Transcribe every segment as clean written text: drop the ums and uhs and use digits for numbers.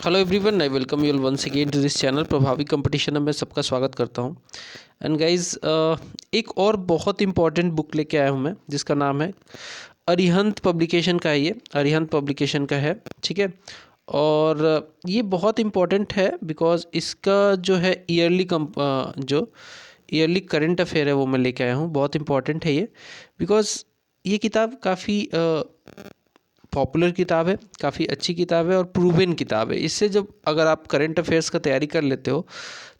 Hello everyone, I welcome you all once again to this channel Prabhavi competition में मैं सबका स्वागत करता हूं। एंड गाइस, एक और बहुत इंपॉर्टेंट बुक लेके आया हूं मैं, जिसका नाम है अरिहंत पब्लिकेशन का है। ये अरिहंत पब्लिकेशन का है, ठीक है। और ये बहुत इंपॉर्टेंट है बिकॉज इसका जो है जो ईयरली करंट अफेयर है वो मैं लेके आया हूँ। बहुत इंपॉर्टेंट है ये बिकॉज ये किताब काफ़ी पॉपुलर किताब है, काफ़ी अच्छी किताब है और प्रूवन किताब है। इससे जब अगर आप करंट अफेयर्स का तैयारी कर लेते हो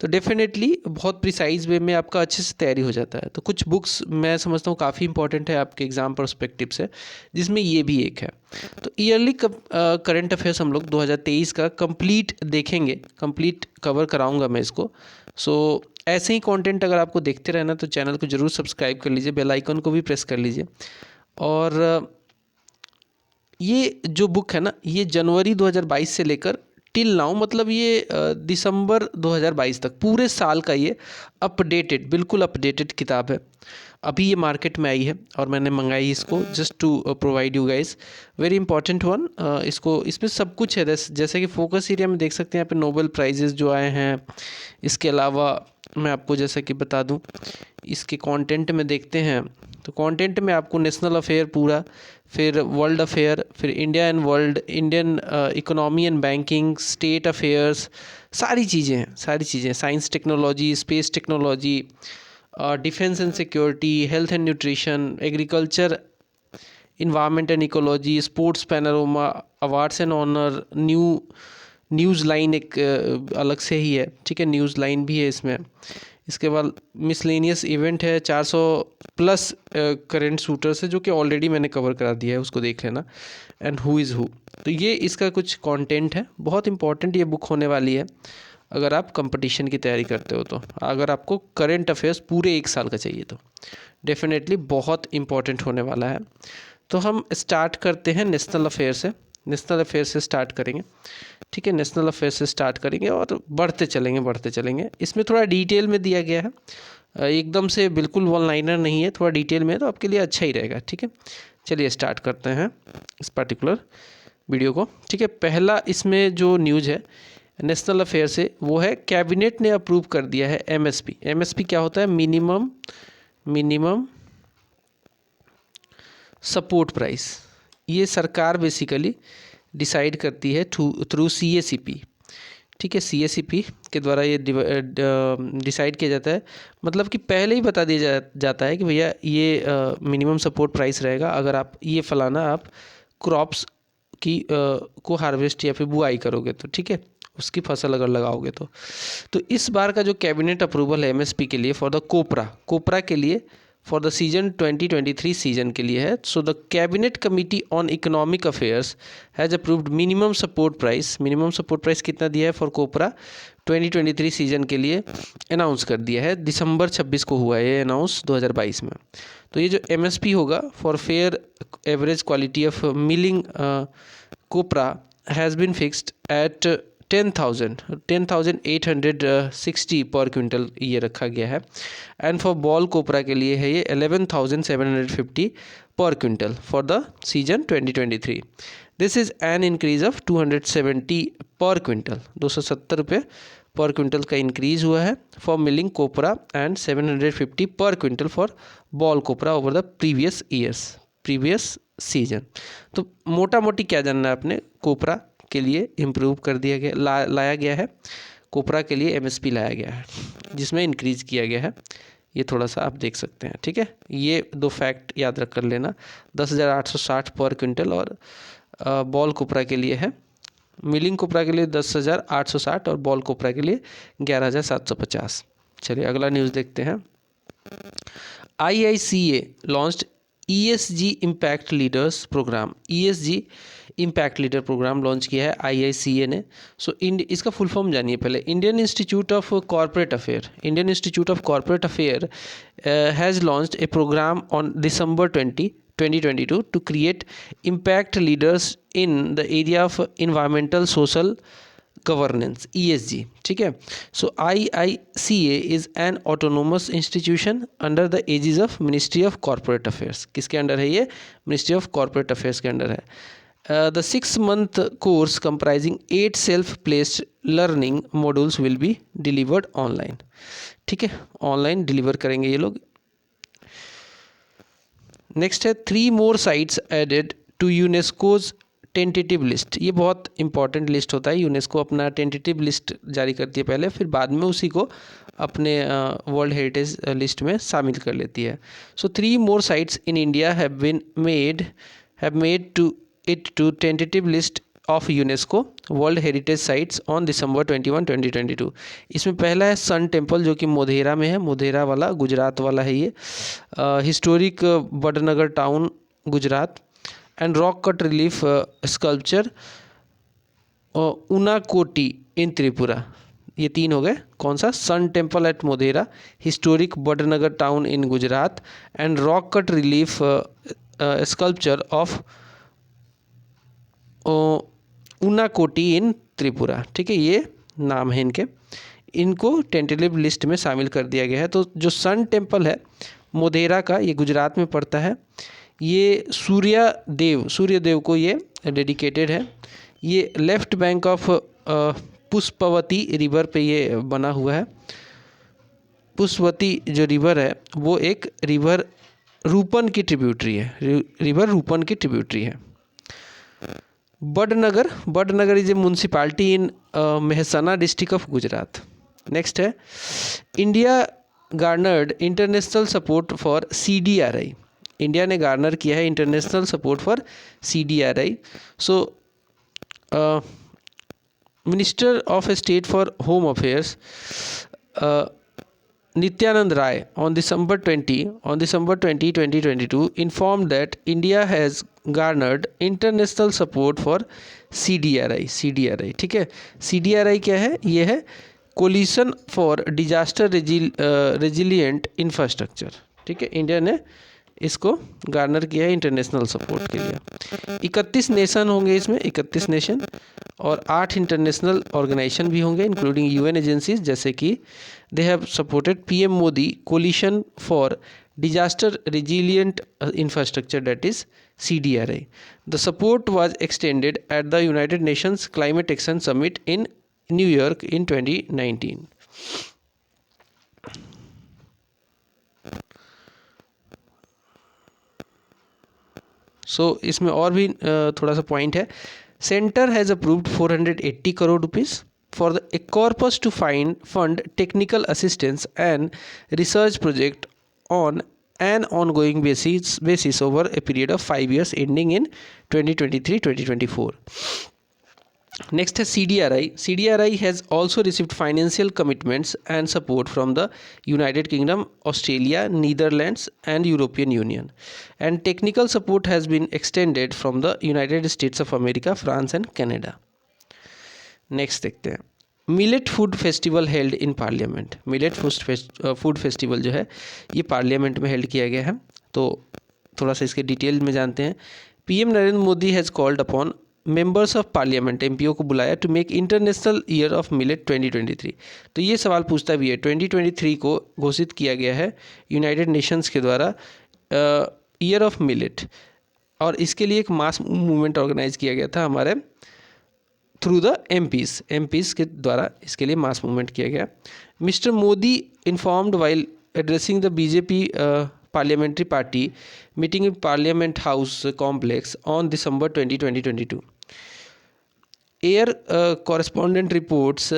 तो डेफिनेटली बहुत प्रिसाइज वे में आपका अच्छे से तैयारी हो जाता है। तो कुछ बुक्स मैं समझता हूँ काफ़ी इंपॉर्टेंट है आपके एग्ज़ाम पर्सपेक्टिव से, जिसमें ये भी एक है। तो ईयरली करंट अफेयर्स हम लोग 2023 का कंप्लीट देखेंगे, कंप्लीट कवर कराऊंगा मैं इसको। सो ऐसे ही कंटेंट अगर आपको देखते रहना तो चैनल को ज़रूर सब्सक्राइब कर लीजिए, बेल आइकन को भी प्रेस कर लीजिए। और ये जो बुक है ना, ये जनवरी 2022 से लेकर टिल नाउ, मतलब ये दिसंबर 2022 तक पूरे साल का ये बिल्कुल अपडेटेड किताब है। अभी ये मार्केट में आई है और मैंने मंगाई इसको just to provide you guys very important one. इसमें सब कुछ है, जैसे कि फोकस एरिया में देख सकते हैं यहाँ पे नोबेल प्राइजेस जो आए हैं। इसके अलावा मैं आपको जैसा कि बता दूं, इसके कंटेंट में देखते हैं तो कंटेंट में आपको नेशनल अफेयर पूरा, फिर वर्ल्ड अफेयर, फिर India and world, Indian economy and banking, state affairs, सारी चीज़ें, science technology, space technology, defence and security, health and nutrition, agriculture, environment and ecology, sports panorama, awards and honour, news line एक अलग से ही है, ठीक है, news line भी है इसमें। इसके बाद मिसलेनियस इवेंट है, 400 प्लस करंट शूटर्स है जो कि ऑलरेडी मैंने कवर करा दिया है, उसको देख लेना। एंड हु इज़ हु, तो ये इसका कुछ कंटेंट है। बहुत इंपॉर्टेंट ये बुक होने वाली है अगर आप कंपटीशन की तैयारी करते हो तो। अगर आपको करंट अफेयर्स पूरे एक साल का चाहिए तो डेफिनेटली बहुत इंपॉर्टेंट होने वाला है। तो हम स्टार्ट करते हैं नेशनल अफेयर से स्टार्ट करेंगे, ठीक है। नेशनल अफेयर से स्टार्ट करेंगे और बढ़ते चलेंगे। इसमें थोड़ा डिटेल में दिया गया है, एकदम से बिल्कुल वन लाइनर नहीं है, थोड़ा डिटेल में है, तो आपके लिए अच्छा ही रहेगा, ठीक है। चलिए स्टार्ट करते हैं इस पर्टिकुलर वीडियो को, ठीक है। पहला इसमें जो न्यूज़ है नेशनल अफेयर से, वो है कैबिनेट ने अप्रूव कर दिया है एमएसपी क्या होता है? Minimum support price. ये सरकार बेसिकली डिसाइड करती है थ्रू सीएसीपी, ठीक है। सीएसीपी के द्वारा ये डिसाइड किया जाता है, मतलब कि पहले ही बता दिया जाता है कि भैया ये मिनिमम सपोर्ट प्राइस रहेगा अगर आप ये फलाना आप क्रॉप्स की को हार्वेस्ट या फिर बुआई करोगे तो, ठीक है, उसकी फसल अगर लगाओगे तो इस बार का जो कैबिनेट अप्रूवल है एमएसपी के लिए फॉर द कोपरा के लिए फॉर द सीजन 2023 सीजन के लिए है। So the cabinet committee on economic affairs has approved minimum support price कितना दिया है फॉर कोपरा 2023 सीजन के लिए अनाउंस कर दिया है। दिसंबर 26 को हुआ है ये अनाउंस 2022 में। तो ये जो एमएसपी होगा for fair average quality of milling copra has been fixed at 10,860 per quintal ये रखा गया है। एंड फॉर बॉल कोपरा के लिए है ये 11,750 पर quintal for the season 2023। This is an increase of 270 पर क्विंटल, 270 रुपये पर क्विंटल का इंक्रीज हुआ है for milling Kopra and 750 per quintal for ball copra over the previous season. तो मोटा मोटी क्या जानना है आपने, कोपरा के लिए इम्प्रूव कर दिया गया, लाया गया है, कोपरा के लिए एमएसपी लाया गया है जिसमें इंक्रीज किया गया है। ये थोड़ा सा आप देख सकते हैं, ठीक है। ये दो फैक्ट याद रख कर लेना, 10,860 पर क्विंटल और बॉल कोपरा के लिए है, मिलिंग कोपरा के लिए 10,860 और बॉल कोपरा के लिए 11,750। चलिए अगला न्यूज़ देखते हैं। IICA launched ESG impact leaders programme, ESG impact leader programme launch किया है IICA ने। सो इसका फुल फॉर्म जानिए पहले। Indian institute of corporate affair has launched a programme on December 2022 to create impact leaders in the area of environmental social governance, ESG, ठीक है। So IICA is an autonomous institution under the aegis of ministry of corporate affairs. किसके under है ये? Ministry of corporate affairs के under है। The 6-month course comprising 8 self-paced learning modules will be delivered online. ठीक है, online deliver करेंगे ये लोग. नेक्स्ट है 3 more sites added to UNESCO's tentative list. ये बहुत इंपॉर्टेंट लिस्ट होता है. यूनेस्को अपना टेंटेटिव लिस्ट जारी करती है पहले, फिर बाद में उसी को अपने वर्ल्ड हेरिटेज लिस्ट में शामिल कर लेती है. सो 3 more sites in India have made to it to tentative list of UNESCO World Heritage Sites on December 21, 2022. इसमें पहला है सन टेम्पल जो कि मोधेरा में है, मोधेरा वाला गुजरात वाला है ये. Historic Vadnagar town Gujarat. And rock cut relief sculpture Unakoti in Tripura. ये 3 हो गए. कौन सा? Sun temple at Modhera, historic Vadnagar town in Gujarat and rock cut relief sculpture of Unakoti in Tripura. ठीक है, ये नाम है इनके. इनको टेंटेटिव लिस्ट में शामिल कर दिया गया है. तो जो सन टेम्पल है मोधेरा का, ये गुजरात में पड़ता है. ये सूर्यदेव को ये डेडिकेटेड है. ये left bank of Pushpavati river पे ये बना हुआ है. पुष्पवती जो रिवर है वो एक रिवर रूपन की ट्रिब्यूटरी है. रिवर रूपन की ट्रिब्यूटरी है. Vadnagar is a municipality in Mehsana district of Gujarat. Next है India garnered international support for CDRI. India ने गार्नर किया है international support for CDRI. So minister of state for home affairs Nityanand Rai on December 20, 2022 informed that India has garnered international support for CDRI. ठीक है, CDRI क्या है? ये है coalition for disaster resilient infrastructure. ठीक है, इंडिया ने इसको गार्नर किया है इंटरनेशनल सपोर्ट के लिए. 31 नेशन होंगे इसमें, 31 नेशन, और 8 इंटरनेशनल ऑर्गेनाइजेशन भी होंगे इंक्लूडिंग UN एजेंसीज, जैसे कि they have supported PM Modi coalition for disaster resilient infrastructure, that is CDRI. The support was extended at the United Nations climate action summit in New York in 2019. So इसमें और भी थोड़ा सा point है. Centre has approved 480 crore rupees for the a corpus to fund technical assistance and research project on an ongoing basis over a period of 5 years ending in 2023-2024. Next is CDRI. CDRI has also received financial commitments and support from the United Kingdom, Australia, Netherlands and European Union. And technical support has been extended from the United States of America, France and Canada. Next देखते हैं. Millet food festival held in parliament. Millet food festival जो है ये parliament में held किया गया है. तो थोड़ा सा इसके डिटेल में जानते हैं. PM Narendra Modi has called upon members of parliament, MPO को बुलाया to make international year of millet 2023. तो ये सवाल पूछता भी है. 2023 को घोषित किया गया है यूनाइटेड नेशंस के द्वारा ईयर ऑफ मिलेट, और इसके लिए एक मास मूवमेंट ऑर्गेनाइज किया गया था हमारे थ्रू द MPs के द्वारा. इसके लिए मास मूवमेंट किया गया. Mister Modi informed while addressing the BJP parliamentary party meeting in Parliament House complex on December 20, 2022. Air correspondent reports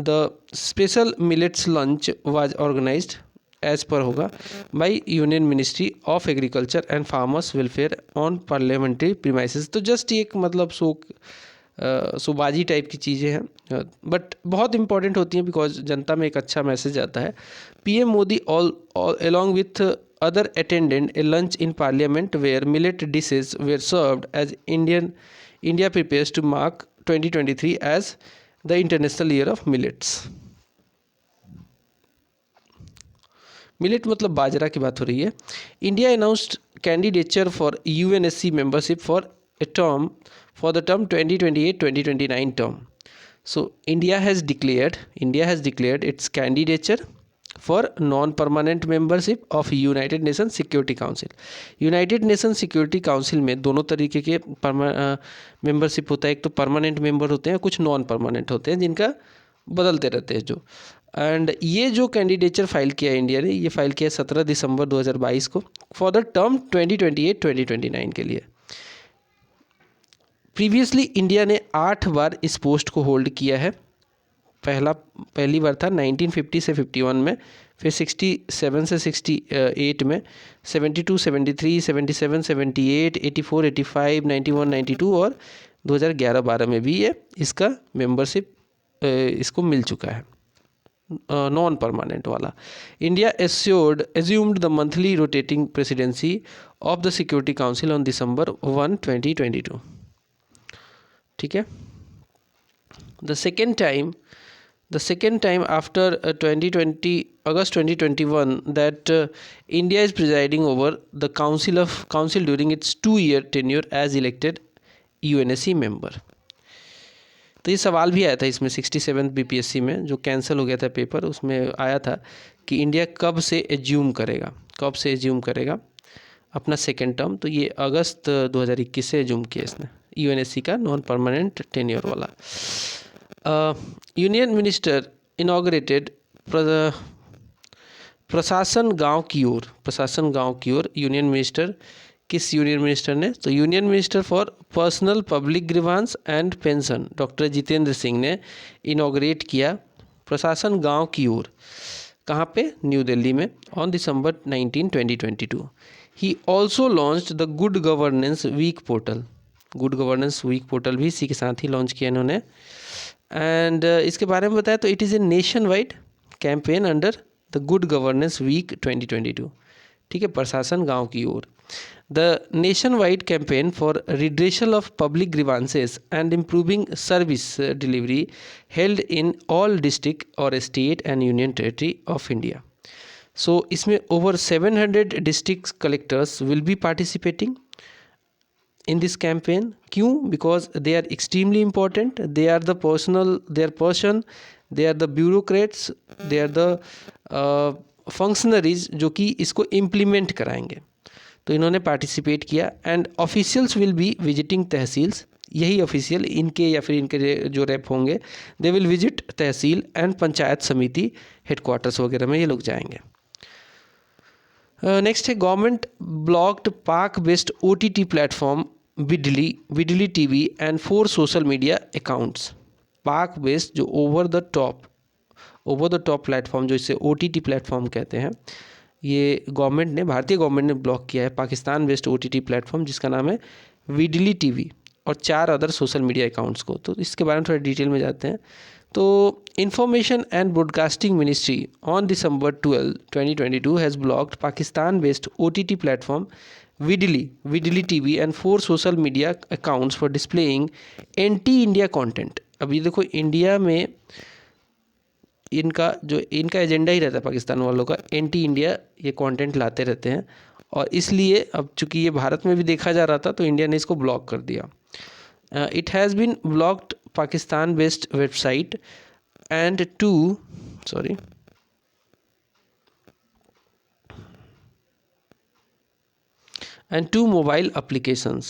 the special millets lunch was organized as per होगा by Union Ministry of Agriculture and Farmers Welfare on parliamentary premises. तो just एक मतलब शोबाजी type की चीज़ें हैं, but बहुत important होती हैं बिकॉज जनता में एक अच्छा मैसेज आता है. PM Modi along with other attended a lunch in parliament where millet dishes were served as India prepares to mark 2023 as the International Year of Millets. Millet मतलब बाजरा की बात हो रही है. India announced candidature for UNSC membership for a term for the term 2028-2029 term. So India has declared its candidature for non permanent membership of United nation security council. United nation security council में दोनों तरीके के membership होता है, एक तो permanent member होते हैं, कुछ नॉन परमानेंट होते हैं जिनका बदलते रहते हैं जो। एंड ये जो कैंडिडेचर फाइल किया है इंडिया ने, ये फाइल किया 17 दिसंबर 2022 को फॉर द टर्म 2028-2029 के लिए। प्रीवियसली इंडिया ने 8 बार इस पोस्ट को होल्ड किया है। पहली बार था 1950 से 51 में, फिर 67 से 68 में, 72, 73, 77, 78, 84, 85, 91, 92 और 2011-12 में भी ये इसका मेंबरशिप इसको मिल चुका है, नॉन परमानेंट वाला। India assumed the monthly rotating presidency of the security council on December 1, 2022। ठीक है। The second time after 2020 August 2021 that India is presiding over the council during its 2-year tenure as elected UNSC member। तो ये सवाल भी आया था इसमें 67 BPSC में, जो कैंसिल हो गया था पेपर, उसमें आया था कि इंडिया कब से एज्यूम करेगा अपना सेकेंड टर्म। तो ये अगस्त 2021 से एज्यूम किया इसने, UNSC का नॉन परमानेंट टेन्योर वाला। यूनियन मिनिस्टर इनॉग्रेटेड प्रशासन गांव की ओर। यूनियन मिनिस्टर, किस यूनियन मिनिस्टर ने? तो union minister for personnel public grievance and pension doctor Jitendra Singh ने इनॉग्रेट किया प्रशासन गांव की ओर। कहाँ पे? न्यू दिल्ली में, on December 19, 2022। He also launched the good governance week portal. Good governance week portal भी इसी के साथ ही लॉन्च किया इन्होंने। एंड इसके बारे में बताया तो it is a nationwide campaign under the good governance week 2022। ठीक है, प्रशासन गांव की ओर। The nationwide campaign for redressal of public grievances and improving service delivery held in all district और state and union territory of India. So इसमें over 700 district collectors will be participating in this campaign। क्यों? because they are extremely important, they are the bureaucrats, they are the functionaries जो कि इसको implement कराएंगे। तो इन्होंने participate किया। And officials will be visiting tehsils. यही ऑफिशियल इनके या फिर इनके जो रेप होंगे, they will visit tehsil and panchayat समिति हेडक्वार्टर्स वगैरह में ये लोग जाएंगे। नेक्स्ट है गवर्नमेंट ब्लॉक्ड पाक based OTT platform Vidly TV and 4 social media accounts. पाक बेस्ड जो ओवर द टॉप प्लेटफॉर्म, जो इसे OTT प्लेटफॉर्म कहते हैं, ये भारतीय गवर्नमेंट ने ब्लॉक किया है पाकिस्तान बेस्ड OTT प्लेटफॉर्म जिसका नाम है विडली TV, और 4 अदर सोशल मीडिया अकाउंट्स को। तो इसके बारे में थोड़ा डिटेल में जाते हैं। तो information and broadcasting ministry on December 12, 2022 has blocked Pakistan based OTT platform Vidly TV and 4 social media accounts for displaying anti India content. अब ये देखो, इंडिया में इनका एजेंडा ही रहता है पाकिस्तान वालों का, एंटी इंडिया ये कंटेंट लाते रहते हैं, और इसलिए अब चूंकि ये भारत में भी देखा जा रहा था तो इंडिया ने इसको ब्लॉक कर दिया। It has been blocked Pakistan based website and two mobile applications.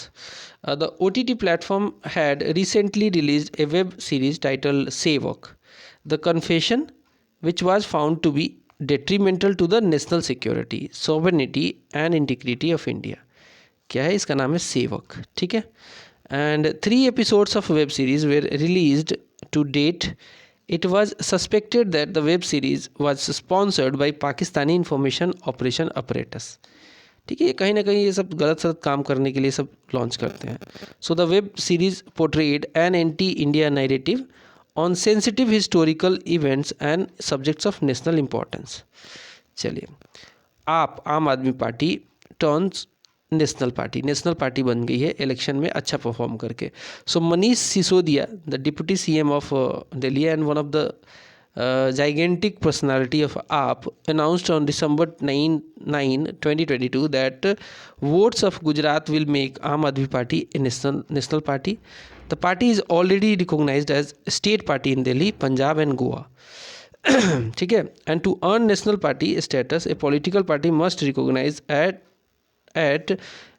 The OTT platform had recently released a web series titled Sevak, The Confession, which was found to be detrimental to the national security, sovereignty and integrity of India. क्या है? इसका नाम है सेवक। ठीक है। And 3 episodes of web series were released to date. It was suspected that the web series was sponsored by Pakistani information operation apparatus. ठीक है, कहीं ना कहीं ये सब गलत काम करने के लिए सब लॉन्च करते हैं। So the web series portrayed an anti India narrative on sensitive historical events and subjects of national importance. चलिए, आम आदमी पार्टी टर्न्स नेशनल पार्टी बन गई है इलेक्शन में अच्छा परफॉर्म करके। So Manish Sisodia, the deputy CM of Delhi and one of the gigantic personality of AAP, announced on December 9, 2022 that votes of Gujarat will make Aam Aadmi Party a national party. The party is already recognized as state party in Delhi, Punjab and Goa. ठीक है। And to earn national party status a political party must recognise at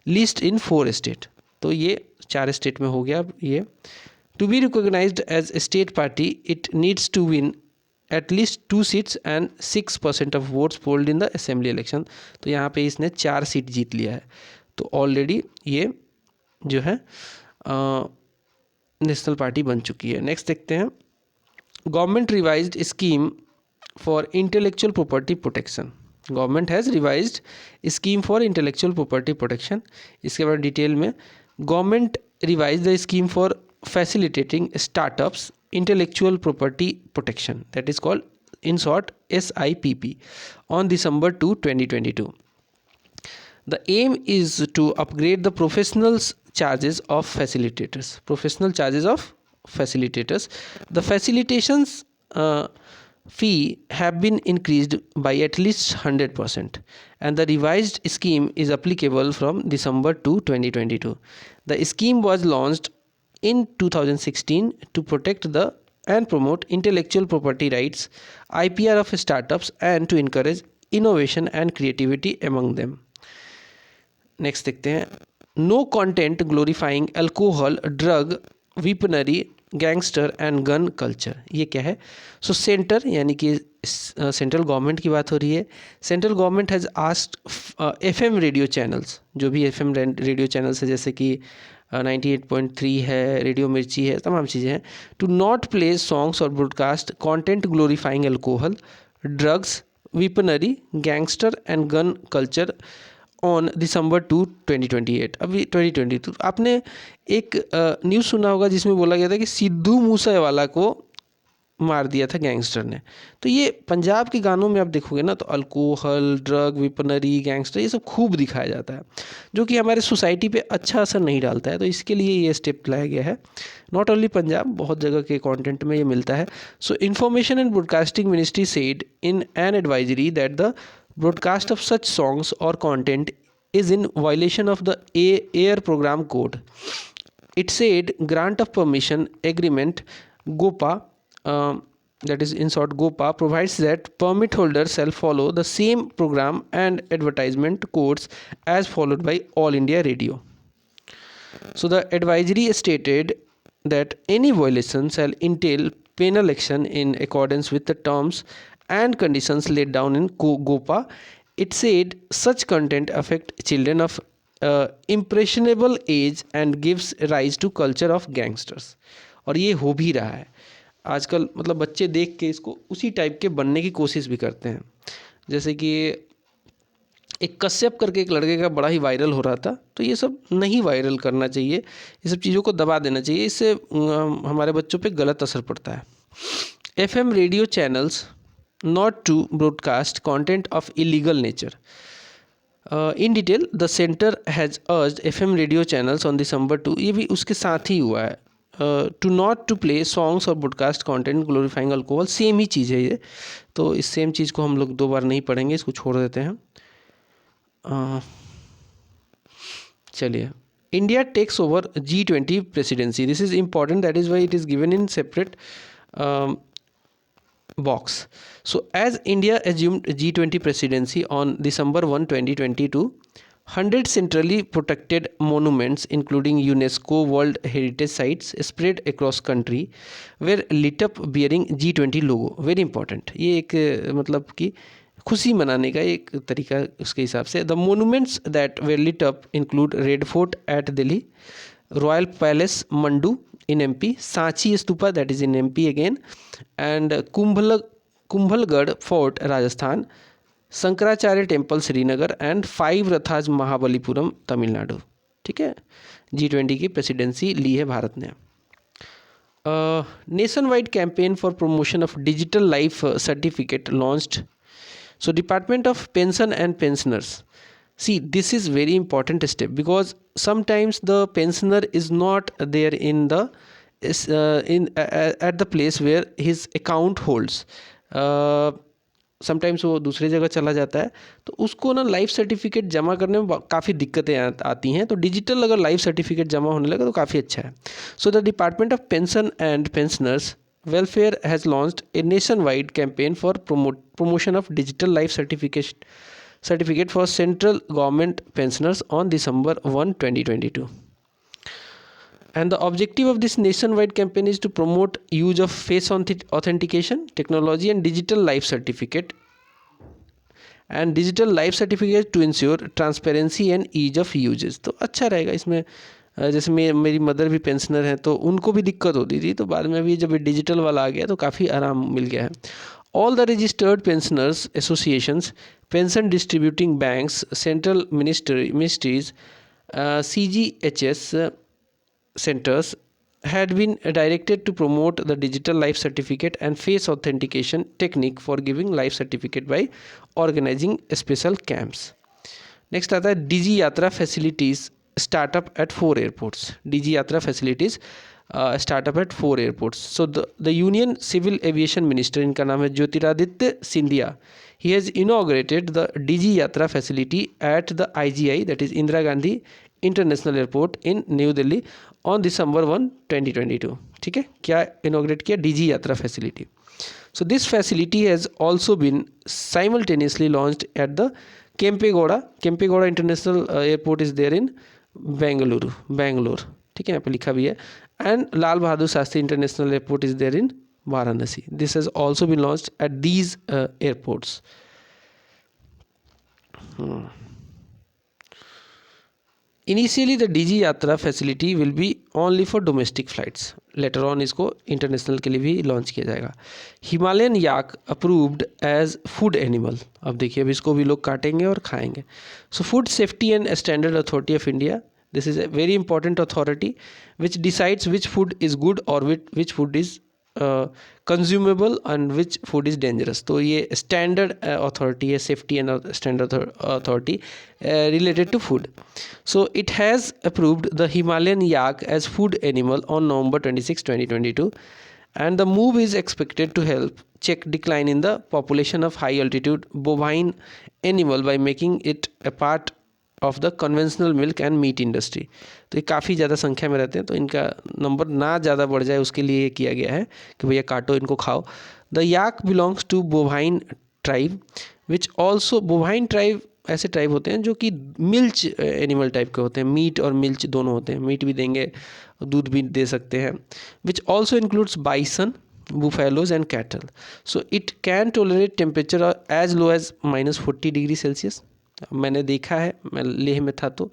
least in 4 state. तो ये 4 state में हो गया। अब ये to be recognised as a state party it needs to win at least 2 seats and 6% of votes polled in the assembly election. तो यहाँ पे इसने 4 सीट जीत लिया है, तो ऑलरेडी ये जो है नेशनल पार्टी बन चुकी है। नेक्स्ट देखते हैं, government revised scheme for intellectual property protection. Government has revised scheme for intellectual property protection. इसके बाद डिटेल में, government revise the scheme for facilitating startups intellectual property protection, that is called in short SIPP, on December 2, 2022. The aim is to upgrade the professional charges of facilitators. The facilitations fee have been increased by at least 100%, and the revised scheme is applicable from December 2, 2022. The scheme was launched in 2016 to protect the and promote intellectual property rights, IPR of startups, and to encourage innovation and creativity among them. Next देखते हैं, no content glorifying alcohol, drug, weaponry, gangster and gun culture. ये क्या है? So centre यानी कि central government की बात हो रही है। Central government has asked FM radio channels, जो भी FM रेडियो चैनल्स है जैसे कि 98.3 है, रेडियो मिर्ची है, तमाम चीज़ें हैं, टू नॉट प्ले सॉन्ग्स और broadcast content glorifying alcohol, drugs, weaponry, gangster and gun culture on December 2, 2028। अभी 2022 आपने एक न्यूज़ सुना होगा जिसमें बोला गया था कि सिद्धू मूसेवाला को मार दिया था गैंगस्टर ने। तो ये पंजाब के गानों में आप देखोगे ना, तो अल्कोहल, ड्रग, वेपनरी, गैंगस्टर, ये सब खूब दिखाया जाता है, जो कि हमारे सोसाइटी पे अच्छा असर नहीं डालता है। तो इसके लिए ये स्टेप लाया गया है। नॉट ओनली पंजाब, बहुत जगह के कंटेंट में ये मिलता है। सो information and broadcasting ministry said in an advisory that the broadcast of such songs or content is in violation of the air program code. It said grant of permission agreement GOPA, that is in short GOPA, provides that permit holders shall follow the same program and advertisement codes as followed by All India Radio. So the advisory stated that any violation shall entail penal action in accordance with the terms and conditions laid down in GOPA. It said such content affect children of impressionable age and gives rise to culture of gangsters. और ये हो भी रहा है आजकल, मतलब बच्चे देख के इसको उसी टाइप के बनने की कोशिश भी करते हैं। जैसे कि एक कश्यप करके एक लड़के का बड़ा ही वायरल हो रहा था, तो ये सब नहीं वायरल करना चाहिए, ये सब चीज़ों को दबा देना चाहिए, इससे हमारे बच्चों पे गलत असर पड़ता है। FM radio channels not to broadcast content of illegal nature. In detail, the center has urged FM radio channels on December 2, ये भी उसके साथ ही हुआ है, to not to play songs or broadcast content glorifying alcohol। Same ही चीज़ है ये, तो इस सेम चीज़ को हम लोग 2 बार नहीं पढ़ेंगे, इसको छोड़ देते हैं। चलिए, India takes over G20 presidency. This is important, that is why it is given in separate box. So as India assumed G20 presidency on December 1, 2022, 100 centrally protected monuments including UNESCO World Heritage Sites spread across country were lit up bearing G20 logo. Very important. ये एक मतलब कि खुशी मनाने का एक तरीका उसके हिसाब से। The monuments that were lit up include Red Fort at Delhi, Royal Palace Mandu in MP, Sanchi Stupa that is in MP again, and Kumbhalgarh Fort Rajasthan, Shankaracharya Temple Srinagar and 5 Rathas Mahabalipuram Tamil Nadu. ठीक है, G20 की presidency ली है भारत ने। Nation wide campaign for promotion of digital life certificate launched. So department of pension and pensioners, see this is very important step because sometimes the pensioner is not there in the at the place where his account holds, sometimes वो दूसरी जगह चला जाता है, तो उसको ना life certificate जमा करने में काफ़ी दिक्कतें आती हैं। तो डिजिटल अगर लाइफ सर्टिफिकेट जमा होने लगे तो काफ़ी अच्छा है। So the department of pension and pensioners welfare has launched a nationwide campaign for promotion of digital life certificate for central government pensioners on December 1, 2022. And the objective of this nationwide campaign is to promote use of face authentication technology and digital life certificate to ensure transparency and ease of uses. तो अच्छा रहेगा इसमें। जैसे मेरी mother भी pensioner हैं तो उनको भी दिक्कत होती थी, तो बाद में भी जब डिजिटल वाला आ गया तो काफ़ी आराम मिल गया है। All the registered pensioners associations, pension distributing banks, central ministries, CGHS centers had been directed to promote the digital life certificate and face authentication technique for giving life certificate by organizing special camps. Next आता है Digi Yatra facilities startup at 4 airports. Digi Yatra facilities startup at 4 airports. So the union civil aviation minister, इनका नाम है Jyotiraditya Scindia, he has inaugurated the digi yatra facility at the IGI, that is Indira Gandhi International Airport in New Delhi on December 1, 2022। ठीक है, क्या इनोग्रेट किया? डिजी यात्रा facility. So this facility has also been simultaneously launched at the Kempegowda International Airport is there in Bangalore। ठीक है, यहाँ पे लिखा भी है। And Lal Bahadur Shastri international airport is there in Varanasi. This has also been launched at these airports. Initially, the DG Yatra facility will be only for domestic flights. Later on, इसको international के लिए भी launch किया जाएगा। Himalayan yak approved as food animal. अब देखिए, अब इसको भी लोग काटेंगे और खाएंगे। So, Food Safety and Standard Authority of India. This is a very important authority which decides which food is good or which food is consumable and which food is dangerous. तो ये स्टैंडर्ड अथॉरिटी है, safety and standard authority related to food. So it has approved the Himalayan yak as food animal on November 26, 2022 and the move is expected to help check decline in the population of high altitude bovine animal by making it a part of the conventional milk and meat industry. तो ये काफ़ी ज़्यादा संख्या में रहते हैं, तो इनका नंबर ना ज़्यादा बढ़ जाए उसके लिए ये किया गया है कि भैया काटो, इनको खाओ। The yak belongs to bovine tribe which also, bovine tribe ऐसे ट्राइब होते हैं जो कि मिल्च एनिमल टाइप के होते हैं, मीट और मिल्च दोनों होते हैं, मीट भी देंगे, दूध भी दे सकते हैं। Which also includes bison, buffaloes and cattle. So it can tolerate temperature as low as -40 degree Celsius. मैंने देखा है, मैं लेह में था तो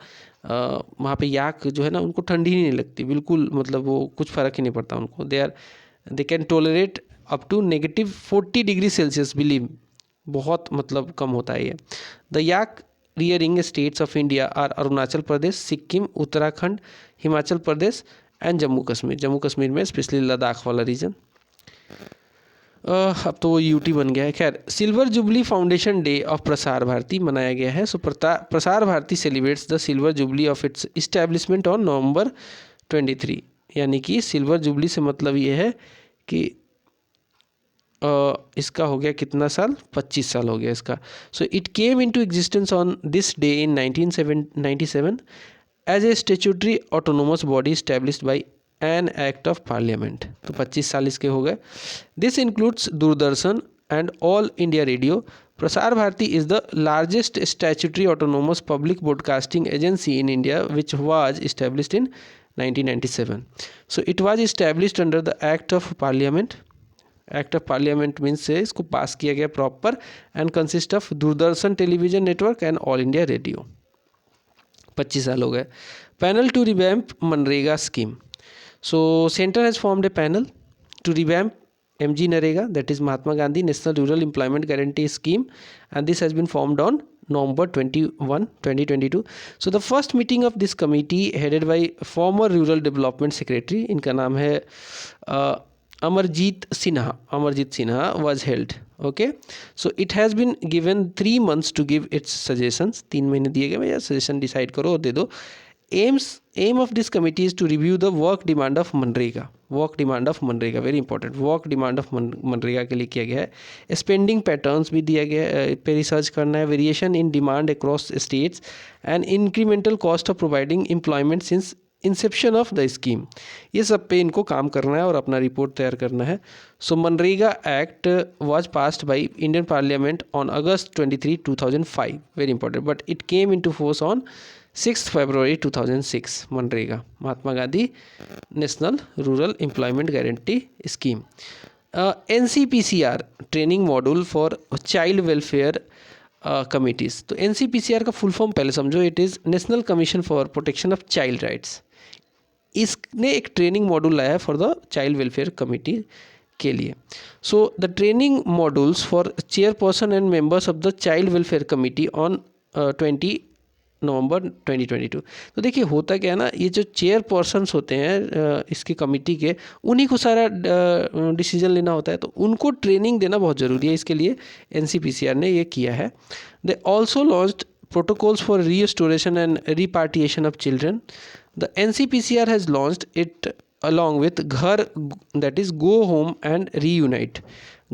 वहाँ पे याक जो है ना, उनको ठंडी नहीं लगती बिल्कुल, मतलब वो कुछ फ़र्क ही नहीं पड़ता उनको। They can tolerate up to -40 degree Celsius, believe, बहुत मतलब कम होता है ये। The yak rearing states of India are Arunachal Pradesh, Sikkim, Uttarakhand, Himachal Pradesh and Jammu Kashmir. Jammu Kashmir में स्पेशली लद्दाख वाला रीजन। अब तो वो यूटी बन गया है। खैर, silver jubilee foundation day of Prasar Bharati मनाया गया है। So Prasar Bharati celebrates the silver jubilee of its establishment on November 23। यानी कि सिल्वर जुबली से मतलब ये है कि इसका हो गया कितना साल? 25 साल हो गया इसका। So it came into existence on this day in 1997 as a statutory autonomous body established by an act of parliament. तो 25 साल इसके हो गए। This includes Doordarshan and all India Radio. Prasar Bharati is the largest statutory autonomous public broadcasting agency in India which was established in 1997। So it was established under the act of parliament. Act of parliament means से इसको पास किया गया proper and consist of Doordarshan television network and all India radio. 25 साल हो गए। Panel to revamp मनरेगा scheme. So center has formed a panel to revamp MG Narega, that is Mahatma Gandhi National Rural Employment Guarantee Scheme, and this has been formed on November 21, 2022. So the first meeting of this committee headed by former Rural Development Secretary, इनका नाम है Amarjeet Sinha was held. Okay, so it has been given 3 months to give its suggestions। 3 महीने दिए गए, भैया suggestion decide करो और दे दो। Aim of this committee is to review the work demand of MNREGA. Work demand of MNREGA very important. Work demand of MNREGA के लिए किया गया है। स्पेंडिंग पैटर्न्स भी दिया गया है, पे रिसर्च करना है। Variation in demand across states and incremental cost of providing employment since Inception of the scheme. ये सब पे इनको काम करना है और अपना रिपोर्ट तैयार करना है। सो मनरेगा act was passed by Indian parliament on August 23, 2005, very important, but it came into force on 6 February 2006। मनरेगा, Mahatma Gandhi national rural employment guarantee scheme. NCPCR training module for child welfare committees. तो NCPCR का full form पहले समझो, it is national commission for protection of child rights. इसने एक training module लाया है for the child welfare committee के लिए। So the training modules for chairperson and members of the child welfare committee on 20 नवंबर 2022। तो देखिए होता क्या है ना, ये जो चेयरपर्सन्स होते हैं इसकी कमिटी के, उन्हीं को सारा डिसीजन लेना होता है, तो उनको ट्रेनिंग देना बहुत ज़रूरी है। इसके लिए NCPCR ने ये किया है। They also launched protocols for restoration and repatriation of children. The NCPCR has launched it along with Ghar, that is Go Home and Reunite.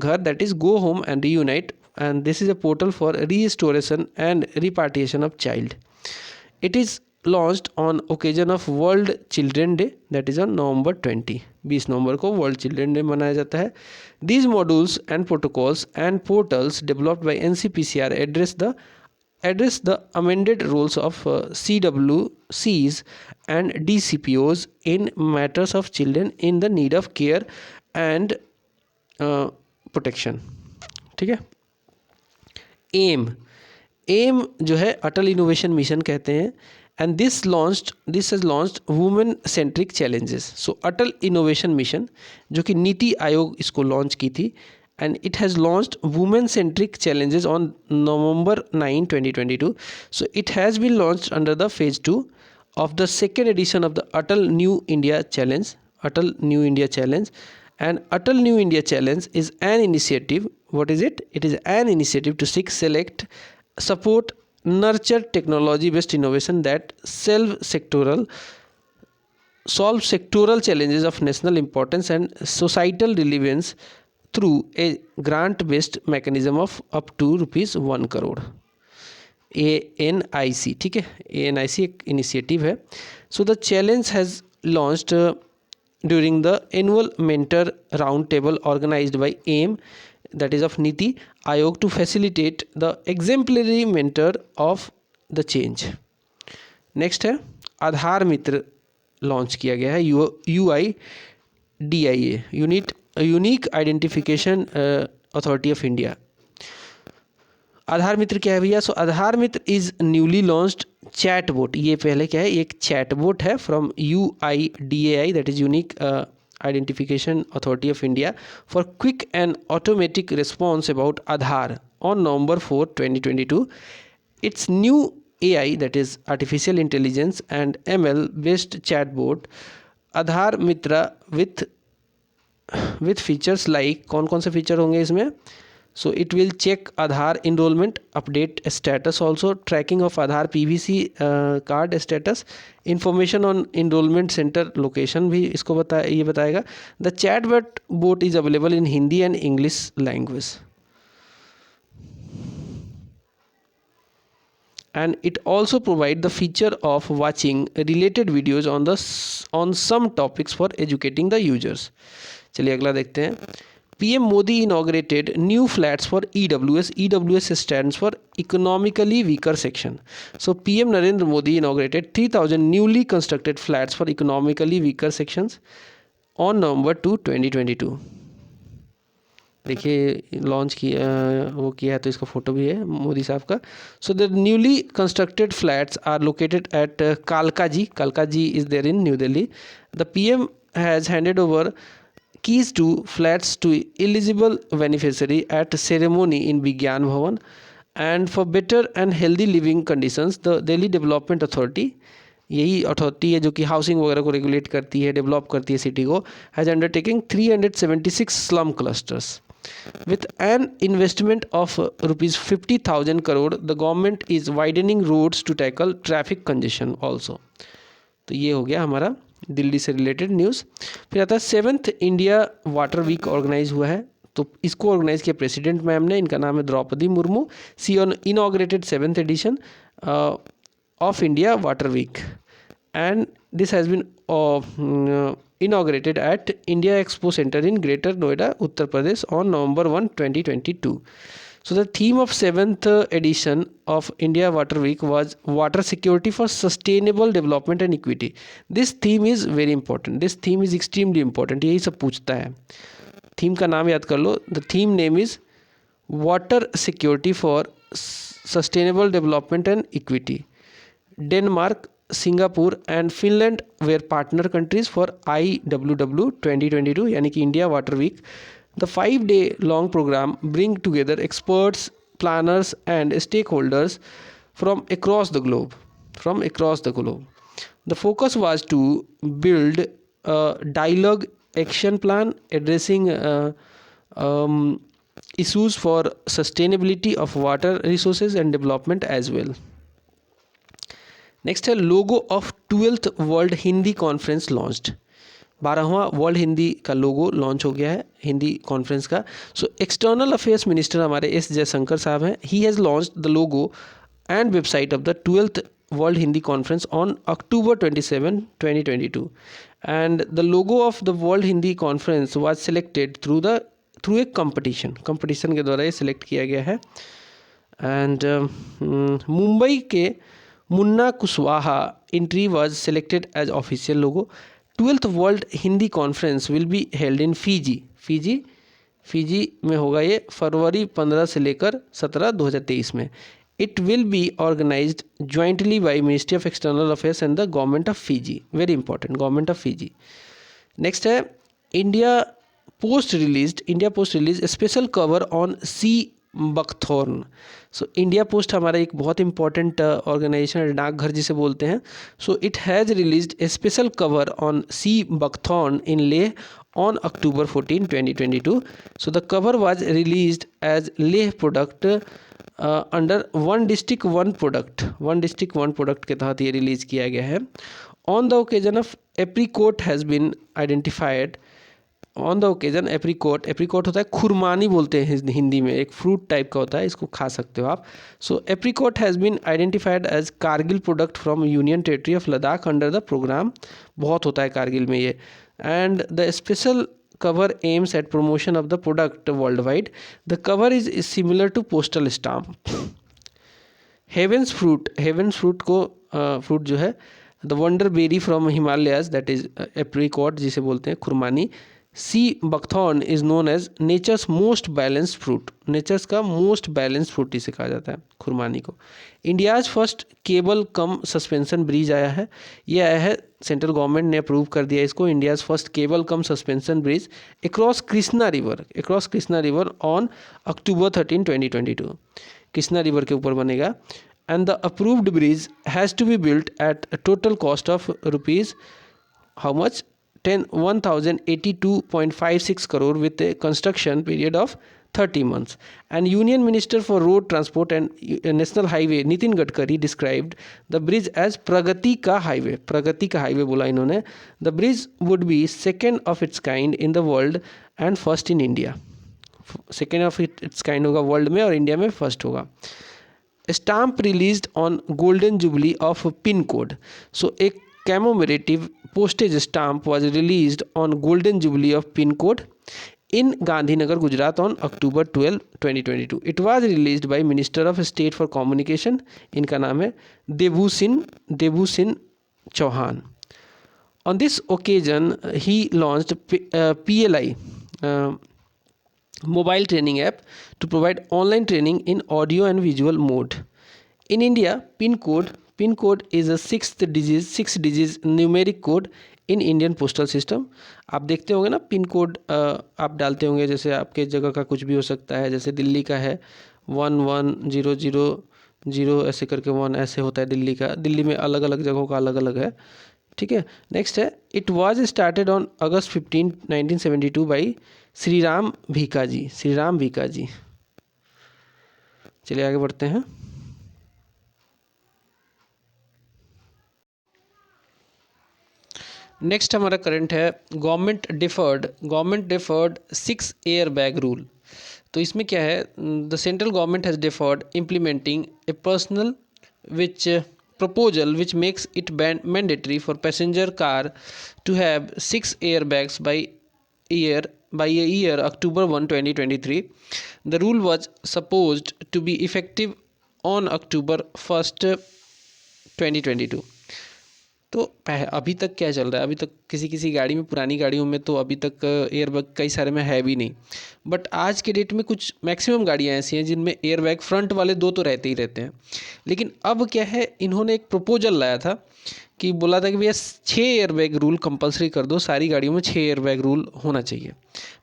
Ghar, that is Go Home and Reunite, and this is a portal for restoration and repatriation of child. It is launched on occasion of World Children Day, that is on November 20. 20 नवंबर को world children day मनाया जाता है। These modules and protocols and portals developed by NCPCR address the amended roles of CWCs and DCPOs in matters of children in the need of care and protection। ठीक है। M जो है अटल innovation mission कहते हैं, and this has launched women centric challenges. So Atal innovation mission जो कि नीति आयोग इसको लॉन्च की थी, and it has launched women centric challenges on November 9, 2022. So it has been launched under the phase 2 of the second edition of the Atal New India Challenge. And Atal New India Challenge is an initiative. What is it? It is an initiative to seek, select, support, nurture technology based innovation that solve sectoral challenges of national importance and societal relevance through a grant based mechanism of up to ₹1 crore। ANIC, ठीक है, ANIC एक initiative है। So the challenge has launched during the annual mentor round table organized by AIM, that is of NITI Aayog, to facilitate the exemplary mentor of the change. Next है Aadhaar Mitra launch किया गया है, UIDIA, unique identification authority of India. Aadhaar Mitra क्या है भैया? So Aadhaar Mitra is newly launched chat bot. ये पहले क्या है, एक चैट बोट है from UIDAI, that is unique identification authority of India, for quick and automatic response about Aadhaar on November 4, 2022। It's new AI, that is artificial intelligence and ML based chatbot Aadhaar Mitra with features like, कौन कौन से feature होंगे इसमें? So it will check Aadhaar enrolment update status, also tracking of Aadhaar PVC card status, information on enrolment centre location भी इसको बताएगा। The chatbot bot is available in Hindi and English language, and it also provide the feature of watching related videos on some topics for educating the users। चलिए अगला देखते हैं। PM Modi inaugurated new flats for EWS। EWS stands for economically weaker section। So PM Narendra Modi inaugurated 3,000 newly constructed flats for economically weaker sections on November 2, 2022। देखिए launch किया वो किया है, तो इसका फोटो भी है मोदी साहब का। So the newly constructed flats are located at Kalkaji is there in new Delhi. The PM has handed over keys to flats to eligible beneficiary at ceremony in Vigyan Bhavan। and for better and healthy living conditions the Delhi Development Authority, यही authority है जो कि housing वगैरह को regulate करती है, develop करती है सिटी को, has undertaking 376 slum clusters with an investment of ₹50,000 crore। the government is widening roads to tackle traffic congestion also। तो ये हो गया हमारा दिल्ली से रिलेटेड न्यूज़। फिर आता है 7th India water week organise हुआ है, तो इसको ऑर्गेनाइज किया प्रेसिडेंट मैम ने, इनका नाम है Draupadi Murmu. She inaugurated 7th edition of India water week, and this has been inaugurated at India Expo Center in Greater Noida, Uttar Pradesh on November 1, 2022. So the theme of 7th edition of India Water Week was water security for sustainable development and equity. This theme is very important. This theme is extremely important. यही सब पूछता है. Theme का नाम याद कर लो. The theme name is water security for sustainable development and equity. Denmark, Singapore and Finland were partner countries for IWW 2022 यानी कि India water week. The 5-day long program bring together experts, planners and stakeholders from across the globe. The focus was to build a dialogue action plan addressing issues for sustainability of water resources and development as well. Next है logo of 12th world Hindi conference launched. 12वां world Hindi का logo launch हो गया है Hindi conference का. So external affairs minister हमारे S Jaishankar साहब हैं. He has launched the logo and website of the 12th world Hindi conference on October 27, 2022. And the logo of the world Hindi conference was selected through a competition के द्वारा ये select किया गया है. And Mumbai के Munna Kushwaha entry was selected as official logo. 12th world Hindi conference will be held in Fiji में होगा ये फरवरी 15 से लेकर 17 2023 में. It will be organized jointly by ministry of external affairs and the government of Fiji. Very important, government of Fiji. Next है India post release special cover on sea buckthorn. So India post हमारा एक बहुत important organization, डाकघर जिसे बोलते हैं. So it has released a special cover on sea buckthorn in Leh on October 14, 2022. So the cover was released as Leh product under one district one product के तहत ये रिलीज किया गया है. On the occasion of apricot has been identified. On the occasion apricot होता है खुरमानी बोलते हैं हिंदी में, एक फ्रूट टाइप का होता है, इसको खा सकते हो आप. So apricot has been identified as Kargil product from union territory of Ladakh under the program. बहुत होता है कारगिल में ये. And the special cover aims at promotion of the product worldwide. The cover is similar to postal stamp. Heaven's fruit को fruit जो है the wonder berry from Himalayas, that is apricot जिसे बोलते हैं खुरमानी. Sea buckthorn is known as nature's most balanced fruit. Nature's का most balanced fruit इसे कहा जाता है खुरमानी को. India's first cable cum suspension bridge आया है. ये आया है, सेंट्रल गवर्नमेंट ने अप्रूव कर दिया इसको. India's first cable cum suspension bridge across Krishna river on October 13, 2022. Krishna river के ऊपर बनेगा. And the approved bridge has to be built at total cost of rupees how much 1,082.56 crore with a construction period of 30 months. And Union Minister for Road Transport and National Highway Nitin Gadkari described the bridge as प्रगति का highway बोला इन्होंने. The bridge would be second of its kind in the world and first in India. second of its kind होगा world में और India में first होगा. Stamp released on golden jubilee of pin code. So एक commemorative postage stamp was released on golden jubilee of pin code in Gandhinagar, Gujarat on October 12, 2022. It was released by Minister of State for Communication. इनका नाम है देबूसिन Chauhan. On this occasion, he launched PLI mobile training app to provide online training in audio and visual mode. In India, PIN code is a six digits numeric code in Indian postal system. आप देखते होंगे ना pin code आप डालते होंगे, जैसे आपके जगह का कुछ भी हो सकता है. जैसे दिल्ली का है 1100 ऐसे करके 1 ऐसे होता है दिल्ली का. दिल्ली में अलग अलग जगहों का अलग अलग है. ठीक है. नेक्स्ट है it was started on August 15, 1972 by Shriram Bhika ji. चलिए आगे बढ़ते हैं. नेक्स्ट हमारा करंट है government deferred 6 air bag rule. तो इसमें क्या है, the central government has deferred implementing a personal which proposal which makes it mandatory for passenger car to have 6 airbags by a year October 1, 2023. The rule was supposed to be effective on October 1st, 2022. तो अभी तक क्या चल रहा है, अभी तक किसी किसी गाड़ी में, पुरानी गाड़ियों में तो अभी तक एयरबैग कई सारे में है भी नहीं, बट आज के डेट में कुछ मैक्सिमम गाड़ियाँ ऐसी हैं जिनमें एयरबैग फ्रंट वाले 2 तो रहते ही रहते हैं। लेकिन अब क्या है, इन्होंने एक प्रपोजल लाया था कि बोला था कि भैया 6 एयरबैग रूल कंपलसरी कर दो, सारी गाड़ियों में 6 एयरबैग रूल होना चाहिए।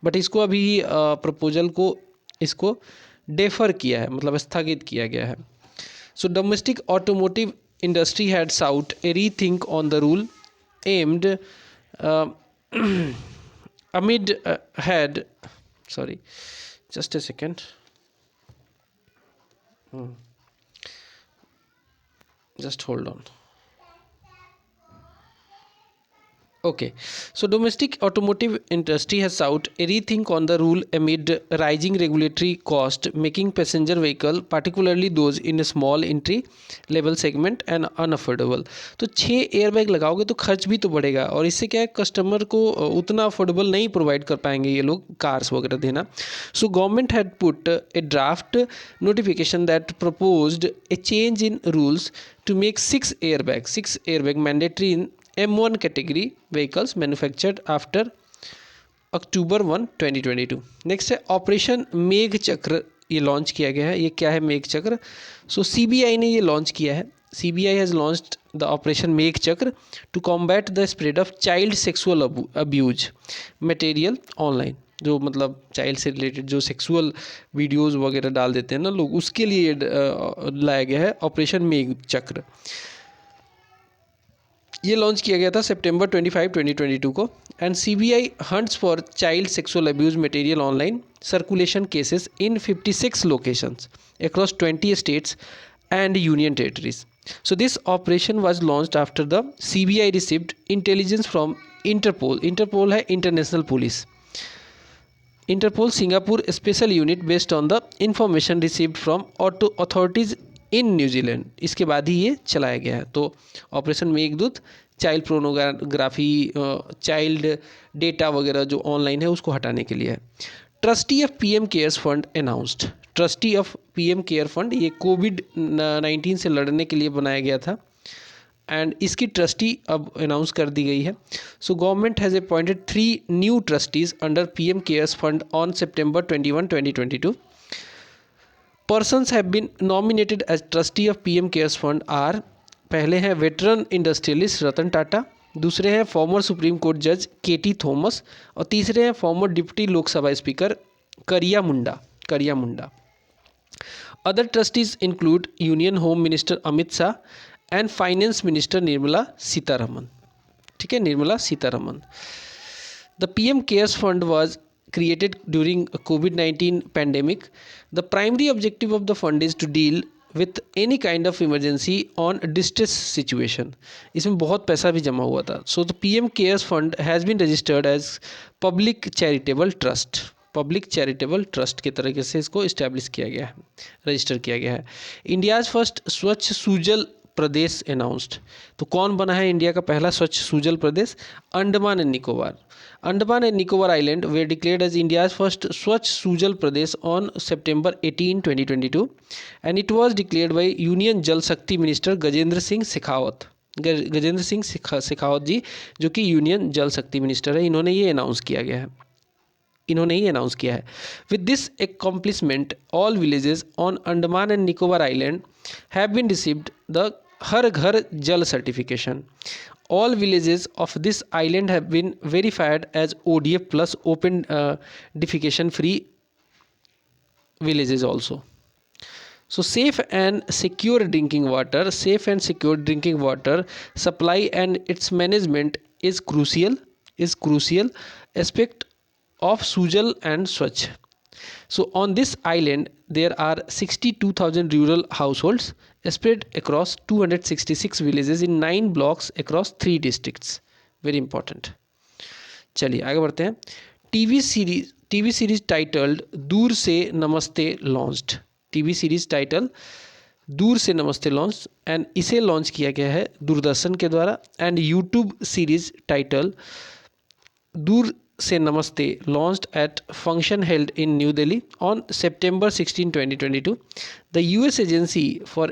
बट इसको अभी प्रपोजल को इसको डेफर किया है, मतलब स्थगित किया गया है। So domestic automotive industry had sought a rethink on the rule aimed amid had sorry just a second just hold on. Okay, so domestic automotive industry has sought a rethink on the rule amid rising regulatory cost, making passenger vehicle, particularly those in a small entry level segment, and unaffordable. तो 6 airbag लगाओगे तो खर्च भी तो बढ़ेगा, और इससे क्या है, कस्टमर को उतना अफोर्डेबल नहीं प्रोवाइड कर पाएंगे ये लोग कार्स वगैरह देना. So government had put A draft notification that proposed A change in rules to make 6 airbag mandatory in M1 category vehicles manufactured after October 1, 2022. Next है ऑपरेशन मेघ चक्र, ये लॉन्च किया गया है. ये क्या है मेघ चक्र? सो सीबीआई ने ये लॉन्च किया है. CBI has launched the operation मेघ चक्र to combat the spread of child sexual abuse material online. जो मतलब चाइल्ड से रिलेटेड जो सेक्सुअल वीडियोस वगैरह डाल देते हैं ना लोग, उसके लिए लाया गया है ऑपरेशन मेघ चक्र. ये लॉन्च किया गया था सितंबर 25, 2022 को. And CBI hunts for child sexual abuse material online circulation cases in 56 locations across 20 states and union territories. So this operation was launched after the CBI received intelligence from Interpol. Interpol है international police. Interpol Singapore special unit based on the information received from authorities in New Zealand. इसके बाद ही ये चलाया गया है. तो operation Meghdoot child pornography, child data वगैरह जो ऑनलाइन है उसको हटाने के लिए है. Trustee of PM cares fund announced. Trustee of PM care fund ये कोविड-19 से लड़ने के लिए बनाया गया था, एंड इसकी ट्रस्टी अब अनाउंस कर दी गई है. So government has appointed 3 new trustees under PM cares fund on September 21, 2022. Persons have been nominated as trustee of PM cares fund are, पहले हैं वेटरन इंडस्ट्रियलिस्ट रतन टाटा, दूसरे हैं फॉर्मर सुप्रीम कोर्ट जज KT थॉमस, और तीसरे हैं former deputy Lok Sabha speaker Kariya Munda. Other trustees include union home minister Amit Shah and finance minister Nirmala Sitharaman. ठीक है, Nirmala Sitharaman. The PM cares fund was created during COVID-19 pandemic. The primary objective of the fund is to deal with any kind of emergency on distress situation. इसमें बहुत पैसा भी जमा हुआ था. So the PM cares fund has been registered as public charitable trust. Public charitable trust के तरीके से इसको इस्टेब्लिश किया गया है, रजिस्टर किया गया है. इंडियाज़ फर्स्ट स्वच्छ सुजल प्रदेश अनाउंस्ड. तो कौन बना है इंडिया का पहला Swachh Sujal Pradesh? Andaman and Nicobar. Andaman and Nicobar island were declared as India's first Swachh Sujal Pradesh on September 18, 2022 and it was declared by union Jal Shakti minister Gajendra Singh Shekhawat ji, जो कि यूनियन जल शक्ति मिनिस्टर है. इन्होंने ये अनाउंस किया है. With this accomplishment all villages on Andaman and Nicobar Island have been received the हर घर जल certification. All villages of this island have been verified as ODF plus open defecation free villages also. So safe and secure drinking water supply and its management is crucial aspect of Sujal and Swachh. So on this island there are 62,000 rural households spread across 266 villages in 9 blocks across 3 districts. Very important. चलिए आगे बढ़ते हैं. TV series titled दूर से नमस्ते launched. TV series title दूर से नमस्ते लॉन्च, एंड इसे लॉन्च किया गया है दूरदर्शन के द्वारा। एंड यूट्यूब सीरीज टाइटल दूर से नमस्ते launched at function held in New Delhi on September 16, 2022. The US Agency for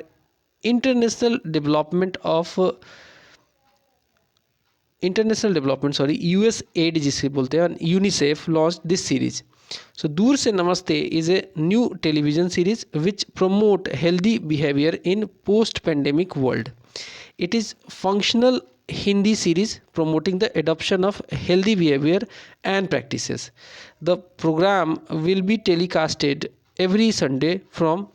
International Development USAID जिसे बोलते हैं, UNICEF launched this series. So दूर से नमस्ते is a new television series which promote healthy behavior in post-pandemic world. It is functional Hindi series promoting the adoption of healthy behavior and practices. The program will be telecasted every Sunday from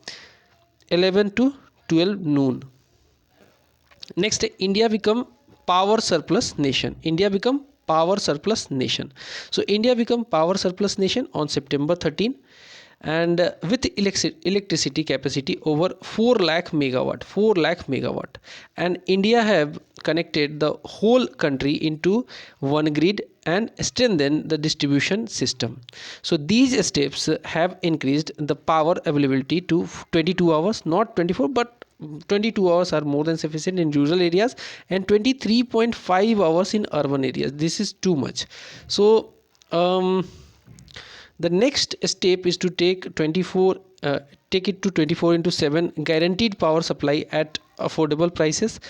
11 to 12 noon. Next, India become power surplus nation. India become power surplus nation. So India become power surplus nation on September 13, and with electricity capacity over 4 lakh megawatt, and India have connected the whole country into one grid and strengthened the distribution system. So these steps have increased the power availability to 22 hours, not 24, but 22 hours are more than sufficient in rural areas and 23.5 hours in urban areas. This is too much. So the next step is to take it to 24 into 7 guaranteed power supply at affordable prices.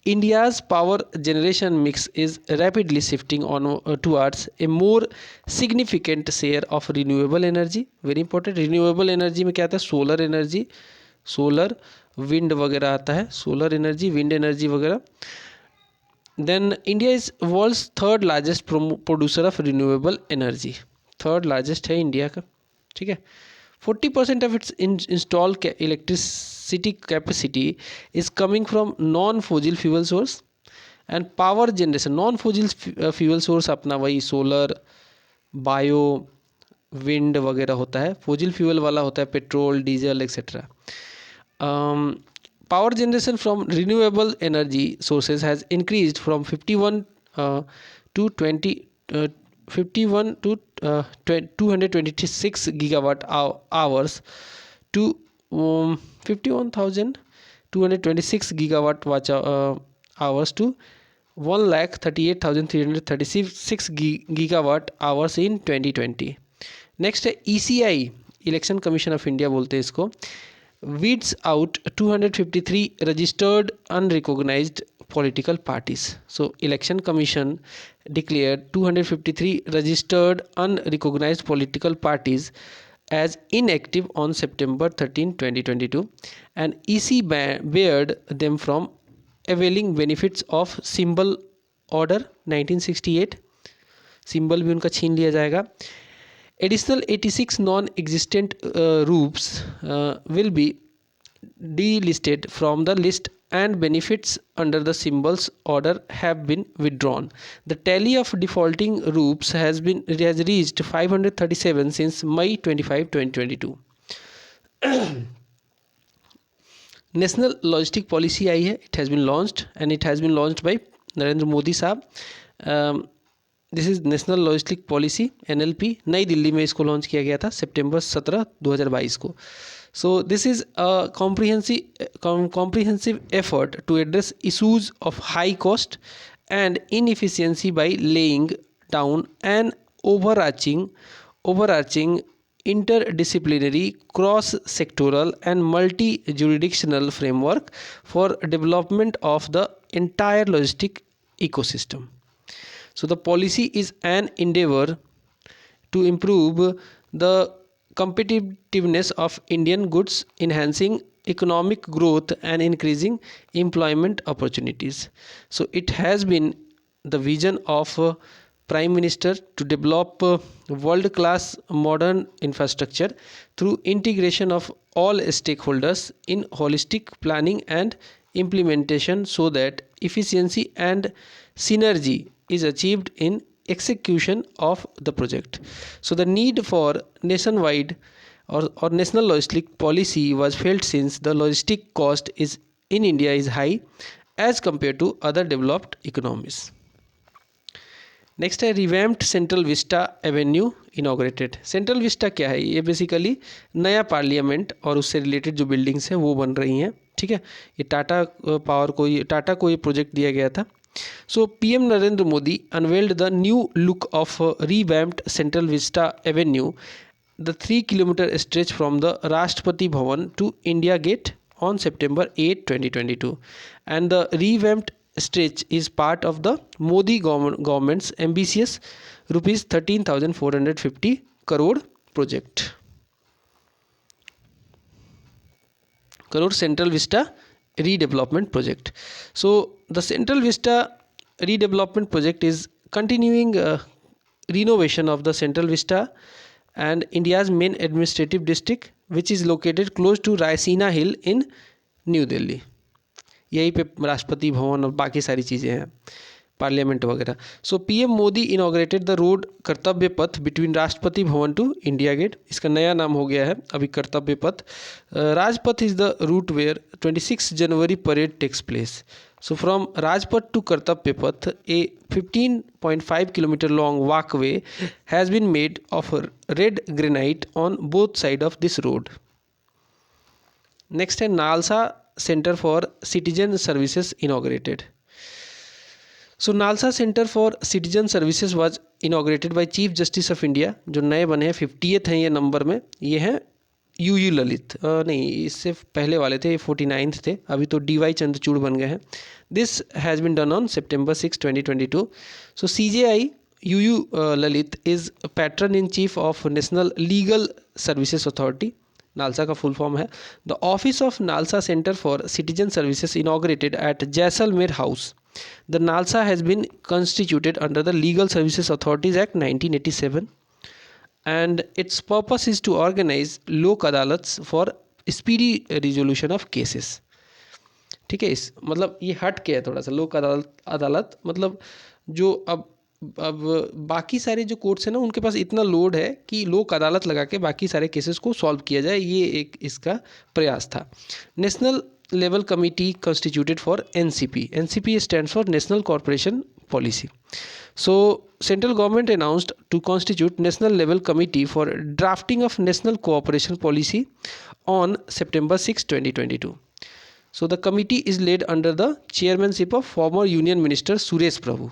India's power generation mix is rapidly shifting on towards a more significant share of renewable energy. Very important. Renewable energy में क्या आता है? Solar energy, solar wind वगैरह आता है, solar energy, wind energy वगैरह. Then India is world's third largest producer of renewable energy. Third largest है India का. ठीक है. 40% of its installed electricity capacity is coming from non-fossil fuel source, and power generation non-fossil fuel source अपना वही solar, bio, wind वगैरह होता है. Fossil fuel वाला होता है petrol, diesel etcetera. Power generation from renewable energy sources has increased from 51 to 226 gigawatt hours to 51,226 gigawatt hours to 1,38,336 gigawatt hours in 2020. Next है ECI, election commission of India बोलते हैं इसको, weeds out 253 registered unrecognized political parties. So election commission declared 253 registered unrecognized political parties as inactive on September 13, 2022, and EC barred them from availing benefits of symbol order 1968. Symbol भी उनका छीन लिया जाएगा. Additional 86 non-existent groups will be delisted from the list, and benefits under the symbols order have been withdrawn. The tally of defaulting groups has reached 537 since May 25, 2022. National Logistic Policy आई है. It has been launched, and it has been launched by Narendra Modi साहब. This is national logistic policy NLP. नई दिल्ली में इसको launch किया गया था सितंबर 17, 2022 को. So this is a comprehensive effort to address issues of high cost and inefficiency by laying down an overarching interdisciplinary, cross-sectoral and multi-jurisdictional framework for development of the entire logistic ecosystem. So the policy is an endeavor to improve the competitiveness of Indian goods, enhancing economic growth and increasing employment opportunities. So it has been the vision of Prime Minister to develop world-class modern infrastructure through integration of all stakeholders in holistic planning and implementation, so that efficiency and synergy is achieved in execution of the project. So the need for nationwide or national logistic policy was felt since the logistic cost is in India is high as compared to other developed economies. Next है revamped central vista avenue inaugurated. Central vista क्या है? ये basically नया parliament और उससे related जो buildings हैं वो बन रही हैं. ठीक है, ये टाटा टाटा को ये प्रोजेक्ट दिया गया था। So PM Narendra Modi unveiled the new look of revamped central vista avenue, the 3 kilometre stretch from the Rashtrapati Bhavan to India gate on September 8, 2022, and the revamped stretch is part of the Modi government's ambitious rupees 13,450 crore project, crore Central Vista redevelopment project. So the Central Vista redevelopment project is continuing renovation of the Central Vista and India's main administrative district, which is located close to Raisina Hill in new Delhi. यहीं पे राष्ट्रपति भवन और बाकी सारी चीज़ें हैं, parliament वगैरह। So PM Modi inaugurated the road Kartavya Path between राष्ट्रपति Bhavan to India gate. इसका नया नाम हो गया है अभी Kartavya Path. Rajpath is the route where 26 January parade takes place. So from Rajpath to Kartavya Path, a 15.5 kilometer long walkway has been made of red granite on both sides of this road. Next है NALSA Center for Citizen Services inaugurated. So NALSA Center for Citizen Services was inaugurated by Chief Justice of India, जो नए बने हैं 50th हैं ये number में। ये हैं यू ललित, नहीं इससे पहले वाले थे, ये 49th थे, अभी तो DY चंद्रचूड़ बन गए हैं। This has been done on September 6, 2022. So CJI U Lalit is patron in chief of national legal services authority, NALSA का फुल फॉर्म है। The office of NALSA centre for citizen services inaugurated at Jaisalmer house. The NALSA has been constituted under the legal services authorities act 1987 and its purpose is to organize Lok Adalats for speedy resolution of cases. ठीक है, इस मतलब ये हट के है थोड़ा सा। लोक अदालत मतलब जो अब बाकी सारे जो कोर्ट्स हैं ना, उनके पास इतना लोड है कि लोक अदालत लगा के बाकी सारे केसेस को सॉल्व किया जाए, ये एक इसका प्रयास था। National level committee constituted for NCP. NCP stands for national corporation policy. So central government announced to constitute national level committee for drafting of national cooperation policy on September 6, 2022. So the committee is led under the chairmanship of former Union Minister Suresh Prabhu,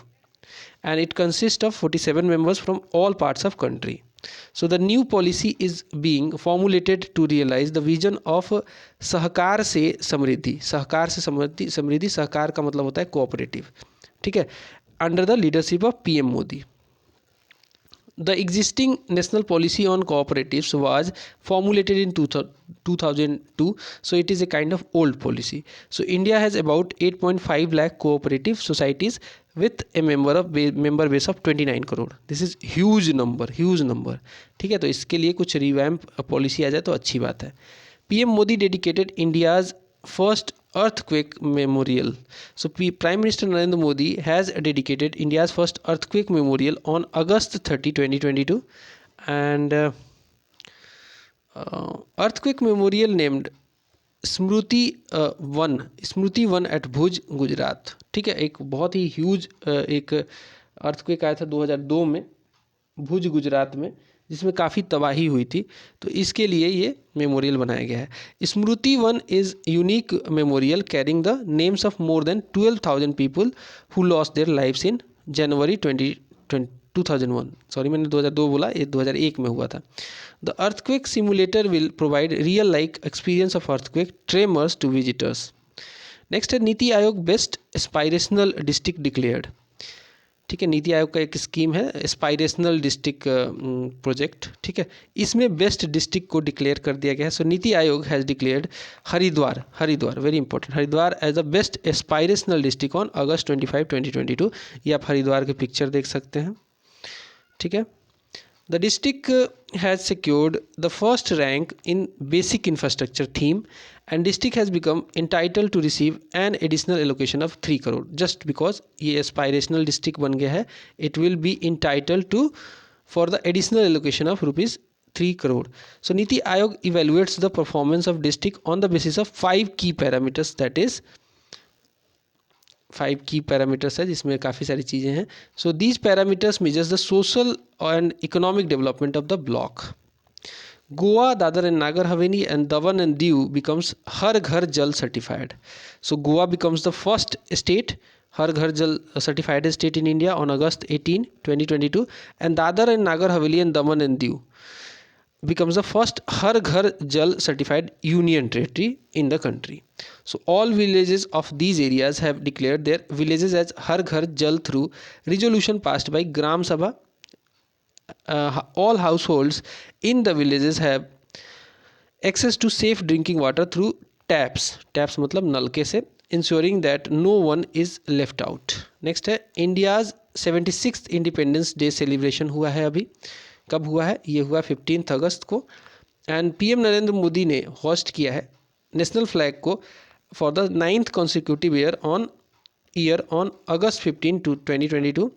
and it consists of 47 members from all parts of country. So the new policy is being formulated to realize the vision of सहकार से समृद्धि। सहकार से समृद्धि, सहकार का मतलब होता है cooperative. ठीक है, under the leadership of PM Modi. The existing national policy on cooperatives was formulated in 2002, so it is a kind of old policy. So India has about 8.5 lakh cooperative societies with a member base of 29 crore. This is huge number. ठीक है, तो इसके लिए कुछ revamp policy आ जाए तो अच्छी बात है। PM Modi dedicated India's first earthquake memorial. So Prime Minister Narendra Modi has dedicated India's first earthquake memorial on August 30, 2022, and earthquake memorial named Smriti Van at Bhuj Gujarat. ठीक है, एक बहुत ही ह्यूज एक अर्थक्वेक आया था 2002 में भुज गुजरात में, जिसमें काफ़ी तबाही हुई थी, तो इसके लिए ये मेमोरियल बनाया गया है। Smriti Van is unique memorial carrying the names of more than 12,000 people who lost their lives in January 2001। Sorry, मैंने 2002 बोला, ये 2001 में हुआ था। The earthquake simulator will provide real like experience of earthquake tremors to visitors. Next है नीति आयोग best aspirational district declared. ठीक है, नीति आयोग का एक स्कीम है एस्पायरेशनल डिस्ट्रिक्ट प्रोजेक्ट। ठीक है, इसमें बेस्ट डिस्ट्रिक्ट को डिक्लेयर कर दिया गया है। सो नीति Aayog has declared Haridwar very important, Haridwar as the best aspirational district on August 25, 2022। ये आप हरिद्वार के पिक्चर देख सकते हैं। ठीक है, the district has secured the first rank in basic infrastructure theme and district has become entitled to receive an additional allocation of 3 crore just because ये aspirational district बन गया है। it will be entitled to for the additional allocation of rupees 3 crore. So NITI Aayog evaluates the performance of district on the basis of 5 key parameters, that is 5 key parameters है जिसमें काफ़ी सारी चीज़ें हैं। So these parameters measures the social and economic development of the block. Goa, Dadar and Nagar Haveli and Daman and Diu becomes Har Ghar Jal certified. So Goa becomes the first state, Har Ghar Jal certified state in India on August 18, 2022, and Dadar and Nagar Haveli and Daman and Diu becomes the first Har Ghar Jal certified union territory in the country. So all villages of these areas have declared their villages as Har Ghar Jal through resolution passed by Gram Sabha. All households in the villages have access to safe drinking water through taps मतलब नलके से, ensuring that no one is left out. Next है India's 76th independence day celebration हुआ है अभी. कब हुआ है? ये हुआ 15 अगस्त को. एंड पीएम नरेंद्र मोदी ने होस्ट किया है नेशनल फ्लैग को for the 9th consecutive year on August 15 to 2022.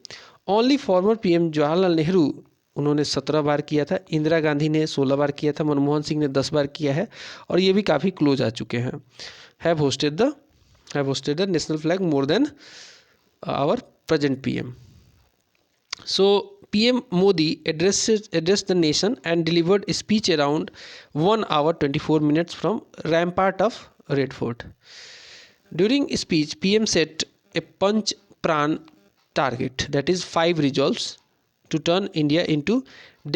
Only former PM Jawaharlal Nehru उन्होंने 17 बार किया था, इंदिरा गांधी ने 16 बार किया था, मनमोहन सिंह ने 10 बार किया है और ये भी काफ़ी क्लोज आ चुके हैं. Have hosted the national flag more than our present PM. So PM Modi addressed the nation and delivered a speech around 1 hour 24 minutes from rampart of Red Fort. During speech, PM set a punch pran target, that is 5 resolves to turn India into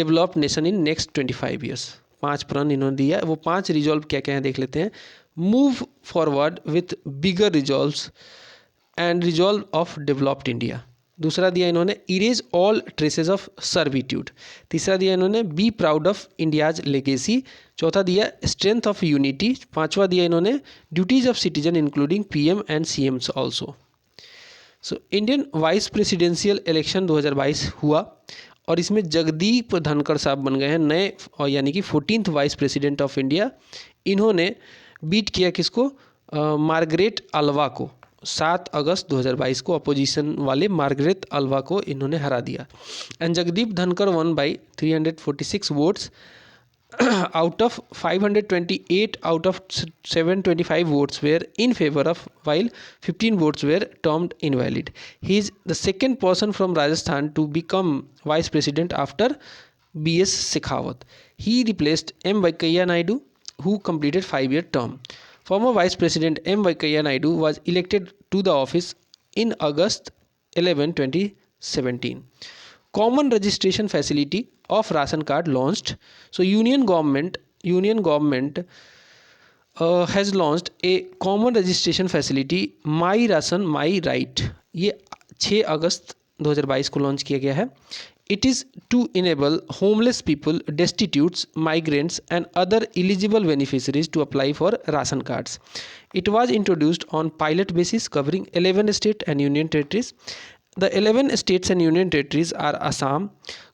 developed nation in next 25 years. 5 प्रण इन्होंने दिया. वो 5 resolve क्या क्या है देख लेते हैं. Move forward with bigger resolves and resolve of developed India. दूसरा दिया इन्होंने erase all traces of servitude. तीसरा दिया इन्होंने be proud of India's legacy. चौथा दिया स्ट्रेंथ ऑफ यूनिटी. पांचवा दिया इन्होंने duties of citizen including PM and CM's also. So Indian vice presidential election 2022 हुआ और इसमें जगदीप धनखड़ साहब बन गए हैं नए, और यानी कि 14th vice president of India. इन्होंने बीट किया किसको? मार्गरेट अल्वा को. 7 अगस्त 2022 को अपोजिशन वाले मार्गरेट अल्वा को इन्होंने हरा दिया. And Jagdeep Dhankhar one by 346 votes out of 528 out of 725 votes were in favor of, while 15 votes were termed invalid. He is the second person from Rajasthan to become vice president after B.S. Shekhawat. He replaced M. Venkaiah Naidu, who completed 5-year term. Former Vice President M. Venkaiah Naidu was elected to the office in August 11, 2017. Common registration facility of ration card launched. So union government has launched a common registration facility My Ration My Right. ये 6 अगस्त 2022 को launch किया गया है. It is to enable homeless people, destitutes, migrants and other eligible beneficiaries to apply for ration cards. It was introduced on pilot basis covering 11 states and union territories. The 11 states and union territories are Assam,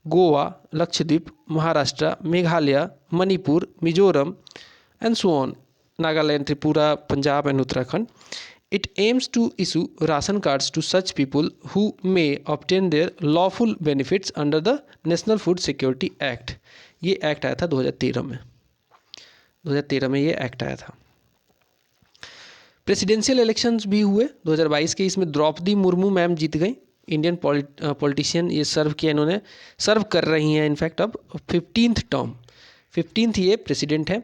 Goa, Lakshadweep, Maharashtra, Meghalaya, Manipur, Mizoram and so on, Nagaland, Tripura, Punjab and Uttarakhand. It aims to issue ration cards to such people who may obtain their lawful benefits under the National Food Security Act. ये act आया था 2013 में. 2013 में ये act आया था. Presidential elections भी हुए 2022 के. इसमें द्रौपदी मुर्मू मैम जीत गई. इंडियन पॉलिटिशियन ये सर्व किया, इन्होंने सर्व कर रही हैं इनफैक्ट अब 15th टर्म. 15th ये प्रेसिडेंट है.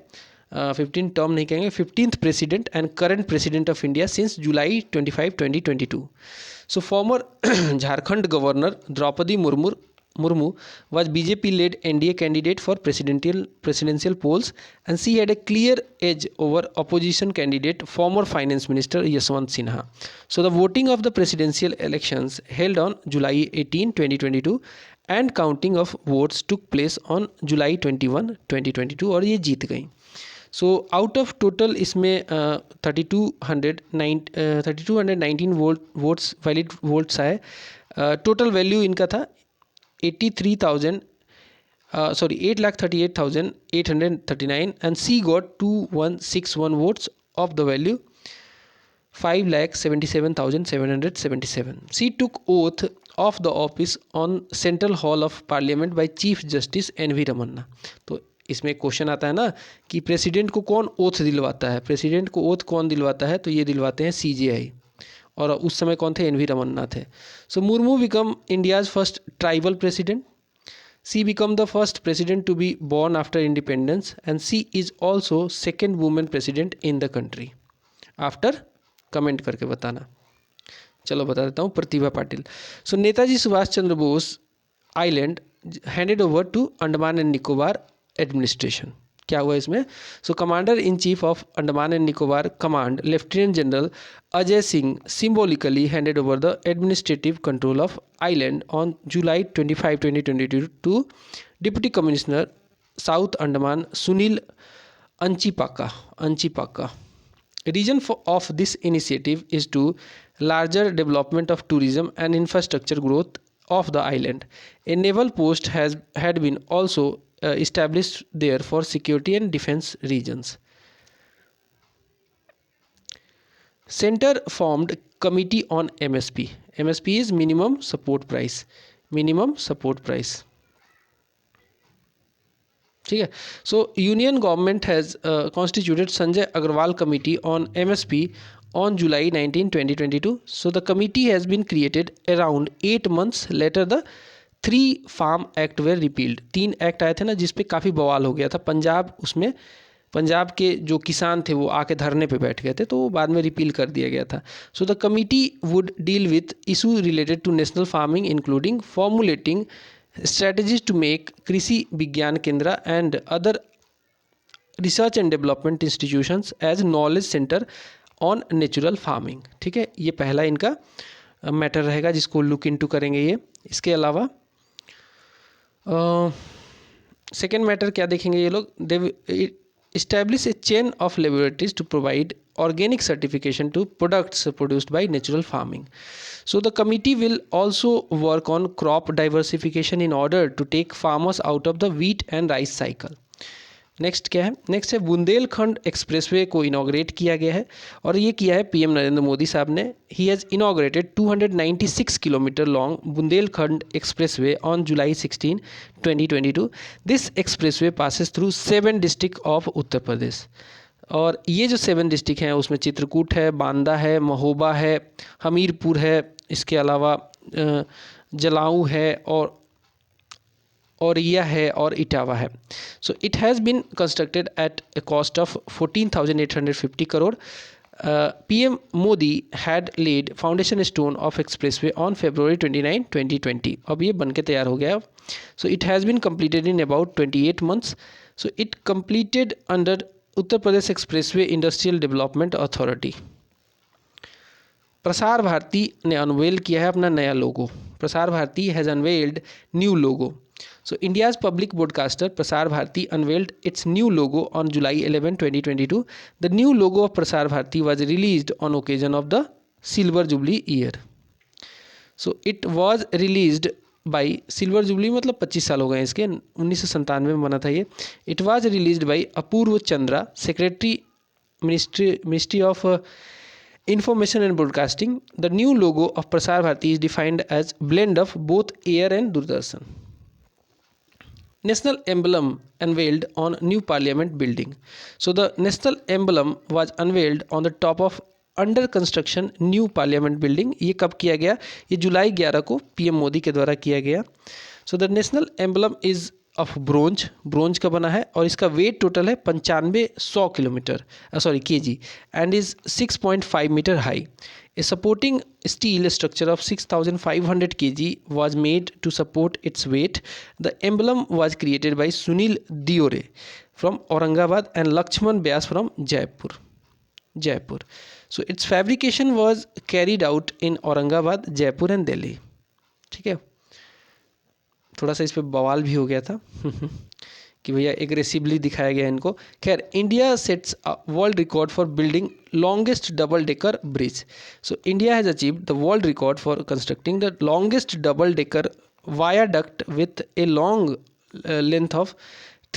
15th टर्म नहीं कहेंगे, 15th president and current president of India since July 25, 2022. So former Jharkhand governor Droupadi Murmu was BJP-led NDA candidate for presidential polls, and she had a clear edge over opposition candidate former finance minister Yashwant Sinha. So the voting of the presidential elections held on July 18, 2022 and counting of votes took place on July 21, 2022 और ये जीत गई. So out of total इसमें 3219 votes valid votes आए. Total value इनका था 8,38,839 and she got 2161 votes of the value 5,77,777. She took oath of the office on Central Hall of Parliament by Chief Justice N.V. Ramanna. तो इसमें question आता है ना कि प्रेसिडेंट को कौन ओथ दिलवाता है. प्रेसिडेंट को ओथ कौन दिलवाता है? तो ये दिलवाते हैं CJI, और उस समय कौन थे? N.V. रमन्ना थे. So Murmu become India's first tribal president. She became the first president to be born after independence, and she is also second woman president in the country. After comment करके बताना. चलो बता देता हूँ. Pratibha Patil. So Netaji Subhash Chandra Bose island handed over to Andaman and Nicobar administration. क्या हुआ इसमें? So commander in chief of Andaman and Nicobar command lieutenant general Ajay Singh symbolically handed over the administrative control of island on July 25, 2022 to deputy commissioner south Andaman Sunil Anchipaka. Reason of this initiative is to larger development of tourism and infrastructure growth of the island. A naval post had been also established there for security and defense reasons. Center formed committee on MSP. MSP is minimum support price. Minimum support price. ठीक है. So union government has constituted Sanjay Agarwal committee on MSP on July 19, 2022. So the committee has been created around 8 months later the 3 Farm Act were repealed. 3 act आए थे ना जिस पे काफ़ी बवाल हो गया था. पंजाब के जो किसान थे वो आके धरने पे बैठ गए थे, तो वो बाद में रिपील कर दिया गया था. So the committee would deal with issue related to national farming including formulating strategies to make कृषि विज्ञान केंद्र and other research and development institutions as knowledge center on natural farming. ठीक है, ये पहला इनका मैटर रहेगा जिसको लुक इनटू करेंगे ये. इसके अलावा सेकेंड मैटर क्या देखेंगे ये लोग? दे establish a chain of laboratories to provide organic certification to products produced by natural farming. So the committee will also work on crop diversification in order to take farmers out of the wheat and rice cycle. Next क्या है? Next है Bundelkhand expressway को inaugurate किया गया है और ये किया है पीएम नरेंद्र मोदी साहब ने. He has inaugurated 296 kilometre long Bundelkhand expressway on July 16, 2022. This expressway passes through 7 district of Uttar Pradesh. और ये जो 7 डिस्ट्रिक्ट हैं उसमें चित्रकूट है, बांदा है, महोबा है, हमीरपुर है, इसके अलावा जलाऊ है और यह है और इटावा है. So it has been constructed at a cost of 14,850 crore. PM Modi had laid foundation stone of expressway on February 29, 2020. अब ये बन के तैयार हो गया. So it has been completed in about 28 months. So it completed under Uttar Pradesh expressway industrial development authority. Prasar Bharati ने unwell किया है अपना नया logo. Prasar Bharati has unveiled new logo. So India's public broadcaster Prasar Bharati unveiled its new logo on July 11, 2022. The new logo of Prasar Bharati was released on occasion of the Silver Jubilee year. So it was released by Silver Jubilee मतलब 25 साल हो गए इसके, 1997 में बना था ये. It was released by Apoorva Chandra, Secretary Ministry of Information and Broadcasting. The new logo of Prasar Bharati is defined as blend of both air and Doordarshan. National emblem unveiled on new parliament building. So the national emblem was unveiled on the top of under construction new parliament building. ये कब किया गया? ये जुलाई 11 को PM Modi के द्वारा किया गया. So the national emblem is of bronze का बना है और इसका वेट टोटल है 9500 kilometre kg and is 6.5 meter high. A supporting steel structure of 6,500 kg was made to support its weight. The emblem was created by Sunil Diore from Aurangabad and Lakshman Vyas from Jaipur. So its fabrication was carried out in Aurangabad, Jaipur and Delhi. ठीक है, थोड़ा सा इस पे बवाल भी हो गया था कि भैया एग्रेसिवली दिखाया गया इनको. खैर, India sets world record for building longest double decker bridge. So India has achieved the world record for constructing the longest double decker viaduct with a long length of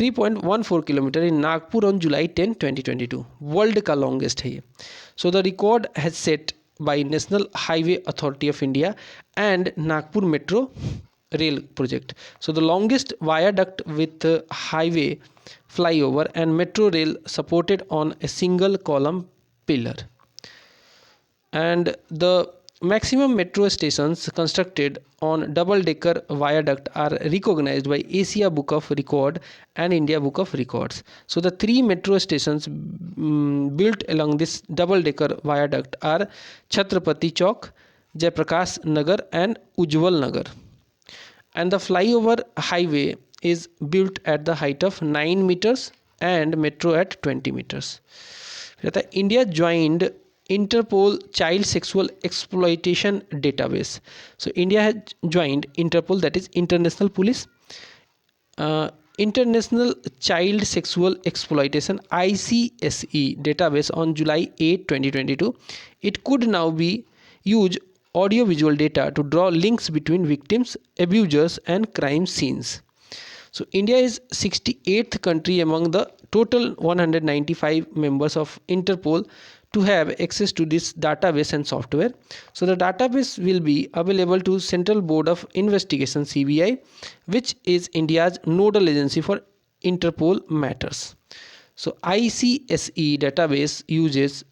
3.14 kilometre in Nagpur on July 10, 2022. World का longest है ये. So the record has set by national highway authority of India and Nagpur metro rail project. So the longest viaduct with highway flyover and metro rail supported on a single column pillar. And the Maximum metro stations constructed on double-decker viaduct are recognized by Asia Book of Record and India Book of Records. So the three metro stations built along this double-decker viaduct are Chhatrapati Chowk, Jayaprakash Nagar and Ujjwal Nagar. And the flyover highway is built at the height of 9 meters and metro at 20 meters. India joined Interpol Child Sexual Exploitation Database. So India has joined Interpol, that is International Police International Child Sexual Exploitation ICSE database on July 8, 2022. It could now be use audio-visual data to draw links between victims, abusers and crime scenes. So India is 68th country among the total 195 members of Interpol to have access to this database and software. So the database will be available to Central Board of Investigation CBI, which is India's nodal agency for Interpol matters. So ICSE database uses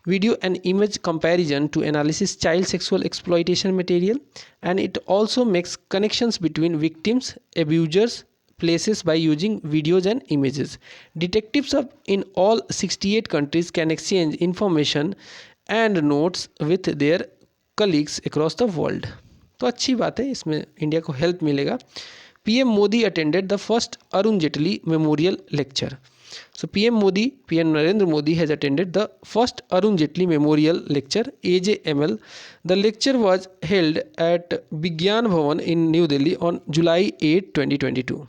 video and image comparison to analyze child sexual exploitation material, and it also makes connections between victims, abusers, places by using videos and images. Detectives in all 68 countries can exchange information and notes with their colleagues across the world. तो अच्छी बात है, इसमें India को help मिलेगा. PM Modi attended the first Arun Jaitley Memorial Lecture. So PM Narendra Modi has attended the first Arun Jaitley Memorial Lecture, AJML. The lecture was held at Vigyan Bhavan in New Delhi on July 8, 2022.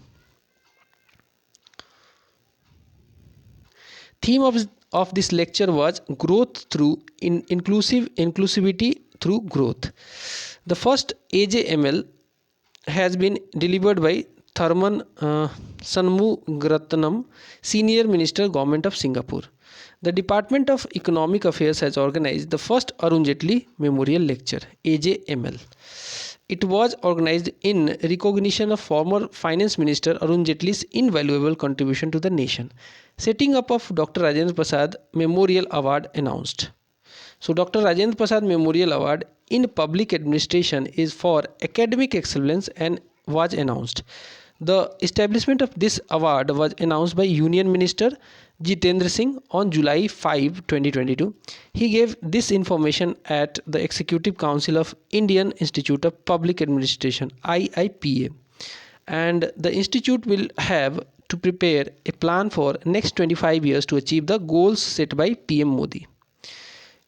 Theme of this lecture was growth through inclusivity through growth. The first AJML has been delivered by Tharman Shanmugaratnam, Senior Minister, Government of Singapore. The Department of Economic Affairs has organized the first Arun Jaitley Memorial Lecture, AJML. It was organized in recognition of former Finance Minister Arun Jaitley's invaluable contribution to the nation. Setting up of Dr. Rajendra Prasad Memorial Award announced. So Dr. Rajendra Prasad Memorial Award in Public Administration is for academic excellence and was announced. The establishment of this award was announced by Union Minister Jitendra Singh on July 5, 2022. He gave this information at the Executive Council of Indian Institute of Public Administration IIPA, and the institute will have to prepare a plan for next 25 years to achieve the goals set by PM Modi.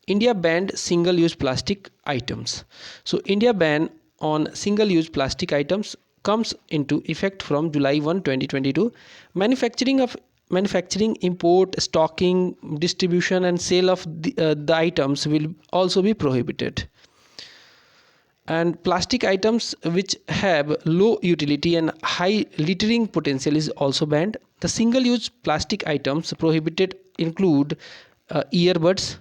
India banned single-use plastic items. So India ban on single-use plastic items comes into effect from July 1, 2022. Manufacturing, import, stocking, distribution and sale of the items will also be prohibited. And plastic items which have low utility and high littering potential is also banned. The single-use plastic items prohibited include earbuds,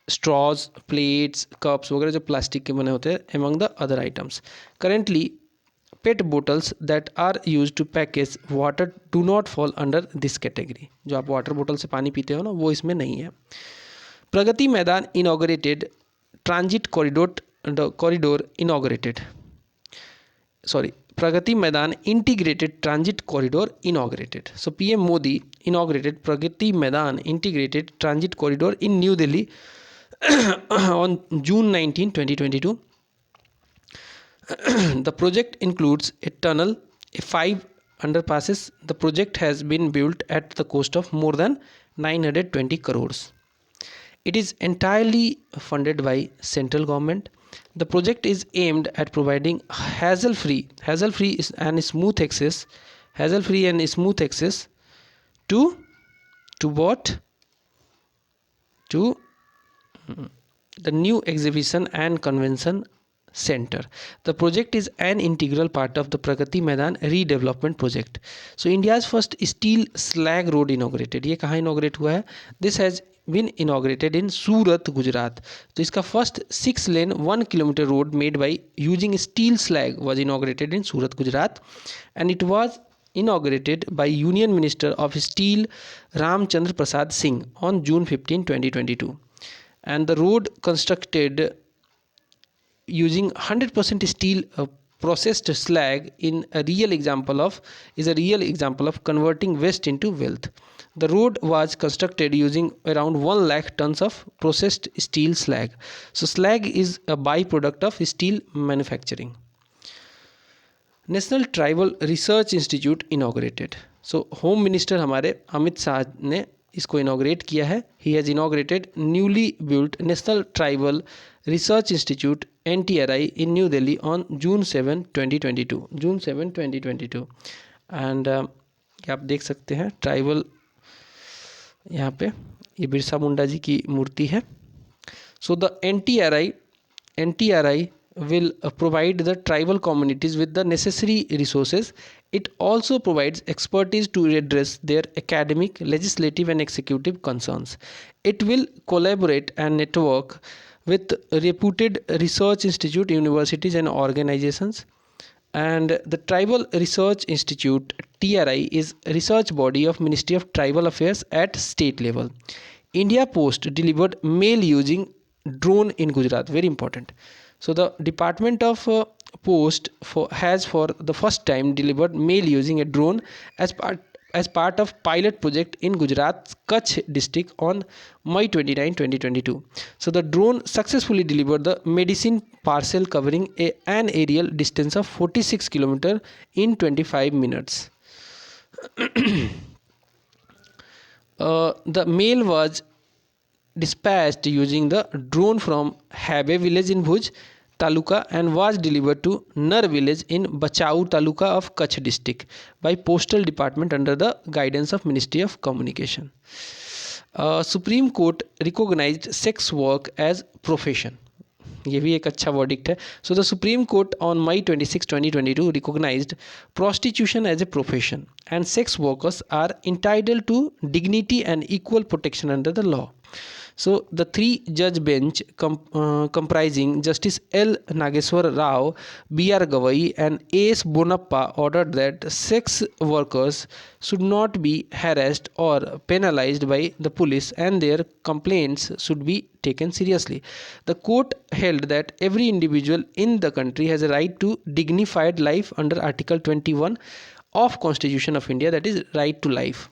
straws, plates, cups वगैरह जो plastic के बने होते हैं among the other items. Currently, PET bottles that are used to package water do not fall under this category. जो आप water बोतल से पानी पीते हो ना, वो इसमें नहीं है. Pragati Maidan inaugurated transit corridor inaugurated. Pragati Maidan Integrated Transit Corridor inaugurated. So PM Modi inaugurated Pragati Maidan Integrated Transit Corridor in New Delhi on June 19, 2022. The project includes a tunnel, 5 underpasses. The project has been built at the cost of more than 920 crores. It is entirely funded by central government. The project is aimed at providing hassle-free and smooth access to what? To the new exhibition and convention center. The project is an integral part of the Pragati Maidan redevelopment project. So India's first steel slag road inaugurated. ये कहाँ inaugurate हुआ है? This has been inaugurated in Surat, Gujarat. तो इसका first 6-lane 1 kilometer road made by using steel slag was inaugurated in Surat, Gujarat, and it was inaugurated by Union Minister of Steel Ramchandra Prasad Singh on June 15, 2022. And the road constructed using 100% steel processed slag in a real example of converting waste into wealth. The road was constructed using around 1 lakh tons of processed steel slag. So slag is a byproduct of steel manufacturing. National tribal research institute inaugurated. So home minister हमारे अमित शाह ने इसको inaugurate किया है. ही has inaugurated newly built national tribal research institute NTRI in new Delhi on June 7, 2022. And ये आप देख सकते हैं ट्राइबल, यहाँ पे ये बिरसा मुंडा जी की मूर्ति है. So the NTRI will provide the tribal communities with the necessary resources. It also provides expertise to address their academic, legislative and executive concerns. It will collaborate and network with reputed research institute, universities and organizations. And the Tribal Research Institute TRI is a research body of Ministry of Tribal Affairs at state level. India Post delivered mail using drone in Gujarat. Very important. So the Department of Post has for the first time delivered mail using a drone as part of pilot project in Gujarat's Kutch district on May 29, 2022. So the drone successfully delivered the medicine parcel covering an aerial distance of 46 km in 25 minutes. The mail was dispatched using the drone from Habe village in Bhuj Taluka and was delivered to Nar village in Bachau Taluka of Kutch district by Postal Department under the guidance of Ministry of Communication. Supreme Court recognized sex work as profession. ये भी एक अच्छा verdict है. So the Supreme Court on May 26, 2022 recognized prostitution as a profession and sex workers are entitled to dignity and equal protection under the law. So the 3-judge bench comprising Justice L. Nageswar Rao, B.R. Gavai and A.S. Bonappa ordered that sex workers should not be harassed or penalized by the police and their complaints should be taken seriously. The court held that every individual in the country has a right to dignified life under Article 21 of Constitution of India, that is right to life.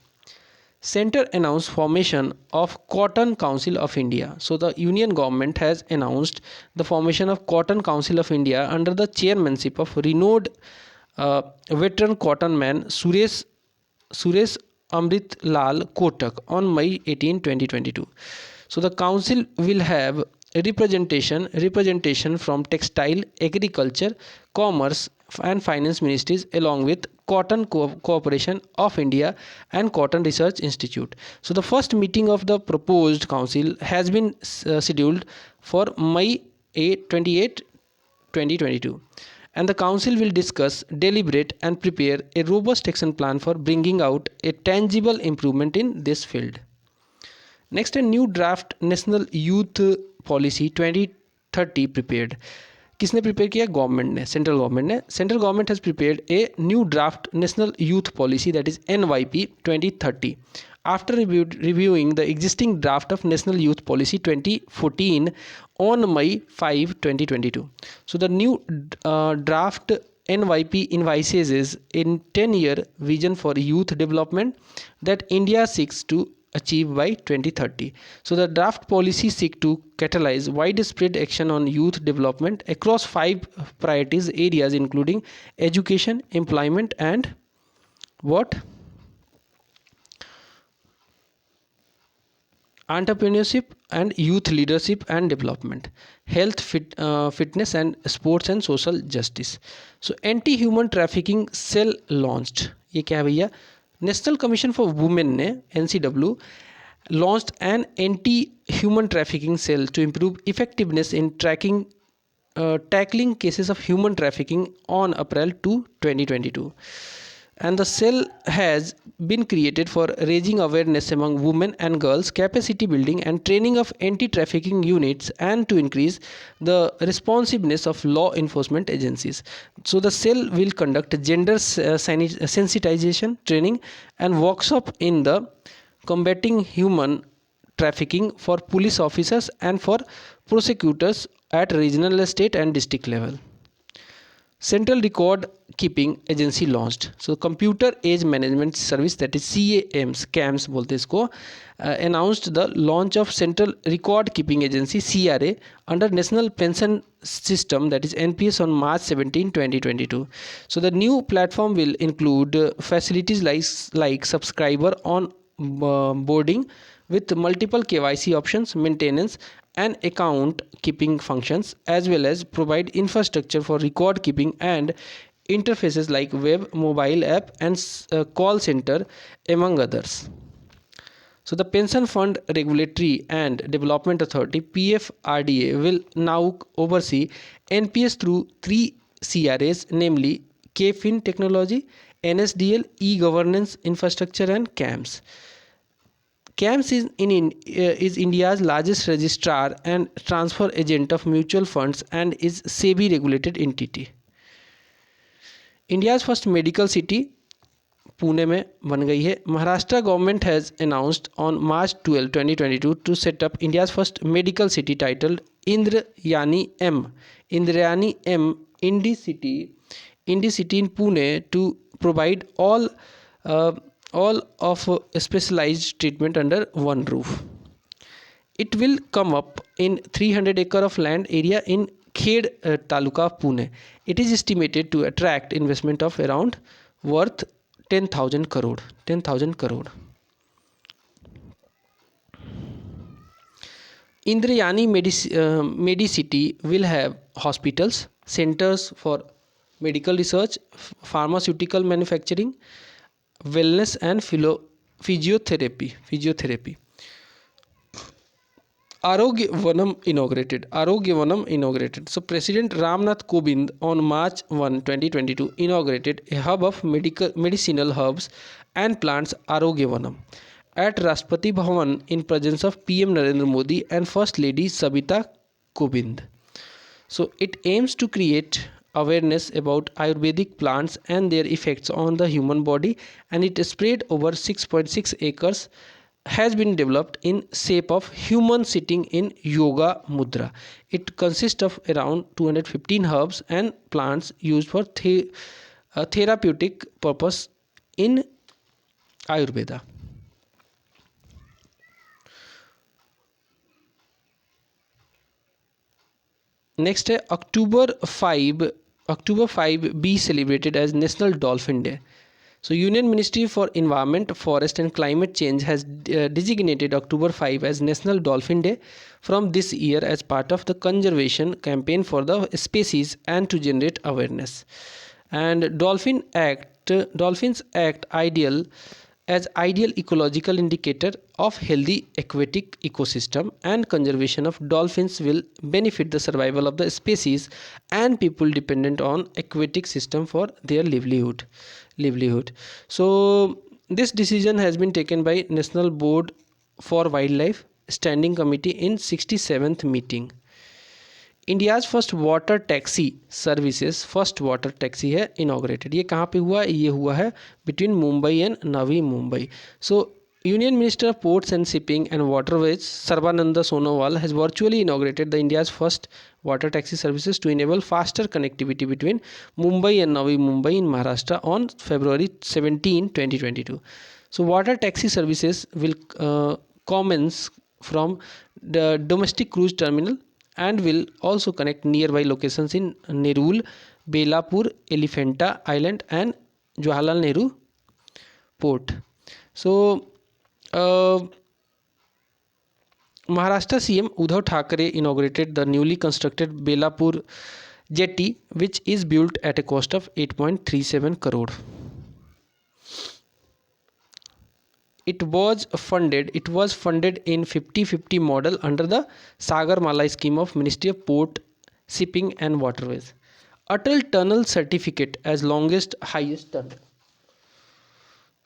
Centre announced formation of Cotton Council of India. So the Union government has announced the formation of Cotton Council of India under the chairmanship of renowned veteran cotton man Suresh Amrit Lal Kotak on May 18, 2022. So the council will have representation from textile, agriculture, commerce and finance ministries along with Cotton Corporation of India and Cotton Research Institute. So the first meeting of the proposed council has been scheduled for May 28, 2022. And the council will discuss, deliberate and prepare a robust action plan for bringing out a tangible improvement in this field. Next, a new draft National Youth Policy 2030 prepared. किसने prepare किया? Government ने, central government ने. Central government has prepared a new draft national youth policy that is NYP 2030 after reviewing the existing draft of National Youth Policy 2014 on May 5, 2022. So the new draft NYP envisages a 10-year vision for youth development that India seeks to achieve by 2030. So the draft policy seek to catalyze widespread action on youth development across 5 priorities areas including education, employment and what? Entrepreneurship and youth leadership and development, health, fitness and sports and social justice. So anti-human trafficking cell launched. ये क्या है भैया? National commission for women ने NCW launched an anti-human trafficking cell to improve effectiveness in tackling cases of human trafficking on April 2, 2022. And the cell has been created for raising awareness among women and girls, capacity building and training of anti-trafficking units and to increase the responsiveness of law enforcement agencies. So the cell will conduct gender sensitization training and workshop in the combating human trafficking for police officers and for prosecutors at regional, state and district level. Central Record Keeping Agency launched. So Computer Age Management Service, that is CAMS बोलते इसको, announced the launch of Central Record Keeping Agency CRA under National Pension System, that is NPS, on March 17, 2022. So the new platform will include facilities like subscriber on boarding with multiple KYC options, maintenance and account keeping functions, as well as provide infrastructure for record keeping and interfaces like web, mobile app and call center, among others. So the Pension Fund Regulatory and Development Authority PFRDA will now oversee NPS through 3 CRAs, namely KFIN Technology, NSDL, E-Governance Infrastructure and CAMS. CAMS is India's largest registrar and transfer agent of mutual funds and is SEBI regulated entity. India's first medical city Pune में बन गई है. Maharashtra government has announced on March 12, 2022 to set up India's first medical city titled Indrayani M Indy City in Pune to provide all of specialized treatment under one roof. It will come up in 300 acre of land area in Khed Taluka, Pune. It is estimated to attract investment of around worth 10,000 crore. Indrayani Medicity will have hospitals, centers for medical research, pharmaceutical manufacturing, wellness and physiotherapy. Arogyavanam inaugurated. So President Ramnath Kovind on March 1, 2022 inaugurated a hub of medicinal herbs and plants, Arogyavanam, at Rashtrapati Bhavan in presence of PM Narendra Modi and First Lady Sabita Kovind. So it aims to create awareness about Ayurvedic plants and their effects on the human body, and it is spread over 6.6 acres, has been developed in shape of human sitting in yoga mudra. It consists of around 215 herbs and plants used for therapeutic purpose in Ayurveda. Next है October 5 be celebrated as National Dolphin Day. So Union Ministry for Environment, Forest and Climate Change has designated October 5 as National Dolphin Day from this year as part of the conservation campaign for the species and to generate awareness. And Dolphins act ideal ecological indicator of healthy aquatic ecosystem, and conservation of dolphins will benefit the survival of the species and people dependent on aquatic system for their livelihood. So this decision has been taken by National Board for Wildlife Standing Committee in 67th meeting. India's first water taxi services, first water taxi है inaugurated. ये कहाँ पे हुआ? ये हुआ है between Mumbai and Navi Mumbai. So union minister of ports and shipping and waterways Sarbananda Sonowal has virtually inaugurated the India's first water taxi services to enable faster connectivity between Mumbai and Navi Mumbai in Maharashtra on February 17, 2022. So water taxi services will commence from the domestic cruise terminal and will also connect nearby locations in Nerul, Belapur, Elephanta Island and Jawaharlal Nehru Port. So Maharashtra CM Uddhav Thackeray inaugurated the newly constructed Belapur jetty, which is built at a cost of 8.37 crore. It was funded in 50-50 model under the Sagarmala scheme of Ministry of Port, Shipping and Waterways. Atal Tunnel certificate as longest highest tunnel.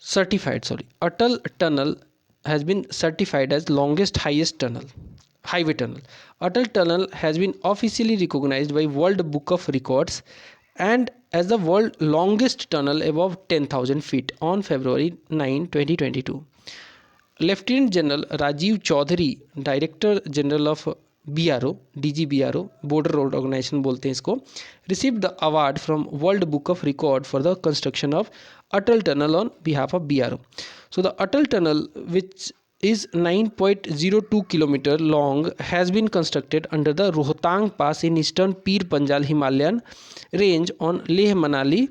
Atal Tunnel has been certified as longest highest tunnel, highway tunnel. Atal Tunnel has been officially recognized by World Book of Records and as the world longest tunnel above 10,000 feet on February 9, 2022. Lieutenant General Rajiv Chaudhary, Director General of BRO, DGBRO, Border Road Organization बोलते हैं इसको, received the award from World Book of Record for the construction of Atal Tunnel on behalf of BRO. So the Atal Tunnel, which is 9.02 kilometer long, has been constructed under the Rohtang Pass in eastern Pir Panjal Himalayan range on Leh Manali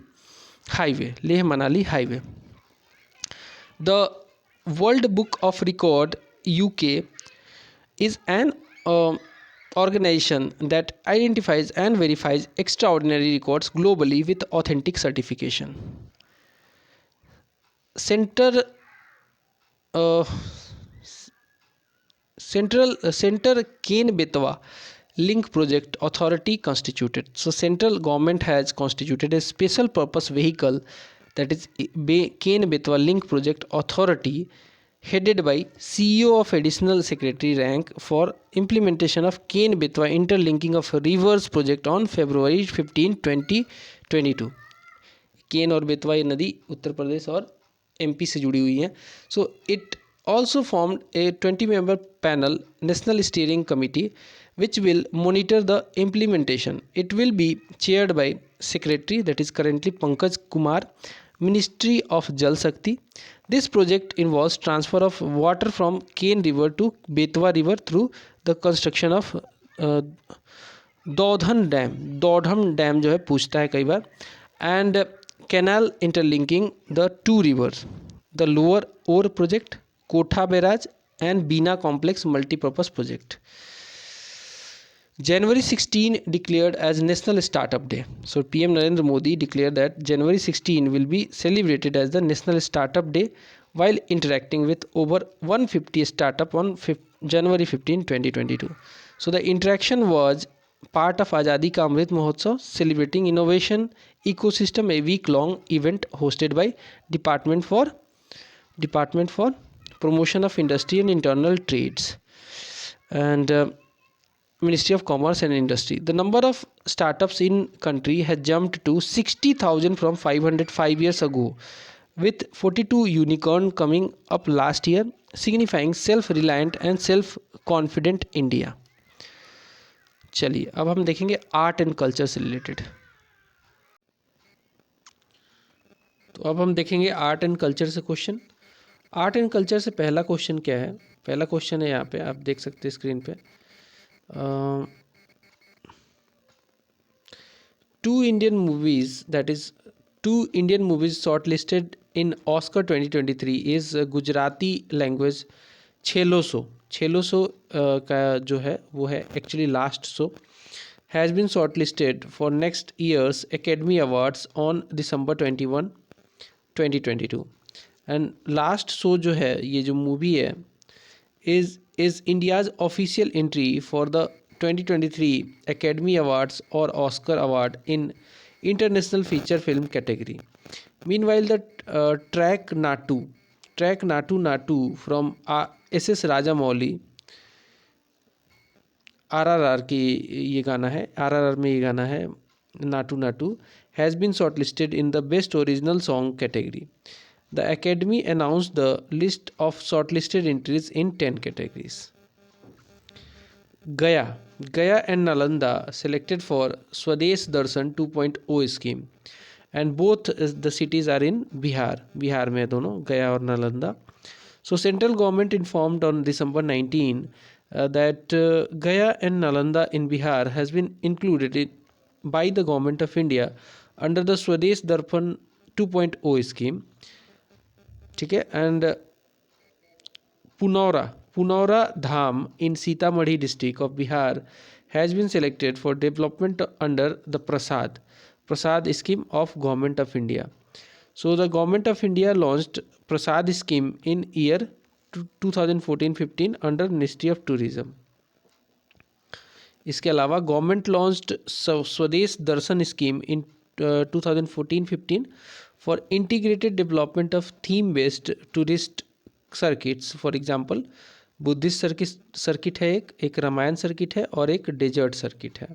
Highway. The World Book of Record UK is an organization that identifies and verifies extraordinary records globally with authentic certification. Center Ken Betwa Link Project Authority constituted. So central government has constituted a special purpose vehicle, that is Ken Betwa Link Project Authority, headed by CEO of Additional Secretary rank, for implementation of Ken Betwa Interlinking of Rivers project on February 15, 2022. केन और बेतवा ये नदी उत्तर प्रदेश और MP से जुड़ी हुई हैं. So it also formed a 20-member panel national steering committee which will monitor the implementation. It will be chaired by secretary, that is currently Pankaj Kumar, Ministry of Jal Shakti. This project involves transfer of water from Ken River to Betwa River through the construction of Daudhan dam जो है पूछता है कई बार, and canal interlinking the two rivers, the lower Or project, Kotha Barrage and Bina Complex multipurpose project. January 16 declared as National Startup Day. So PM Narendra Modi declared that January 16 will be celebrated as the National Startup Day while interacting with over 150 startups on January 15, 2022. So the interaction was part of Azadi Ka Amrit Mahotsav, celebrating innovation ecosystem, a week-long event hosted by Department for Promotion of Industry and Internal Trades and Ministry of Commerce and Industry. The number of startups in country has jumped to 60,000 from 505 years ago, with 42 unicorn coming up last year, signifying self-reliant and self-confident India. चलिए अब हम देखेंगे art and culture से related. तो अब हम देखेंगे art and culture से क्वेश्चन. आर्ट एंड कल्चर से पहला क्वेश्चन क्या है? पहला क्वेश्चन है यहाँ पे, आप देख सकते हैं स्क्रीन पे. Two Indian movies shortlisted in Oscar 2023 is Gujarati language Chhello show का जो है वो है actually last show, has been shortlisted for next year's academy awards on December 21, 2022. And last show जो है, ये जो मूवी है, is India's official entry for the 2023 Academy Awards or Oscar Award in International Feature Film category. Meanwhile, the track Natu from SS Rajamouli, RRR की ये गाना है, RRR में ये गाना है Natu has been shortlisted in the Best Original Song category. The Academy announced the list of shortlisted entries in 10 categories. Gaya and Nalanda selected for Swadesh Darshan 2.0 scheme, and both the cities are in Bihar में दोनों Gaya और Nalanda. So central government informed on December 19 that Gaya and Nalanda in Bihar has been included by the government of India under the Swadesh Darshan 2.0 scheme. ठीक है. And Punaura Dham in Sitamarhi district of Bihar has been selected for development under the PRASAD scheme of government of India. So the government of India launched PRASAD scheme in year 2014-15 under ministry of tourism. इसके अलावा government launched Swadesh Darshan scheme in 2014-15 for integrated development of theme-based tourist circuits. For example, Buddhist circuit है, एक Ramayan circuit है और एक desert circuit है.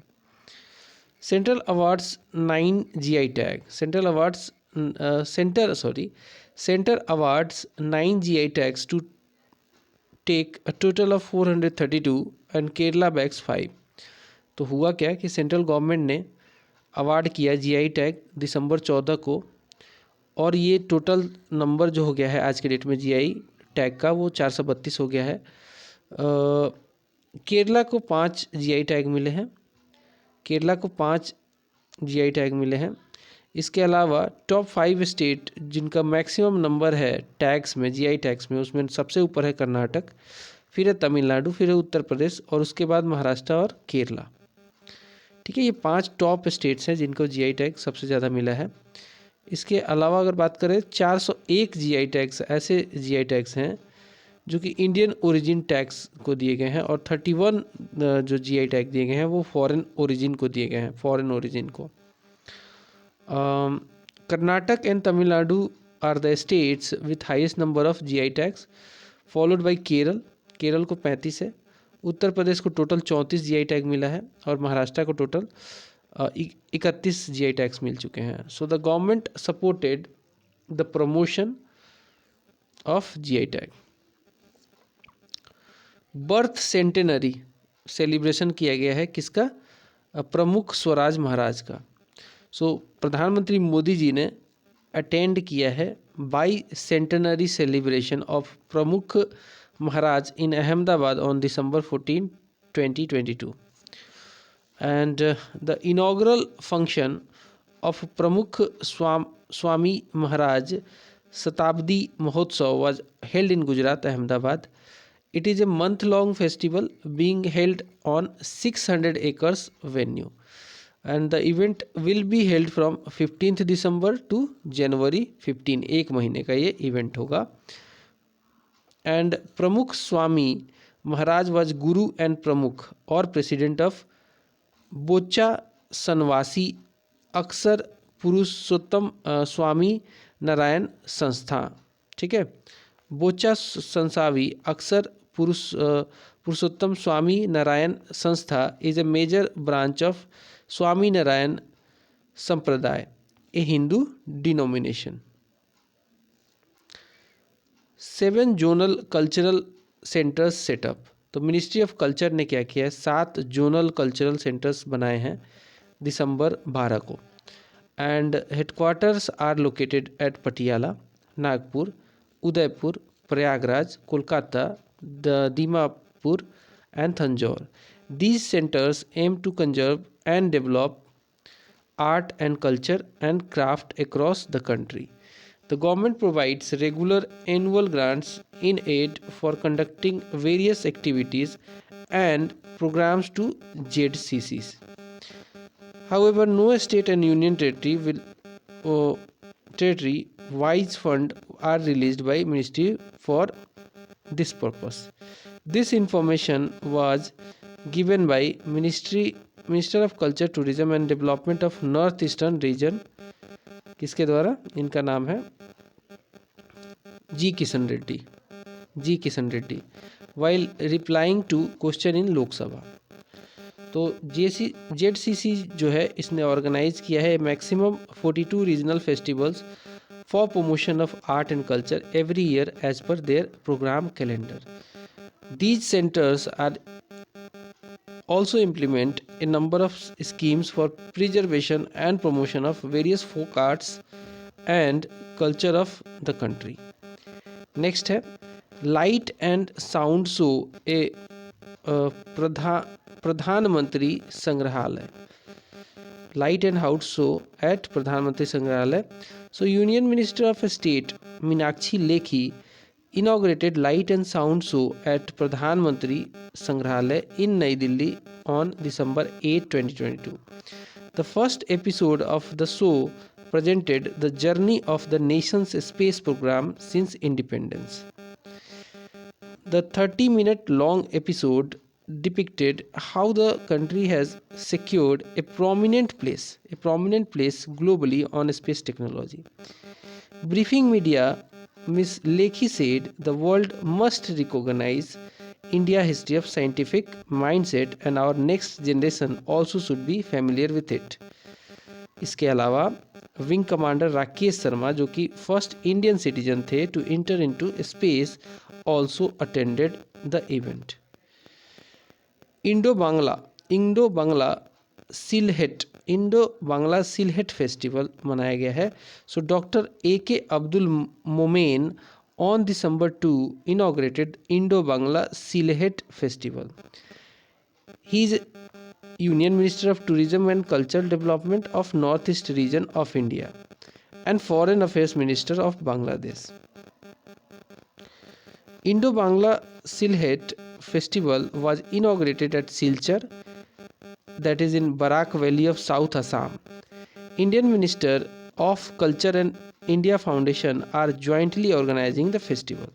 Central awards 9 GI tag. Center awards 9 GI tags to take a total of 432 and Kerala bags 5। तो हुआ क्या कि सेंट्रल गवर्नमेंट ने अवार्ड किया जीआई टैग दिसंबर 14 को, और ये टोटल नंबर जो हो गया है आज के डेट में जीआई टैग का वो 432 हो गया है। केरला को 5 जीआई टैग मिले हैं, केरला को 5 जीआई टैग मिले हैं। इसके अलावा टॉप 5 स्टेट जिनका मैक्सिमम नंबर है टैग्स में, जीआई टैग्स में, उसमें सबसे ऊपर है कर्नाटक, फिर है तमिलनाडु, फिर है उत्तर प्रदेश और उसके बाद महाराष्ट्र और केरला। ठीक है, ये 5 टॉप स्टेट्स हैं जिनको जीआई टैग सबसे ज़्यादा मिला है। इसके अलावा अगर बात करें 401 जीआई टैग्स ऐसे जीआई टैग्स हैं जो कि इंडियन ओरिजिन टैग्स को दिए गए हैं, और 31 जो जीआई टैग दिए गए हैं वो फॉरेन ओरिजिन को दिए गए हैं, फॉरेन ओरिजिन को। Karnataka and Tamil Nadu are the states with highest number of GI tags, followed by Kerala, Kerala को 35 है, उत्तर प्रदेश को टोटल 34 जीआई टैग मिला है, और महाराष्ट्र को टोटल 31 जीआई टैग्स मिल चुके हैं। सो the government supported the promotion of GI tag. Birth centenary celebration किया गया है किसका? प्रमुख स्वराज महाराज का। सो प्रधानमंत्री मोदी जी ने अटेंड किया है बाई सेंटेनरी सेलिब्रेशन ऑफ प्रमुख महाराज इन Ahmedabad on December 14, 2022, and the inaugural function of Pramukh Swami Maharaj Shatabdi Mahotsav was held in Gujarat, Ahmedabad. It is a month-long festival being held on 600 acres venue, and the event will be held from 15th December to January 15। एक महीने का ये event होगा। And Pramukh Swami Maharaj was Guru and Pramukh or President of बोचा सनवासी अक्सर पुरुषोत्तम स्वामी नारायण संस्था। ठीक है, बोचा संसावी अक्सर पुरुषोत्तम Swami Narayan Sanstha is a major branch of Swami Narayan Sampradaya, a Hindu denomination. 7 zonal cultural centres setup. तो मिनिस्ट्री ऑफ कल्चर ने क्या किया है? 7 जोनल कल्चरल सेंटर्स बनाए हैं दिसंबर 12 को, and headquarters are located at Patiala, Nagpur, Udaipur, Prayagraj, Kolkata, Dimapur and Tanjore. These centers aim to conserve and develop art and culture and craft across the country. The government provides regular annual grants in aid for conducting various activities and programs to ZCCs. However, no state and union territory-wise funds are released by Ministry for this purpose. This information was given by Minister of Culture, Tourism and Development of Northeastern Region, किसके द्वारा? इनका नाम है जी Kishan Reddy, while replying to question in Lok Sabha. तो ZCC जो है इसने organize किया है maximum 42 regional festivals for promotion of art and culture every year as पर their program calendar. These centers are also implement a number of schemes for preservation and promotion of various folk arts and culture of the country. Next है light and sound show ए प्रधानमंत्री संग्रहालय, light and house show at प्रधानमंत्री संग्रहालय। सो union minister of state Meenakshi Lekhi inaugurated light and sound show at Pradhan Mantri Sangrahalaya in Nai Delhi on December 8, 2022. The first episode of the show presented the journey of the nation's space program since independence. The 30-minute long episode depicted how the country has secured a prominent place globally on space technology. Briefing media, Ms. Lekhi said the world must recognize India's history of scientific mindset and our next generation also should be familiar with it. इसके अलावा wing commander Rakesh Sharma जो कि first Indian citizen थे to enter into space also attended the event. Indo Bangla Sylhet festival मनाया गया है. So doctor A.K. Abdul Momen on December 2 inaugurated Indo-Bangla Sylhet Festival. He is Union Minister of Tourism and Cultural Development of Northeast Region of India and Foreign Affairs Minister of Bangladesh. Indo-Bangla Sylhet Festival was inaugurated at Silchar, that is in Barak Valley of South Assam. Indian Minister of Culture and India Foundation are jointly organizing the festival.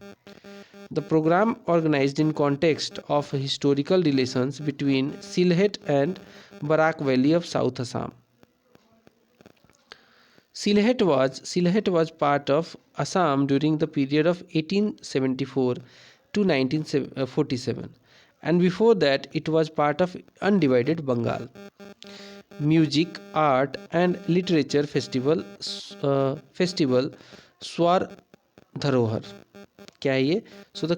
The program, organized in context of historical relations between Sylhet and Barak Valley of South Assam. Sylhet was part of Assam during the period of 1874 to 1947, and before that it was part of undivided Bengal. Music, art and literature festival Swar Dharohar. क्या है ये? So the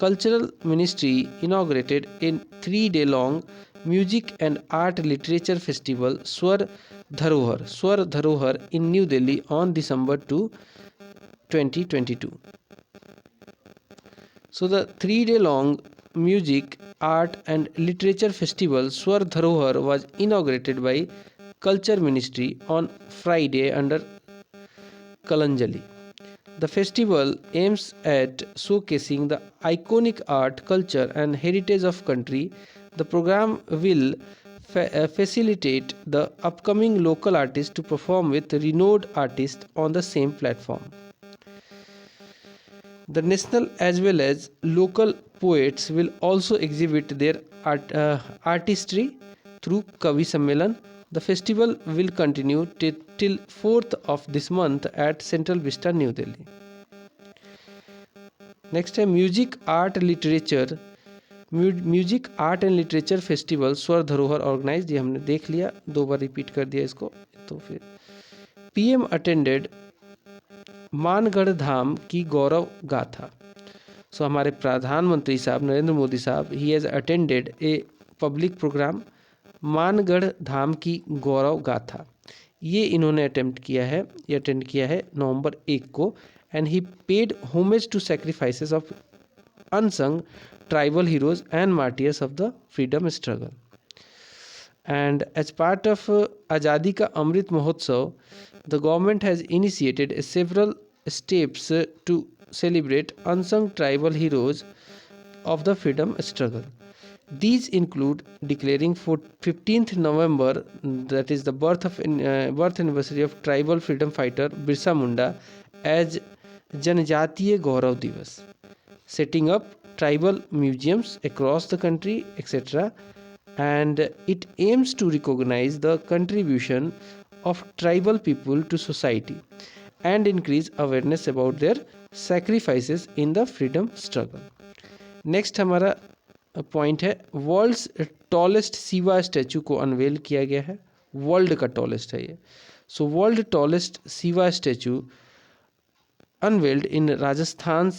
cultural ministry inaugurated a 3-day long music and art literature festival Swar Dharohar in New Delhi on December 2, 2022. So the 3-day long music, art and literature festival Swar Dharohar was inaugurated by Culture Ministry on Friday under Kalanjali. The festival aims at showcasing the iconic art, culture and heritage of country. The program will facilitate the upcoming local artists to perform with renowned artists on the same platform. The national as well as local poets will also exhibit their artistry through Kavi Sammelan. The festival will continue till 4th of this month at Central Vista, New Delhi. Next है music art and literature festival स्वर धरोहर organise. ये हमने देख लिया, 2 बार repeat कर दिया इसको. तो फिर PM अटेंडेड मानगढ़ धाम की गौरव गाथा. सो हमारे प्रधानमंत्री साहब नरेंद्र मोदी साहब he has attended a public programme Mangarh Dham की गौरव गाथा. ये इन्होंने अटेंड किया है नवंबर 1 को. And he paid homage to sacrifices of unsung tribal heroes and martyrs of the freedom struggle. And as part of Azadi Ka Amrit Mahotsav, the government has initiated several steps to celebrate unsung tribal heroes of the freedom struggle. These include declaring 15th November, that is the birth anniversary of tribal freedom fighter Birsa Munda, as Janjatiya Gaurav Divas, setting up tribal museums across the country, etc. And it aims to recognize the contribution of tribal people to society and increase awareness about their sacrifices in the freedom struggle. Next हमारा point है world's tallest Shiva statue को unveil किया गया है. World का tallest है ये. So world tallest Shiva statue unveiled in Rajasthan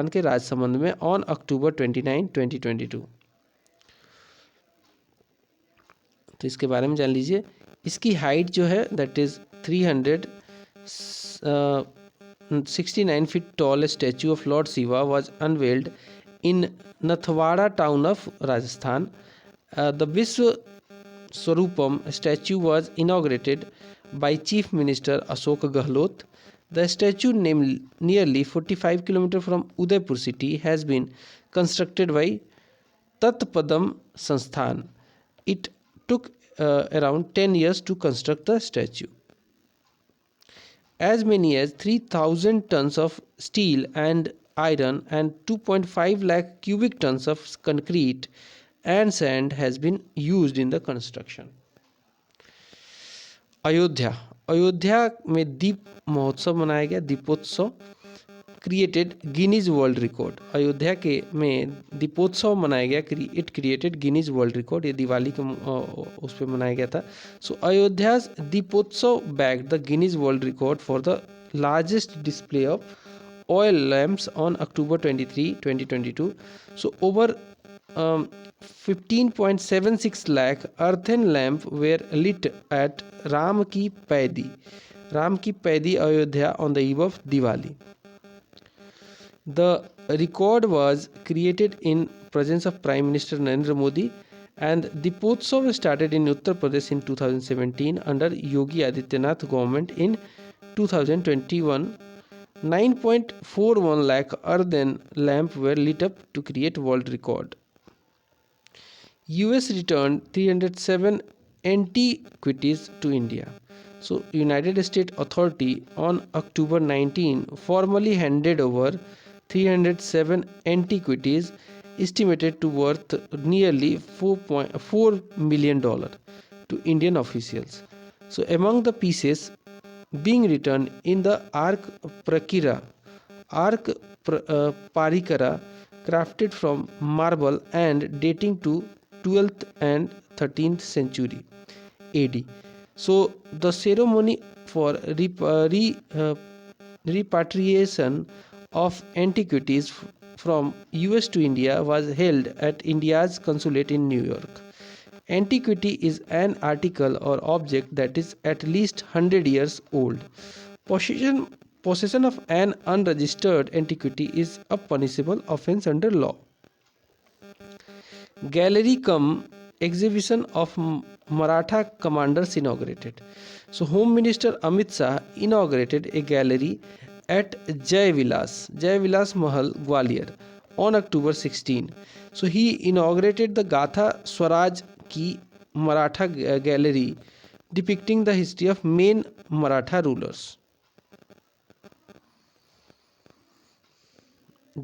के राजसमंद में ऑन अक्टूबर 29, 2022. तो इसके बारे में जान लीजिए. इसकी हाइट जो है that is 369 feet tall statue of Lord Shiva was unveiled in Nathwada town of Rajasthan. The Vishwa Swarupam statue was inaugurated by Chief Minister Ashok Gehlot. The statue, named nearly 45 km from Udaipur city, has been constructed by Tatpadam Sansthan. It took around 10 years to construct the statue. As many as 3,000 tons of steel and iron and 2.5 lakh cubic tons of concrete and sand has been used in the construction. Ayodhya में दीप महोत्सव मनाया गया. Deepotsav created Guinness world record. Ayodhya के में दीपोत्सव मनाया गया. It created Guinness world record. ये दिवाली के उस पर मनाया गया था. So Ayodhya's Deepotsav bagged the Guinness world record for the largest display of oil lamps on October 23, 2022. So over 15.76 lakh earthen lamp were lit at Ram Ki Paidi Ayodhya on the eve of Diwali. The record was created in presence of Prime Minister Narendra Modi, and the Potsav started in Uttar Pradesh in 2017 under Yogi Adityanath government in 2021. 9.41 lakh earthen lamp were lit up to create world record. US returned 307 antiquities to India. So United States Authority on October 19 formally handed over 307 antiquities estimated to worth nearly $4.4 million to Indian officials. So among the pieces being returned in the Parikara, crafted from marble and dating to 12th and 13th century AD. So the ceremony for repatriation of antiquities from US to India was held at India's consulate in New York. Antiquity is an article or object that is at least 100 years old. Possession of an unregistered antiquity is a punishable offense under law. Gallery cum exhibition of Maratha commanders inaugurated. So Home Minister Amit Shah inaugurated a gallery at Jai Vilas Mahal, Gwalior on October 16. So he inaugurated the Gatha Swaraj ki Maratha gallery depicting the history of main Maratha rulers.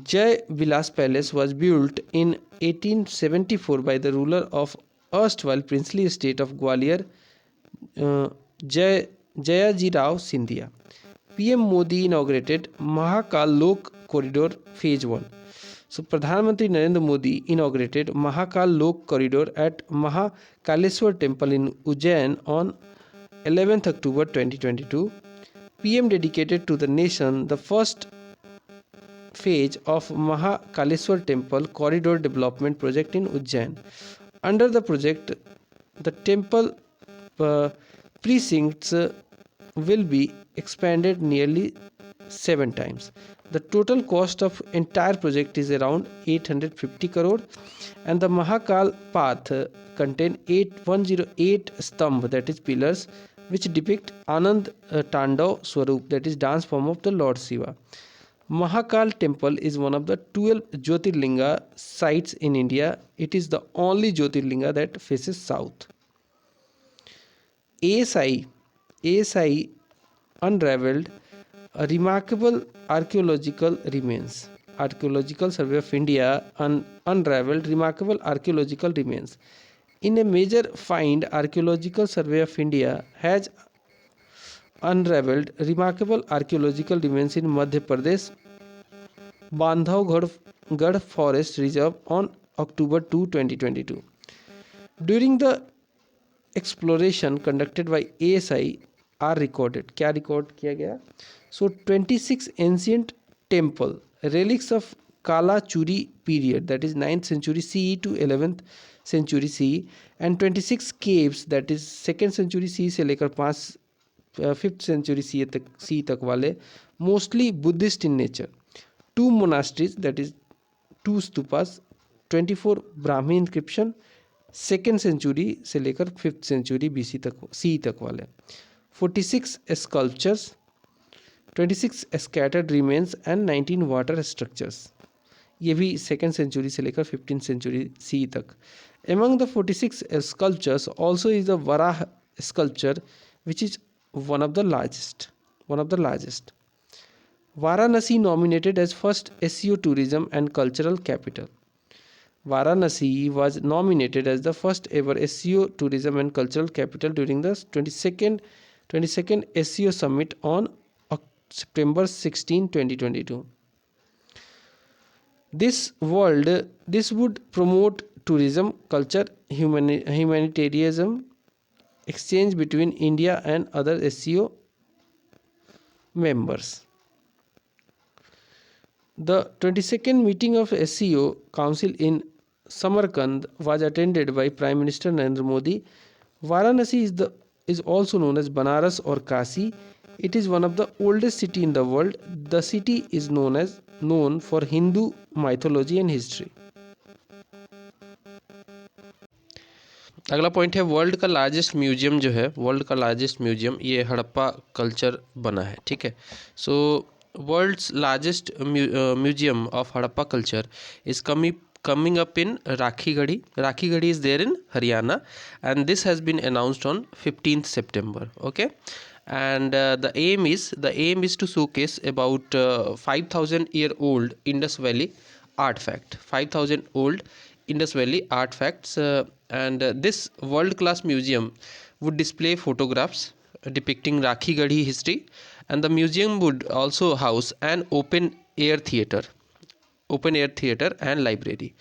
Jai Vilas Palace was built in 1874 by the ruler of erstwhile princely state of Gwalior, Jayaji Rao Scindia. PM Modi inaugurated Mahakal Lok Corridor Phase 1. So Pradhan Mantri Narendra Modi inaugurated Mahakal Lok Corridor at Mahakaleshwar Temple in Ujjain on 11th October 2022. PM dedicated to the nation the first phase of Mahakaleshwar Temple Corridor Development Project in Ujjain. Under the project, the temple precincts will be expanded nearly 7 times. The total cost of entire project is around 850 crore, and the Mahakal path contain 108 stambh, that is pillars, which depict Anand Tandav Swarup, that is dance form of the Lord Shiva. Mahakal temple is one of the 12 Jyotirlinga sites in India. It is the only Jyotirlinga that faces south. ASI unraveled a remarkable archaeological remains. Archaeological Survey of India unraveled remarkable archaeological remains. In a major find, Archaeological Survey of India has unraveled remarkable archaeological remains in Madhya Pradesh, Bandhavgarh Forest Reserve on October 2, 2022. During the exploration conducted by ASI are recorded. क्या record किया गया? So 26 ancient temple relics of Kalachuri period, that is 9th century CE to 11th century CE, and 26 caves, that is 2nd century CE से लेकर 5th century CE तक वाले, mostly Buddhist in nature. 2 monasteries, that is 2 stupas, 24 Brahmi inscription 2nd century से लेकर 5th century BC तक CE तक वाले, 46 sculptures, 26 scattered remains and 19 water structures. ये भी 2nd century से लेकर 15th century CE तक. Among the 46 sculptures also is the Varah sculpture, which is one of the largest. Varanasi nominated as first SEO tourism and cultural capital. Varanasi was nominated as the first ever SEO tourism and cultural capital during the 22nd SEO summit on September 16, 2022. This would promote tourism, culture, humanitarianism, exchange between India and other SEO members. The 22nd meeting of SEO Council in Samarkand was attended by Prime Minister Narendra Modi. Varanasi is also known as Banaras or Kasi. It is one of the oldest city in the world. The city is known for Hindu mythology and history. अगला point है world का largest museum जो है, world का largest museum ये Harappa culture बना है, ठीक है। So world's largest museum of Harappa culture is coming up in Rakhigarhi. Rakhigarhi is there in Haryana, and this has been announced on 15th September. Okay, and the aim is to showcase about 5,000 year old Indus Valley artifact. 5,000 old Indus Valley artifacts, and this world class museum would display photographs depicting Rakhigarhi history, and the museum would also house an open air theater and library,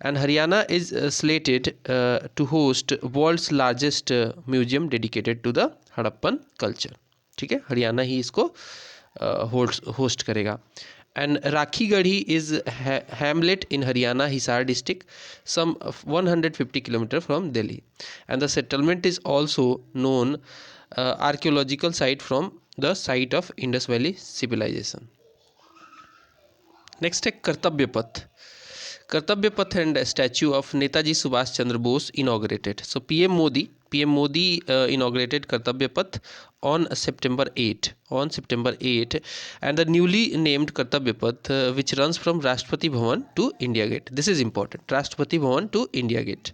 and Haryana is slated to host world's largest museum dedicated to the Harappan culture. ठीक है, हरियाणा ही इसको host करेगा. And Rakhigarhi is hamlet in Haryana Hisar district, some 150 km from Delhi, and the settlement is also known archaeological site from the site of Indus Valley civilization. Next है कर्तव्य पथ. कर्तव्य पथ and statue of Netaji Subhash Chandra Bose inaugurated. So PM Modi inaugurated कर्तव्य पथ on September 8 and the newly named कर्तव्य पथ which runs from Rashtrapati Bhavan to India Gate. This is important, Rashtrapati Bhavan to India Gate.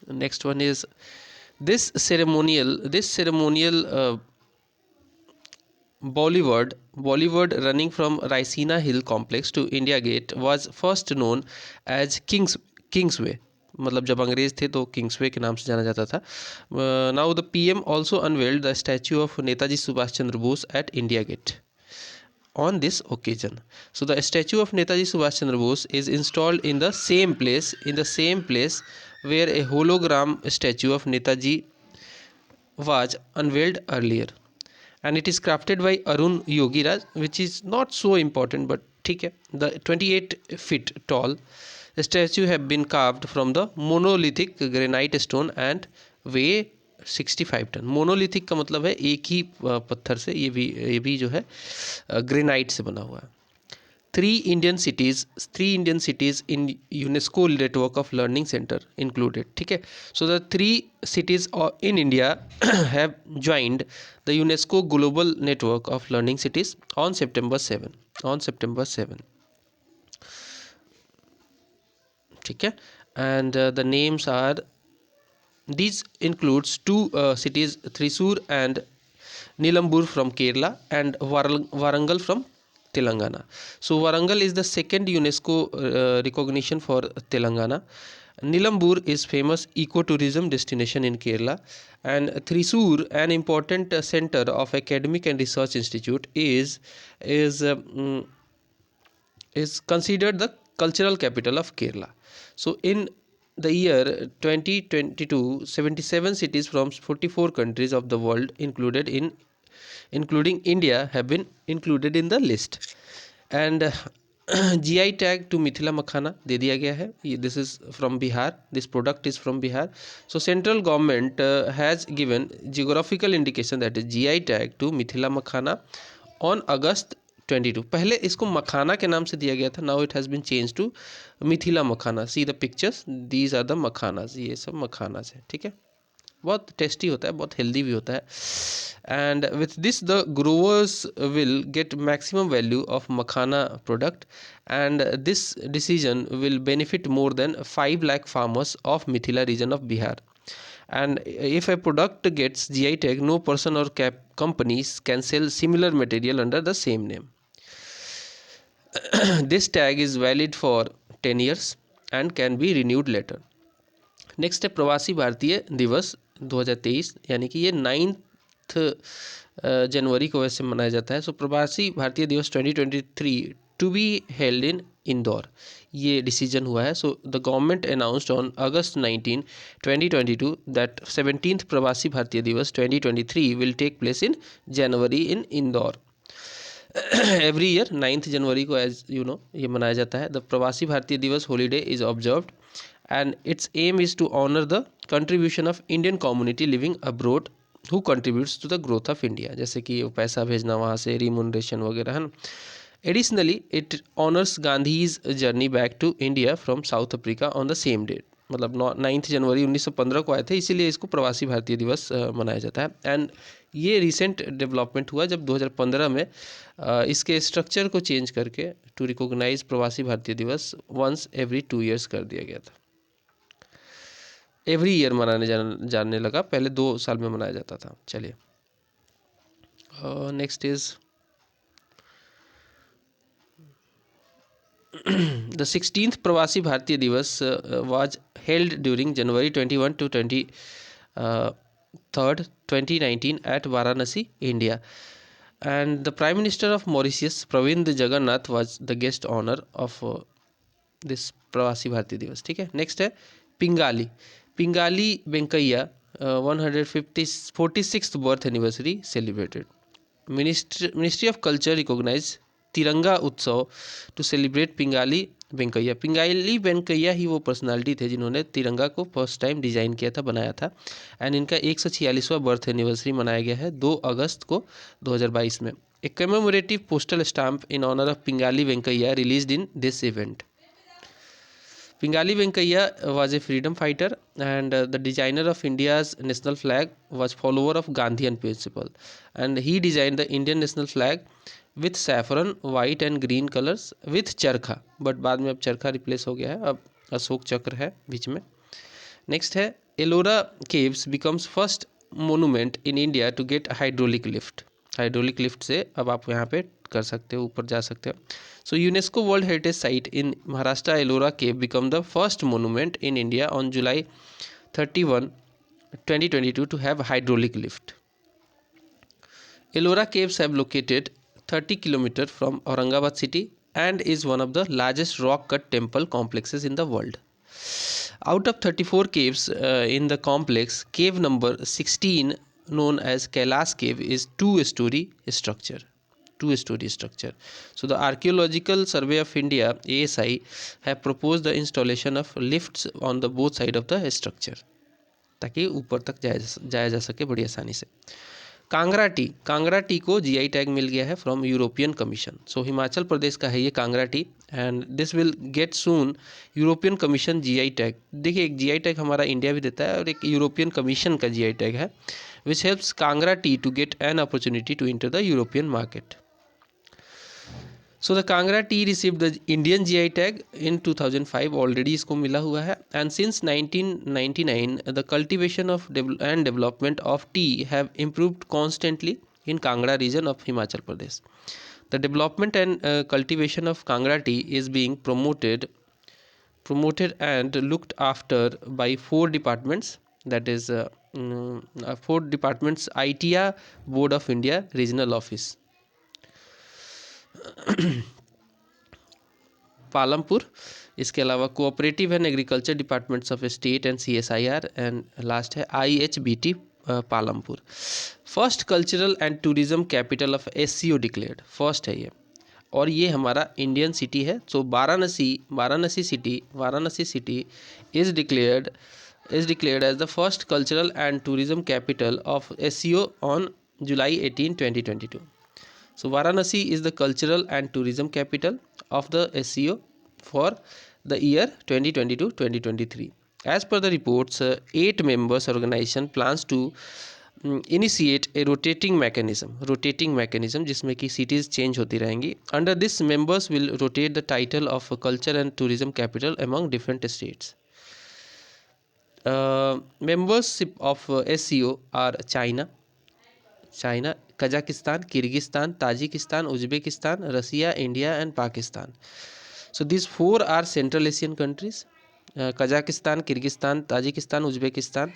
Next one is this ceremonial Bollywood running from Raisina Hill complex to India Gate was first known as Kingsway. मतलब जब अंग्रेज थे तो Kingsway के नाम से जाना जाता था. Now the PM also unveiled the statue of Netaji Subhash Chandra Bose at India gate on this occasion. So the statue of Netaji Subhash Chandra Bose is installed in the same place where a hologram statue of Netaji was unveiled earlier, and it is crafted by Arun Yogiraj, which is not so important, but ठीक है. The 28 feet tall statue have been carved from the monolithic granite stone and weigh 65 ton. Monolithic का मतलब है एक ही पत्थर से, ये भी जो है ग्रेनाइट से बना हुआ है. Three Indian cities in UNESCO network of learning center included. ठीक है. So the 3 cities in India have joined the UNESCO global network of learning cities on September 7. ठीक है. And the names are, these includes 2 cities, Thrissur and Nilambur from Kerala and Warangal from Telangana. So Warangal is the second UNESCO recognition for Telangana. Nilambur is famous ecotourism destination in Kerala, and Thrissur, an important center of academic and research institute, is considered the cultural capital of Kerala. So in the year 2022, 77 cities from 44 countries of the world, including India, have been included in the list. And GI tag to Mithila Makhana दे दिया गया है. This is from Bihar. This product is from Bihar. So central government has given geographical indication, that is GI tag to Mithila Makhana on August 22. पहले इसको मखाना के नाम से दिया गया था. Now it has been changed to Mithila makhana. See the pictures. These are the मखानास. ये सब मखानास है. ठीक है. बहुत टेस्टी होता है, बहुत हेल्दी भी होता है. And with this the growers will get maximum value of makhana product, and this decision will benefit more than 5 lakh farmers of Mithila region of Bihar. And if a product gets GI tag, no person or companies can sell similar material under the same name. This tag is valid for 10 years and can be renewed later. Next है प्रवासी भारतीय दिवस 2023, यानी कि ये 9 जनवरी को वैसे मनाया जाता है. सो प्रवासी Bharatiya Divas 2023 to be held in Indore, ये डिसीजन हुआ है. So the government announced on August 19, 2022 that 17th Pravasi Bharatiya Divas 2023 will take place in January in Indore. Every year 9 जनवरी को, एज यू नो, ये मनाया जाता है। The Pravasi Bharatiya Divas holiday is observed and its aim is to honour the contribution of Indian community living abroad who contributes to the growth of India, जैसे कि पैसा भेजना वहाँ से, रिमोनरेशन वगैरह, है ना। Additionally it honours Gandhi's journey back to India from South Africa on the same date, मतलब 9 जनवरी 1915 को आए थे, इसीलिए इसको प्रवासी भारतीय दिवस मनाया जाता है। एंड ये रिसेंट डेवलपमेंट हुआ जब 2015 में इसके स्ट्रक्चर को चेंज करके टू रिकॉग्नाइज प्रवासी भारतीय दिवस वंस एवरी 2 ईयर्स कर दिया गया था। एवरी ईयर मनाने जानने लगा, पहले 2 साल में मनाया जाता था। चलिए नेक्स्ट इज द 16th प्रवासी भारतीय दिवस was held during January 21 to 23rd 2019 at Varanasi, India, and the Prime Minister of Mauritius Pravind Jagannath was the guest honor of this प्रवासी भारतीय दिवस। ठीक है, नेक्स्ट है Pingali. Pingali Venkaiah 146th birth anniversary celebrated. Ministry of culture recognize Tiranga Utsav to celebrate Pingali Venkaiah. Pingali Venkaiah ही वो personality थे जिन्होंने तिरंगा को फर्स्ट टाइम डिज़ाइन किया था, बनाया था। एंड इनका 146वां बर्थ एनिवर्सरी मनाया गया है 2 अगस्त को 2022 में। A commemorative postal stamp in honour of Pingali Venkaiah released in this event. Pingali Venkaiah was a freedom fighter and the designer of India's national flag, was follower of Gandhian principle, and he designed the Indian national flag with saffron, white and green colors with चरखा, but बाद में अब चरखा replace हो गया है, अब अशोक चक्र है बीच में। नेक्स्ट है Ellora caves becomes first monument in India to get hydraulic lift. Hydraulic lift से अब आप यहाँ पे कर सकते हो, ऊपर जा सकते हो। So UNESCO world heritage site in Maharashtra Ellora cave become the first monument in India on July 31, 2022 to have hydraulic lift. Ellora caves have located 30 km from Aurangabad city and is one of the largest rock cut temple complexes in the world. Out of 34 caves in the complex, cave number 16, known as Kailash cave, is two-story structure. So the Archaeological Survey of India (ASI) have proposed the installation of lifts on the both side of the structure, ताकि ऊपर तक जाया जा सके बड़ी आसानी से। Kangra T को जीआई टैग मिल गया है फ्रॉम यूरोपियन कमीशन। सो हिमाचल प्रदेश का है ये Kangra T, and this will get soon European commission GI tag. देखिए, एक जीआई टैग हमारा इंडिया भी देता है और एक यूरोपियन कमीशन का जीआई टैग है, which helps Kangra tea to get an opportunity to enter the European market. So the Kangra tea received the Indian GI tag in 2005, already इसको मिला हुआ है। And since 1999 the cultivation of and development of tea have improved constantly in Kangra region of Himachal Pradesh. The development and cultivation of Kangra tea is being promoted and looked after by 4 departments, that is 4 departments: ITIA, Board of India, Regional Office Palampur, इसके अलावा cooperative and agriculture departments of state and CSIR, and last है IHBT Palampur. First cultural and tourism capital of SCO declared, first है ये, और ये हमारा Indian city है। So Varanasi city is declared as the first cultural and tourism capital of SCO on July 18, 2022. So Varanasi is the cultural and tourism capital of the SCO for the year 2022-2023. As per the reports, 8 members organization plans to initiate a rotating mechanism जिसमें कि cities change होती रहेंगी. Under this, members will rotate the title of culture and tourism capital among different states. Membership of SCO are China, Kazakhstan, Kyrgyzstan, Tajikistan, Uzbekistan, Russia, India and Pakistan. So these 4 are Central Asian countries: Kazakhstan, Kyrgyzstan, Tajikistan, Uzbekistan,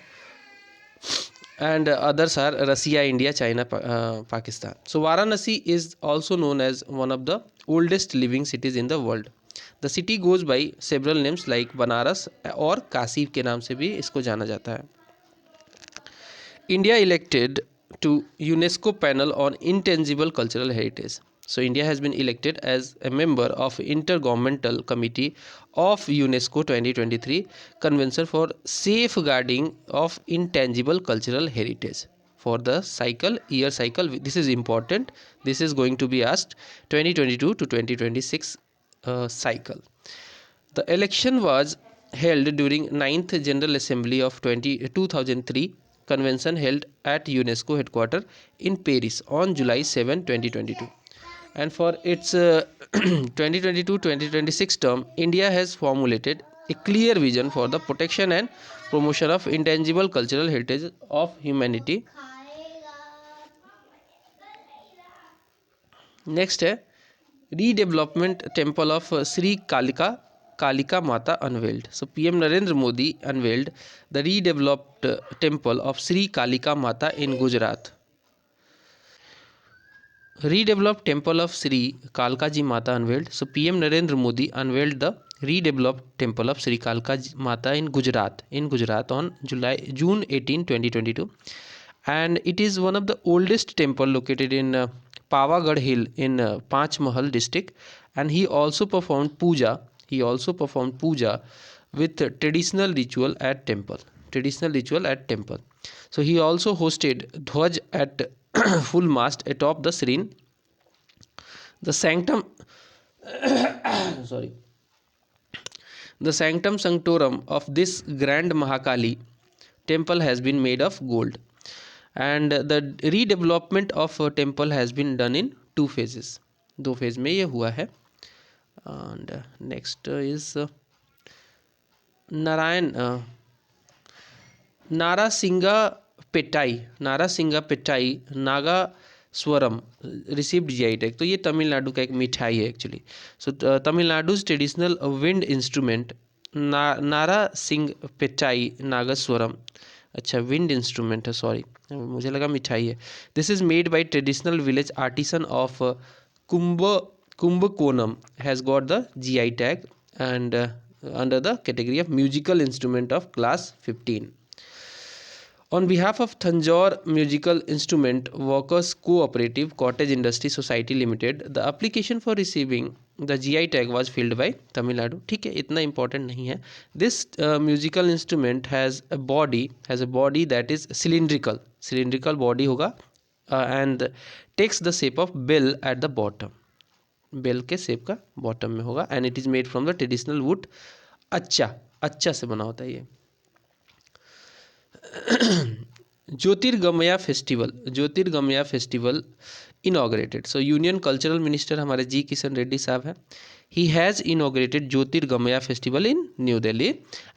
and others are Russia, India, China, Pakistan. So Varanasi is also known as one of the oldest living cities in the world. The city goes by several names like Banaras और काशी के नाम से भी इसको जाना जाता है. India elected to UNESCO panel on intangible cultural heritage. So India has been elected as a member of Intergovernmental Committee of UNESCO 2023 Convention for Safeguarding of Intangible Cultural Heritage. For the year cycle, this is important. This is going to be asked 2022 to 2026 cycle. The election was held during 9th General Assembly of 2003 convention held at UNESCO headquarters in Paris on July 7, 2022. And for its 2022-2026 term, India has formulated a clear vision for the protection and promotion of intangible cultural heritage of humanity. Next है redevelopment temple of Sri Kalika Mata unveiled. So PM Narendra Modi unveiled the redeveloped temple of Sri Kalika Mata in Gujarat. Redeveloped temple of Sri Kalka Ji Mata unveiled. So PM Narendra Modi unveiled the redeveloped temple of Sri Kalka Ji Mata in Gujarat on June 18, 2022, and it is one of the oldest temple located in Pavagadh Hill in Panchmahal district, and he also performed puja with traditional ritual at temple. So he also hosted Dhwaj at full mast atop the Srin. The sanctum the sanctum sanctorum of this grand Mahakali temple has been made of gold, and the redevelopment of temple has been done in 2 phases. 2 phase में ये हुआ है. And next is Narasinga Pettai Naga स्वरम received GI tag. तो ये तमिलनाडु का एक मिठाई है एक्चुअली. सो तमिलनाडुज ट्रेडिशनल विंड इंस्ट्रूमेंट नारा सिंग पेटाई नागस्वरम. अच्छा, विंड इंस्ट्रूमेंट है, सॉरी, मुझे लगा मिठाई है. This is made by traditional village artisan of Kumbakonam has got the GI tag and under the category of musical instrument of class 15. On behalf of Thanjore Musical Instrument Workers Cooperative Cottage Industry Society Limited, the application for receiving the GI tag was filled by Tamil Nadu. ठीक है, इतना important नहीं है. This musical instrument has a body that is cylindrical body होगा, and takes the shape of bell at the bottom. Bell के shape का bottom में होगा, and it is made from the traditional wood. अच्छा से बना होता है ये. Jyotirgamaya festival inaugurated. So union cultural minister हमारे जी किशन रेड्डी साहब हैं. He has inaugurated Jyotirgamaya festival in new Delhi,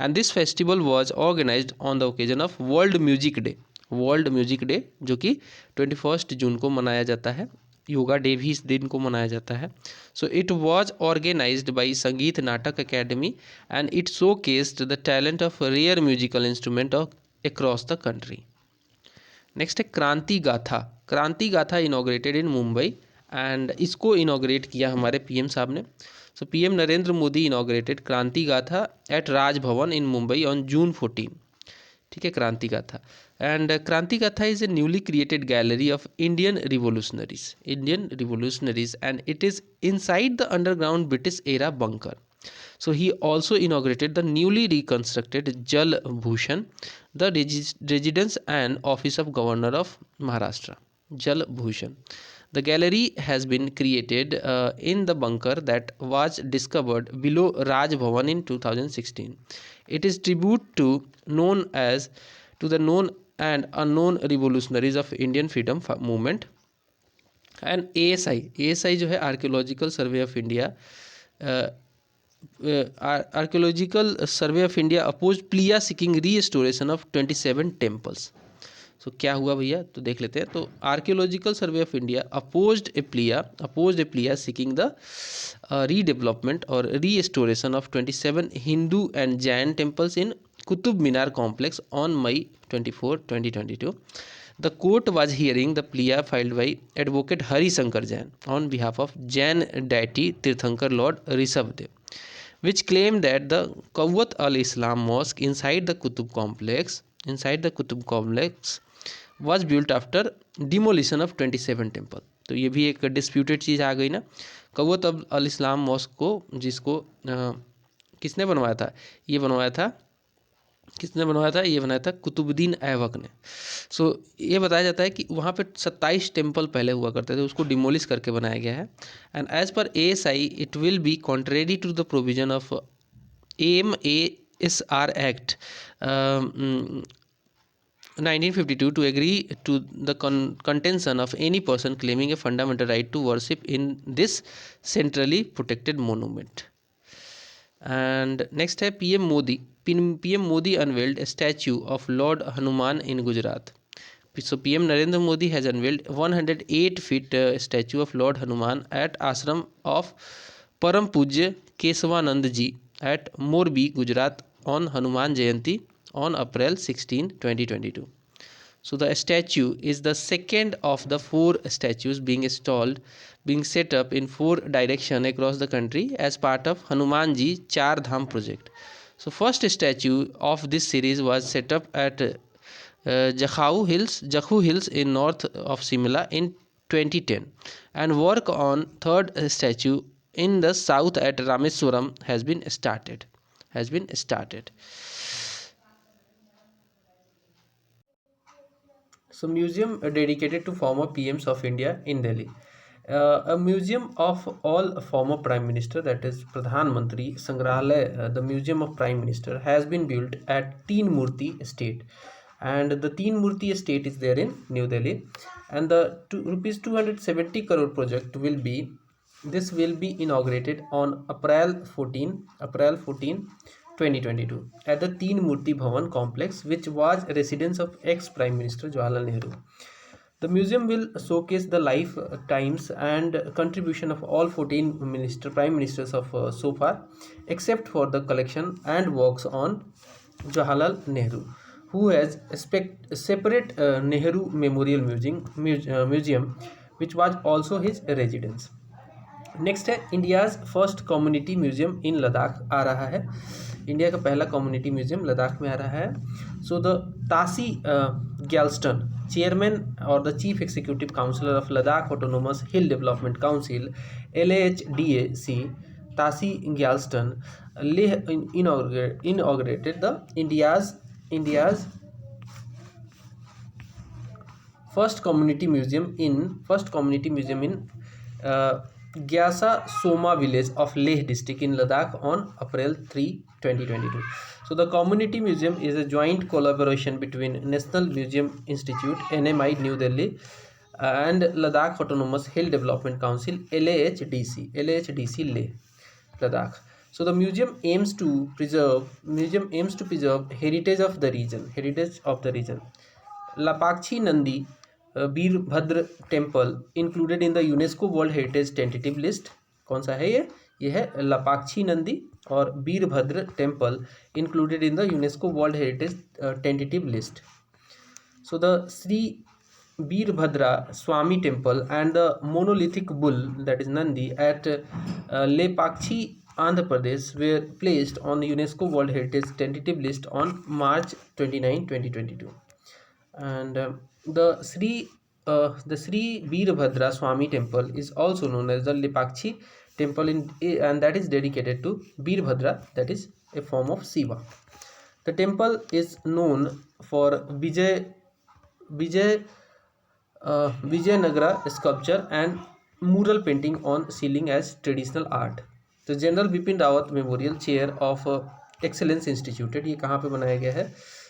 and this festival was organised on the occasion of world music day, जो कि 21 जून को मनाया जाता है. योगा डे भी इस दिन को मनाया जाता है. So it was organized by Sangeet Natak academy, and it showcased the talent of rare musical instrument of across the country. Next है Kranti Gatha inaugurated in Mumbai, and इसको इनॉग्रेट किया हमारे पीएम साहब ने. So PM Narendra Modi inaugurated Kranti Gatha at Raj Bhavan in Mumbai on June 14. ठीक है, Kranti Gatha. And Kranti Gatha is a newly created gallery of Indian revolutionaries and it is inside the underground British era bunker. So he also inaugurated the newly reconstructed Jal Bhushan, the residence and office of Governor of Maharashtra. Jal Bhushan. The gallery has been created in the bunker that was discovered below Raj Bhavan in 2016. It is tribute to the known and unknown revolutionaries of Indian freedom movement. And ASI जो है Archaeological Survey of India. Archaeological Survey of India opposed plea seeking restoration of 27 temples. So क्या हुआ भैया, तो देख लेते हैं. तो Archaeological Survey of India opposed a plea seeking the redevelopment or restoration of 27 Hindu and Jain temples in Qutub Minar complex on May 24, 2022. The court was hearing the plea filed by Advocate Hari Shankar Jain on behalf of Jain deity Tirthankar Lord Rishabhdev, which claimed that the Qawwat al-Islam mosque inside the Qutub complex was built after demolition of 27 temples. तो ये भी एक disputed चीज़ आ गई ना। कवत अल इस्लाम mask को, जिसको किसने बनवाया था, ये बनवाया था, किसने बनवाया था, ये बनाया था कुतुबुद्दीन ऐबक ने। सो ये बताया जाता है कि वहाँ पे 27 टेम्पल पहले हुआ करते थे, उसको डिमोलिश करके बनाया गया है। एंड एज पर ASI it will be contrary to the provision of AMASR act 1952 to agree to the contention of any person claiming a fundamental right to worship in this centrally protected monument. And next है PM Modi. PM Modi unveiled a statue of Lord Hanuman in Gujarat. So PM Narendra Modi has unveiled 108 feet statue of Lord Hanuman at ashram of Param Pujya Kesavanand Ji at Morbi, Gujarat on Hanuman Jayanti on April 16, 2022. So the statue is the second of the 4 statues being set up in 4 directions across the country as part of Hanumanji Char Dham project. So first statue of this series was set up at Jakhu Hills in north of Simla in 2010, and work on third statue in the south at Rameswaram has been started. So museum dedicated to former PMs of India in Delhi. A museum of all former Prime Minister, that is Pradhan Mantri Sangrahalaya, the Museum of Prime Minister, has been built at Teen Murti Estate, and the Teen Murti Estate is there in New Delhi, and the rupees 270 crore project will be inaugurated on April 14, 2022 at the Teen Murti Bhavan complex, which was residence of ex-Prime Minister Jawaharlal Nehru. The museum will showcase the lifetimes and contribution of all 14 Prime Ministers of so far, except for the collection and works on Jawaharlal Nehru, who has a separate Nehru Memorial Museum, which was also his residence. Next है India's first community museum in Ladakh आ रहा है। India का पहला community museum Ladakh में आ रहा है। So the Tashi Gyalson, chairman और the chief executive councillor of Ladakh autonomous hill development council LAHDAC, Tashi Gyalson Leh inaugurated the India's first community museum in Gyasa Soma village of Leh district in Ladakh on April 3, 2022. So the community museum is a joint collaboration between National Museum Institute NMI New Delhi and Ladakh Autonomous Hill Development Council LAHDC Leh Ladakh. So the museum aims to preserve heritage of the region. Lapakchi Nandi Veerabhadra temple included in the UNESCO world heritage tentative list. कौन सा है ये है लपाक्षी नंदी और Veerabhadra temple included in the UNESCO world heritage tentative list. So the Shri Veerabhadra Swamy temple and the monolithic bull, that is Nandi, at Lepakshi Andhra Pradesh were placed on the UNESCO World Heritage Tentative List on March 29, 2022. And the Sri Veerbhadra Swami Temple is also known as the Lipakshi Temple and that is dedicated to Veerbhadra, that is a form of Shiva. The temple is known for Vijayanagara sculpture and mural painting on ceiling as traditional art. The General Bipin Rawat Memorial Chair of Excellence instituted, ये कहाँ पे बनाया गया है?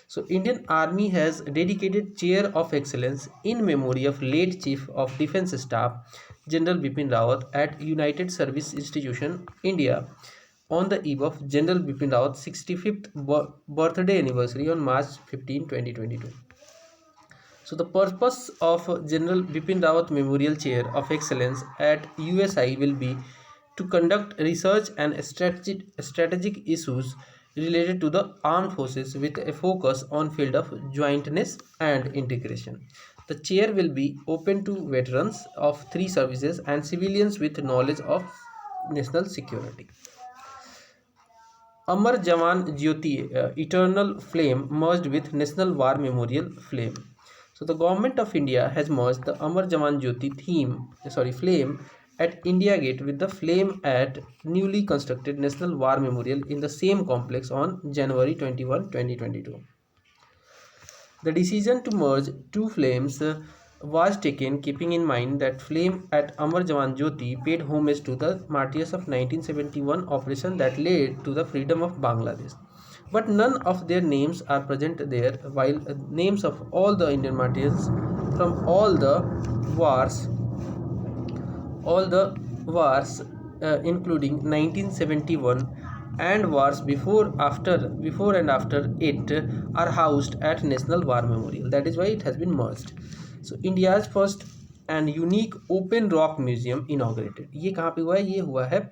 So Indian Army has dedicated Chair of Excellence in memory of late Chief of Defence Staff General Bipin Rawat at United Service Institution, India, on the eve of General Bipin Rawat's 65th birthday anniversary on March 15, 2022. So the purpose of General Bipin Rawat Memorial Chair of Excellence at USI will be to conduct research and strategic issues related to the armed forces with a focus on field of jointness and integration. The chair will be open to veterans of 3 services and civilians with knowledge of national security. Amar Jawan Jyoti, eternal flame merged with National War Memorial flame. So the government of India has merged the Amar Jawan Jyoti flame at India Gate with the flame at newly constructed National War Memorial in the same complex on January 21, 2022. The decision to merge two flames was taken keeping in mind that flame at Amar Jawan Jyoti paid homage to the martyrs of 1971 operation that led to the freedom of Bangladesh. But none of their names are present there, while names of all the Indian martyrs from wars, all the wars including 1971 and wars before and after it are housed at National War Memorial. That is why it has been merged. So India's first and unique open rock museum inaugurated. ये कहाँ पे हुआ है? ये हुआ है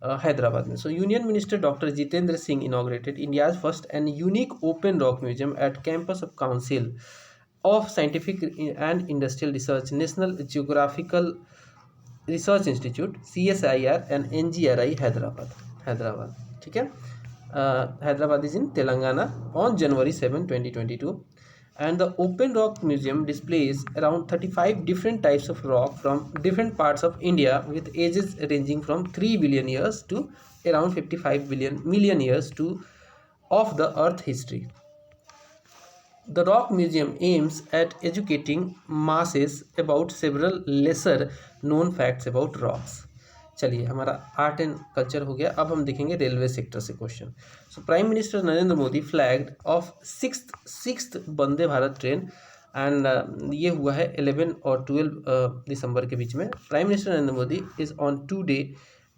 हैदराबाद में. So Union Minister Dr. Jitendra Singh inaugurated India's first and unique open rock museum at campus of Council of Scientific and Industrial Research, National Geographical Research Institute, CSIR and NGRI Hyderabad. ठीक है. Hyderabad is in Telangana on January 7, 2022. And the Open Rock Museum displays around 35 different types of rock from different parts of India with ages ranging from 3 billion years to around 55 million years of the Earth history. The Rock Museum aims at educating masses about several lesser known facts about rocks. चलिए, हमारा art and culture हो गया. अब हम देखेंगे railway sector से question. So prime minister Narendra Modi flagged of sixth Vande Bharat train and ये हुआ है 11 और 12 दिसंबर के बीच में. Prime minister Narendra Modi is on 2-day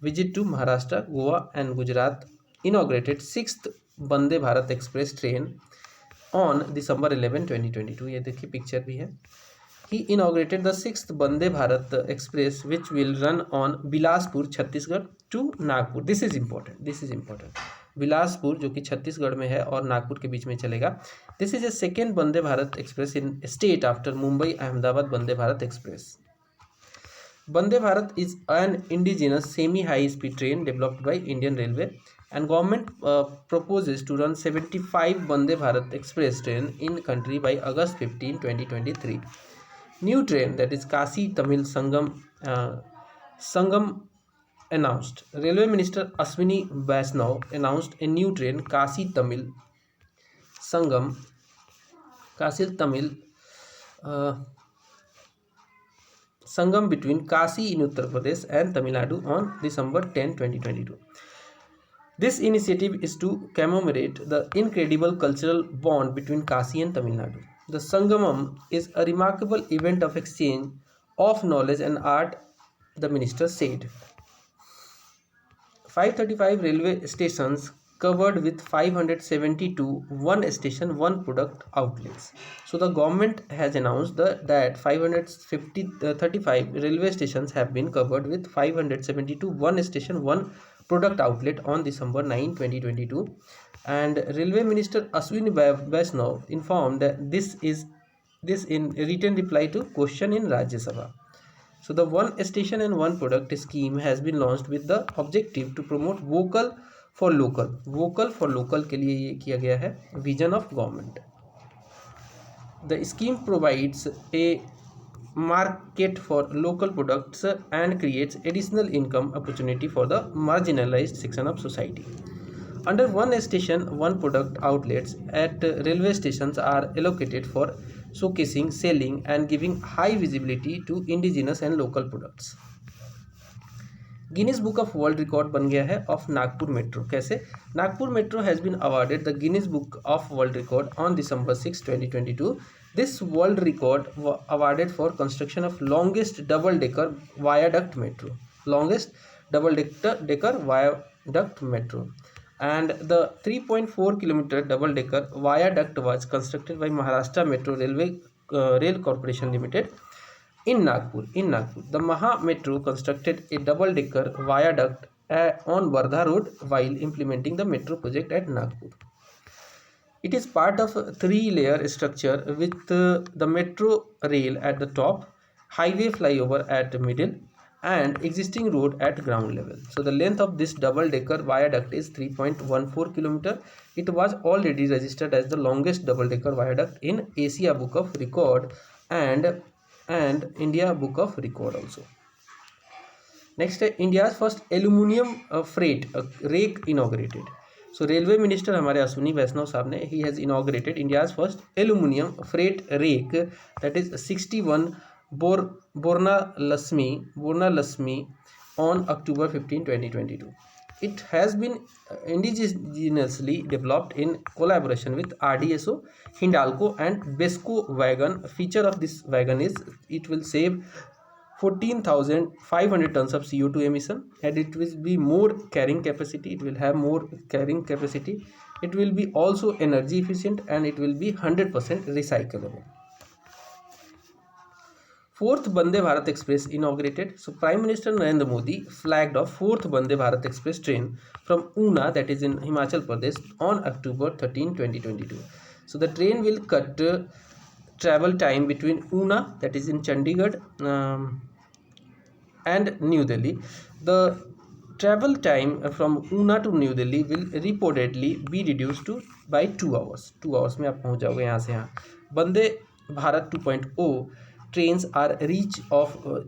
visit to Maharashtra, Goa and Gujarat. Inaugurated sixth Vande Bharat express train on December 11, 2022. ये देखिए पिक्चर भी है. He inaugurated the 6th Vande Bharat Express which will run on Bilaspur, Chhattisgarh to Nagpur. This is important. Bilaspur जो कि छत्तीसगढ़ में है और नागपुर के बीच में चलेगा. This is a second Vande Bharat Express in state after Mumbai Ahmedabad Vande Bharat Express. Vande Bharat is an indigenous semi-high speed train developed by Indian Railway, and government proposes to run 75 Vande Bharat Express train in country by August 15, 2023. New train, that is Kasi Tamil Sangam announced. Railway Minister Ashwini Vaishnaw announced a new train Kasi Tamil Sangam between Kasi in Uttar Pradesh and Tamil Nadu on December 10, 2022. This initiative is to commemorate the incredible cultural bond between Kasi and Tamil Nadu. The Sangamam is a remarkable event of exchange of knowledge and art, the minister said. 535 railway stations covered with 572 one station, one product outlets. So the government has announced that 535 railway stations have been covered with 572 one station, one product outlet on December 9, 2022. And Railway Minister Ashwini Vaishnaw informed that this in written reply to question in Rajya Sabha. So the one station and one product scheme has been launched with the objective to promote vocal for local के लिए ये किया गया है vision of government. The scheme provides a market for local products and creates additional income opportunity for the marginalized section of society. Under one station, one product outlets at railway stations are allocated for showcasing, selling and giving high visibility to indigenous and local products. Guinness Book of World Record बन गया है of Nagpur Metro. कैसे? Nagpur Metro has been awarded the Guinness Book of World Record on December 6, 2022. This world record awarded for construction of longest double-decker viaduct metro. And the 3.4 kilometer double-decker viaduct was constructed by Maharashtra Metro Rail Corporation Limited in Nagpur. The Maha Metro constructed a double-decker viaduct on Wardha Road while implementing the metro project at Nagpur. It is part of a 3-layer structure with the metro rail at the top, highway flyover at the middle, and existing road at ground level. So the length of this double decker viaduct is 3.14 kilometer. It was already registered as the longest double decker viaduct in Asia Book of Record and India Book of Record also. Next है India's first aluminium freight rake inaugurated. So railway minister हमारे अश्विनी वैष्णव साहब ने he has inaugurated India's first aluminium freight rake, that is 61 Borna Lasmi on October 15, 2022. It has been indigenously developed in collaboration with RDSO, Hindalco and Besco wagon. Feature of this wagon is it will save 14,500 tons of CO2 emission, and it will be more carrying capacity. It will have more carrying capacity. It will be also energy efficient, and it will be 100% recyclable. Fourth Vande Bharat Express inaugurated. So Prime Minister Narendra Modi flagged off fourth Vande Bharat Express train from Una, that is in Himachal Pradesh, on October 13, 2022. So the train will cut travel time between Una, that is in Chandigarh, and New Delhi. The travel time from Una to New Delhi will reportedly be reduced to by 2 hours. 2 hours में आप पहुंच जाओगे यहाँ से यहाँ. Vande Bharat 2.0 trains are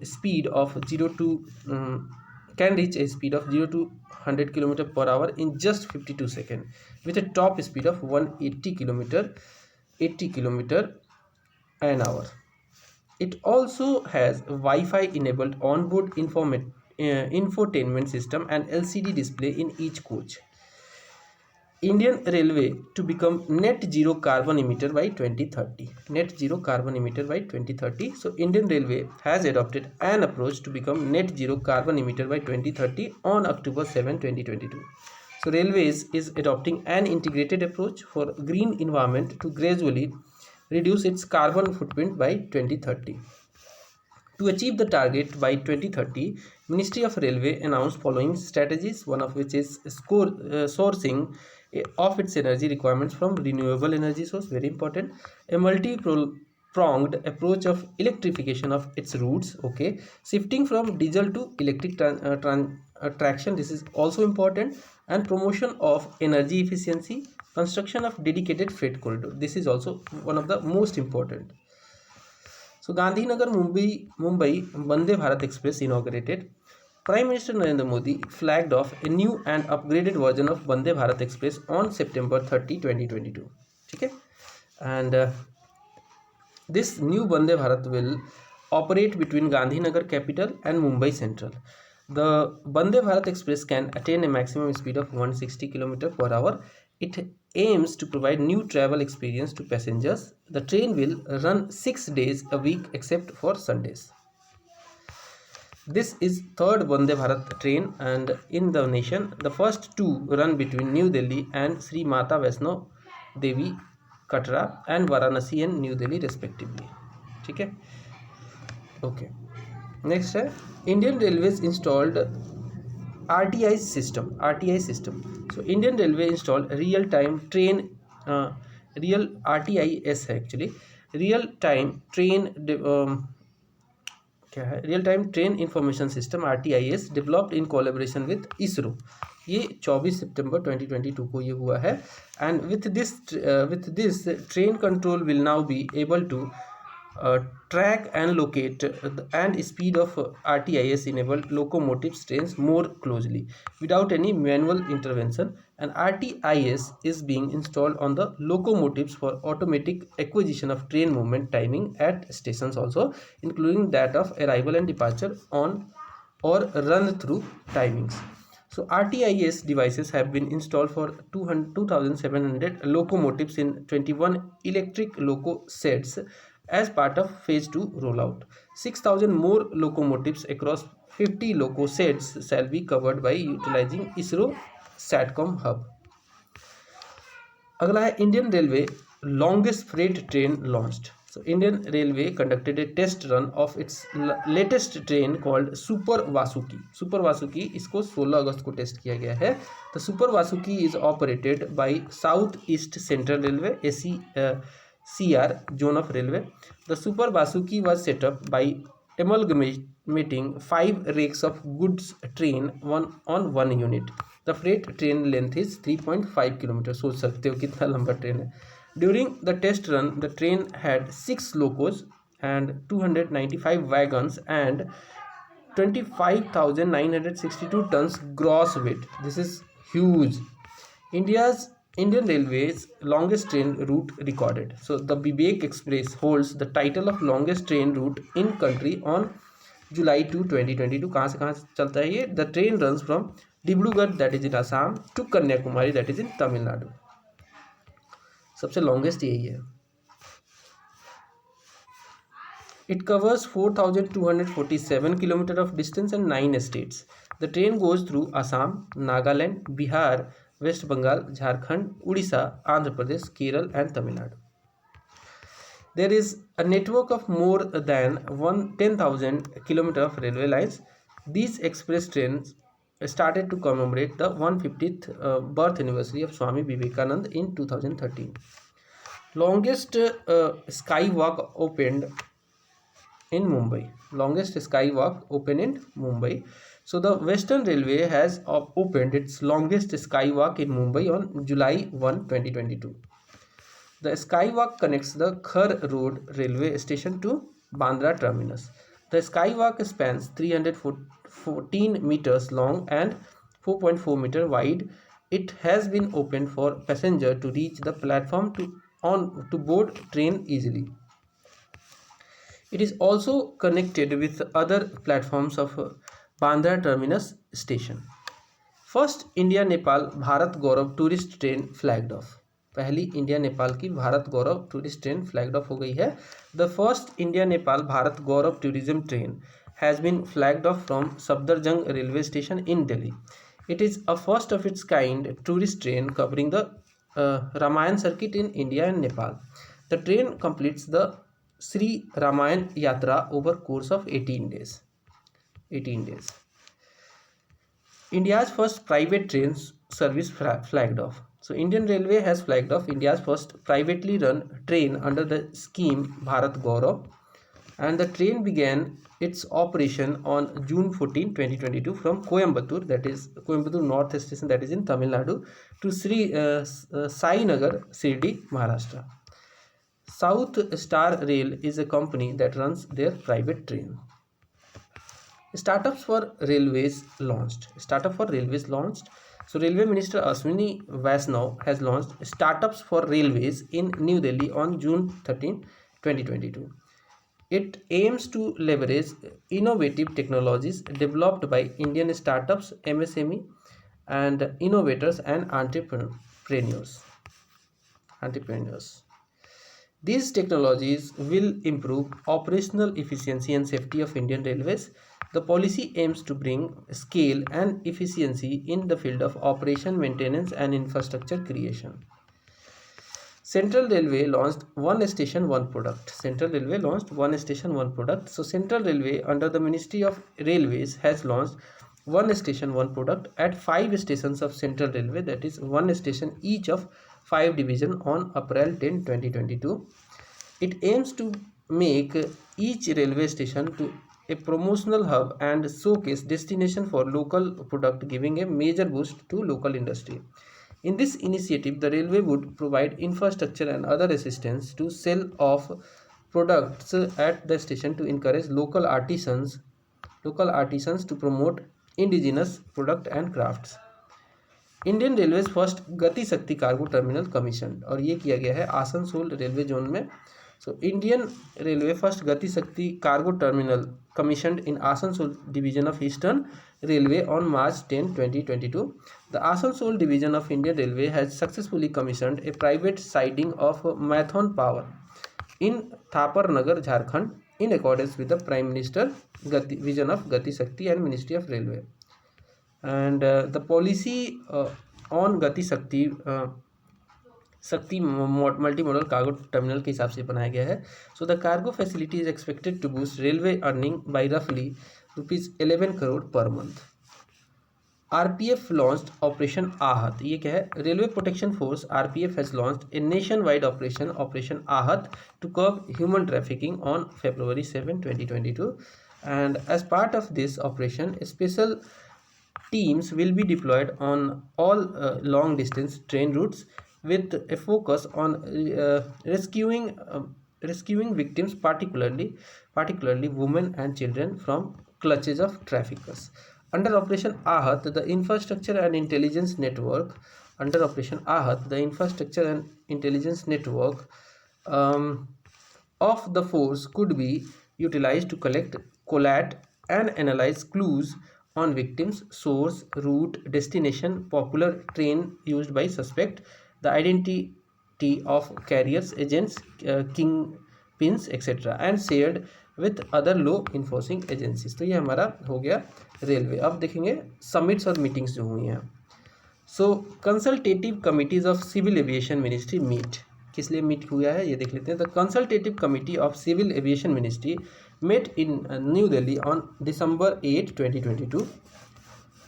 speed of 0 to can reach a speed of 0 to 100 km per hour in just 52 seconds with a top speed of 80 km an hour. It also has Wi-Fi enabled onboard infotainment system and LCD display in each coach. Indian Railway to become net zero carbon emitter by 2030. Net zero carbon emitter by 2030. So Indian Railway has adopted an approach to become net zero carbon emitter by 2030 on October 7, 2022. So Railways is adopting an integrated approach for green environment to gradually reduce its carbon footprint by 2030. To achieve the target by 2030, Ministry of Railway announced following strategies, one of which is sourcing of its energy requirements from renewable energy source, very important. A multi-pronged approach of electrification of its routes, okay. Shifting from diesel to electric traction, this is also important. And promotion of energy efficiency, construction of dedicated freight corridor, this is also one of the most important. So Gandhinagar Mumbai Vande Bharat Express inaugurated. Prime Minister Narendra Modi flagged off a new and upgraded version of Vande Bharat Express on September 30, 2022. Okay? And this new Vande Bharat will operate between Gandhinagar capital and Mumbai Central. The Vande Bharat Express can attain a maximum speed of 160 km per hour. It aims to provide new travel experience to passengers. The train will run 6 days a week except for Sundays. This is third Vande Bharat train and in the nation. The first two run between New Delhi and Sri Mata Vaishno Devi Katra and Varanasi and New Delhi respectively. ठीक है? Okay. Next है Indian Railways installed RTI system. So Indian Railway installed real-time train real RTIS है actually. Real-time train क्या है real time train information system RTIS developed in collaboration with ISRO. ये 24 सितंबर 2022 को ये हुआ है. And with this train control will now be able to track and locate and speed of RTIS enabled locomotives trains more closely without any manual intervention. And RTIS is being installed on the locomotives for automatic acquisition of train movement timing at stations also, including that of arrival and departure on or run through timings. So RTIS devices have been installed for 2,700 locomotives in 21 electric loco sets as part of phase 2 rollout. 6,000 more locomotives across 50 loco sets shall be covered by utilizing ISRO SATCOM hub. अगला है Indian Railway longest freight train launched. So Indian Railway conducted a test run of its latest train called Super Vasuki. Super Vasuki इसको 16 अगस्त को test किया गया है. The Super Vasuki is operated by South East Central Railway CR zone of railway. The Super Vasuki was set up by meeting 5 rakes of goods train on one unit. The freight train length is 3.5 kilometers. सोच सकते हो कितना लंबा train है. During the test run, the train had 6 locos and 295 wagons and 25,962 tons gross weight. This is huge. Indian Railways longest train route recorded. So the Vivek Express holds the title of longest train route in country on July 2, 2022. कहाँ से चलता है ये? The train runs from Dibrugarh, that is in Assam, to Kanyakumari, that is in Tamil Nadu. सबसे longest यही है. It covers 4,247 km of distance and 9 states. The train goes through Assam, Nagaland, Bihar, West Bengal, Jharkhand, Odisha, Andhra Pradesh, Kerala and Tamil Nadu. There is a network of more than 10,000 km of railway lines. These express trains started to commemorate the 150th birth anniversary of Swami Vivekananda in 2013. Longest skywalk opened in Mumbai. Longest skywalk opened in Mumbai. So the Western Railway has opened its longest skywalk in Mumbai on July 1, 2022. The skywalk connects the Khar Road railway station to Bandra terminus. The skywalk spans 314 meters long and 4.4 meter wide. It has been opened for passenger to reach the platform to board train easily. It is also connected with other platforms of Bandra terminus station. First India Nepal Bharat Gaurav tourist train flagged off. पहली India Nepal की Bharat Gaurav tourist train flagged off हो गई है. The first India Nepal Bharat Gaurav tourism train has been flagged off from Safdarjung railway station in Delhi. It is a first of its kind tourist train covering the Ramayana circuit in India and Nepal. The train completes the Shri Ramayana Yatra over course of 18 days. India's first private train service flagged off. So Indian Railway has flagged off India's first privately run train under the scheme Bharat Gaurav, and the train began its operation on June 14, 2022 from Coimbatore, that is Coimbatore North Station, that is in Tamil Nadu, to Sai Nagar, Shirdi, Maharashtra. South Star Rail is a company that runs their private train. Startups for railways launched. So Railway Minister Ashwini Vaishnaw has launched Startups for Railways in New Delhi on June 13, 2022. It aims to leverage innovative technologies developed by Indian startups, MSME, and innovators and entrepreneurs. These technologies will improve operational efficiency and safety of Indian Railways. The policy aims to bring scale and efficiency in the field of operation, maintenance and infrastructure creation. Central Railway launched One Station One Product. So Central Railway under the Ministry of Railways has launched One Station One Product at 5 stations of Central Railway, that is one station each of 5 division on April 10, 2022. It aims to make each railway station to a promotional hub and showcase destination for local product, giving a major boost to local industry. In this initiative, the railway would provide infrastructure and other assistance to sell off products at the station to encourage local artisans to promote indigenous product and crafts. Indian railways first गति शक्ति cargo terminal commission, और ये किया गया है Asansol railway zone में. So Indian railway first गति शक्ति cargo terminal commissioned in Asansol division of Eastern Railway on March 10, 2022. The Asansol division of Indian Railway has successfully commissioned a private siding of Marathon Power in Thapar Nagar, Jharkhand, in accordance with the Prime Minister vision of Gati Shakti and Ministry of Railway. And the policy on Gati Shakti multimodal cargo terminal के हिसाब से बनाया गया है. So the cargo facility is expected to boost railway earning by roughly ₹11 crore per month. RPF launched Operation Ahat. ये क्या है? Railway Protection Force RPF has launched a nationwide Operation Ahat to curb human trafficking on February 7, 2022. And as part of this operation, special teams will be deployed on all long distance train routes with a focus on rescuing victims, particularly women and children from clutches of traffickers. Under Operation Ahat, the infrastructure and intelligence network under Operation Ahat, the infrastructure and intelligence network um, of the force could be utilized to collect, collate, and analyze clues on victims, source, route, destination, popular train used by suspect, the identity of carriers, agents, kingpins, etc. and shared with other law enforcing agencies. तो ये हमारा हो गया railway. अब देखेंगे summits और meetings जो हुई हैं. So consultative committees of civil aviation ministry meet. किस लिए मीट हुआ है ये देख लेते हैं. The consultative committee of civil aviation ministry met in New Delhi on December 8, 2022,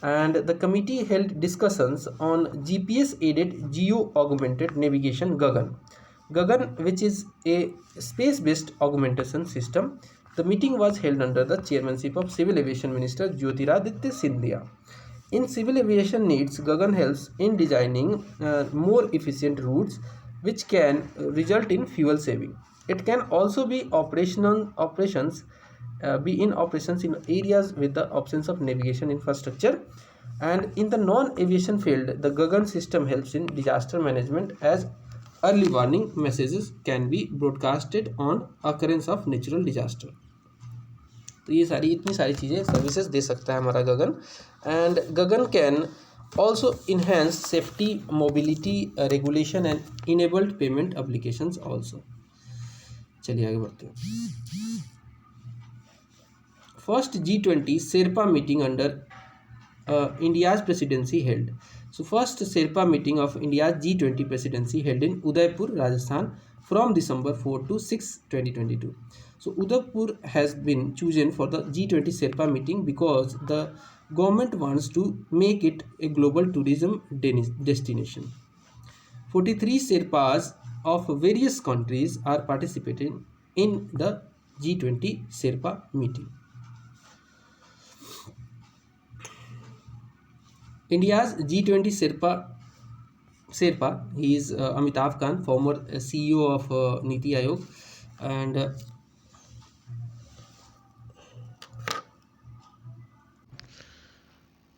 and the committee held discussions on GPS-aided geo-augmented navigation GAGAN, which is a space-based augmentation system. The meeting was held under the chairmanship of Civil Aviation Minister Jyotiraditya Scindia. In civil aviation needs, GAGAN helps in designing more efficient routes, which can result in fuel saving. It can also be operations in areas with the absence of navigation infrastructure. And in the non-aviation field, the GAGAN system helps in disaster management, as early warning messages can be broadcasted on occurrence of natural disaster. तो ये इतनी सारी चीज़ें services दे सकता है हमारा Gagan. And Gagan can also enhance safety, mobility, regulation and enabled payment applications also. चलिए आगे बढ़ते हैं. First G20 Sherpa meeting under India's presidency held. So first Sherpa meeting of India's G20 presidency held in Udaipur, Rajasthan from December 4 to 6, 2022. So Udaipur has been chosen for the G20 Sherpa meeting because the government wants to make it a global tourism destination. 43 Sherpas of various countries are participating in the G20 Sherpa meeting. India's G20 Sherpa, he is Amitabh Kant, former CEO of Niti Aayog, and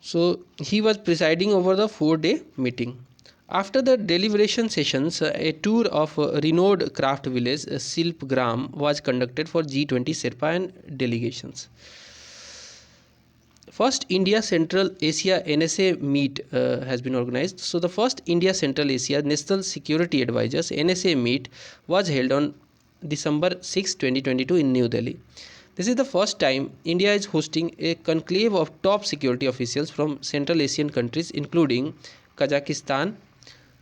so he was presiding over the 4-day meeting. After the deliberation sessions, a tour of renowned craft village Silpgram was conducted for G20 Sherpa and delegations. First India Central Asia NSA meet has been organized. So the first India Central Asia National Security Advisors NSA meet was held on December 6, 2022 in New Delhi. This is the first time India is hosting a conclave of top security officials from Central Asian countries including Kazakhstan,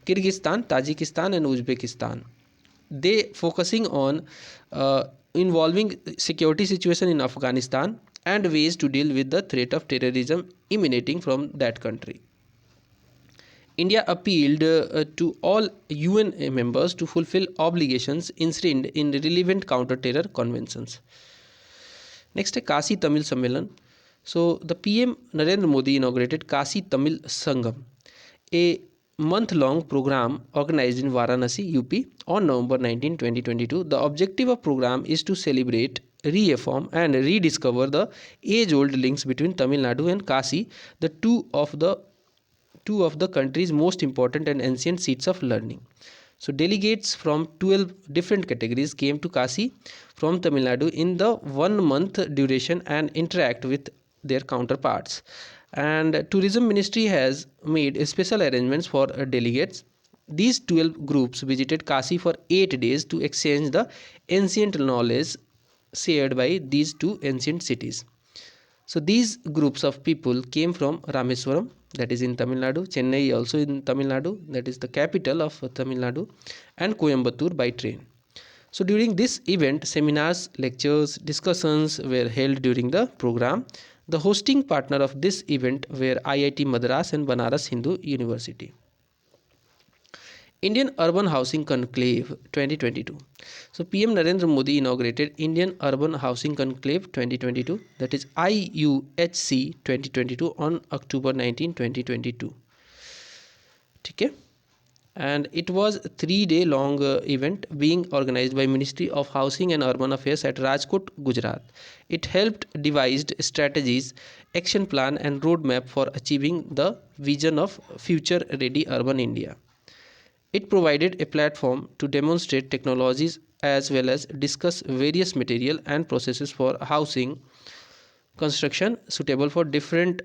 Kyrgyzstan, Tajikistan and Uzbekistan. They focusing on involving security situation in Afghanistan and ways to deal with the threat of terrorism emanating from that country. India appealed to all UN members to fulfill obligations enshrined in relevant counter-terror conventions. Next, Kashi Tamil Sammelan. So, the PM Narendra Modi inaugurated Kashi Tamil Sangam, a month-long program organized in Varanasi, UP on November 19, 2022. The objective of program is to celebrate, reaffirm and rediscover the age-old links between Tamil Nadu and Kashi, the two of the country's most important and ancient seats of learning. So delegates from 12 different categories came to Kashi from Tamil Nadu in the 1 month duration and interact with their counterparts. And Tourism Ministry has made special arrangements for delegates. These 12 groups visited Kashi for 8 days to exchange the ancient knowledge shared by these two ancient cities. So these groups of people came from Rameswaram, that is in Tamil Nadu, Chennai also in Tamil Nadu, that is the capital of Tamil Nadu, and Coimbatore by train. So during this event, seminars, lectures, discussions were held during the program. The hosting partner of this event were IIT Madras and Banaras Hindu University. Indian Urban Housing Conclave 2022. So PM Narendra Modi inaugurated Indian Urban Housing Conclave 2022, that is IUHC 2022 on October 19, 2022. ठीक है. And it was a 3-day long event being organized by Ministry of Housing and Urban Affairs at Rajkot, Gujarat. It helped devised strategies, action plan and roadmap for achieving the vision of future ready urban India. It provided a platform to demonstrate technologies as well as discuss various material and processes for housing construction suitable for different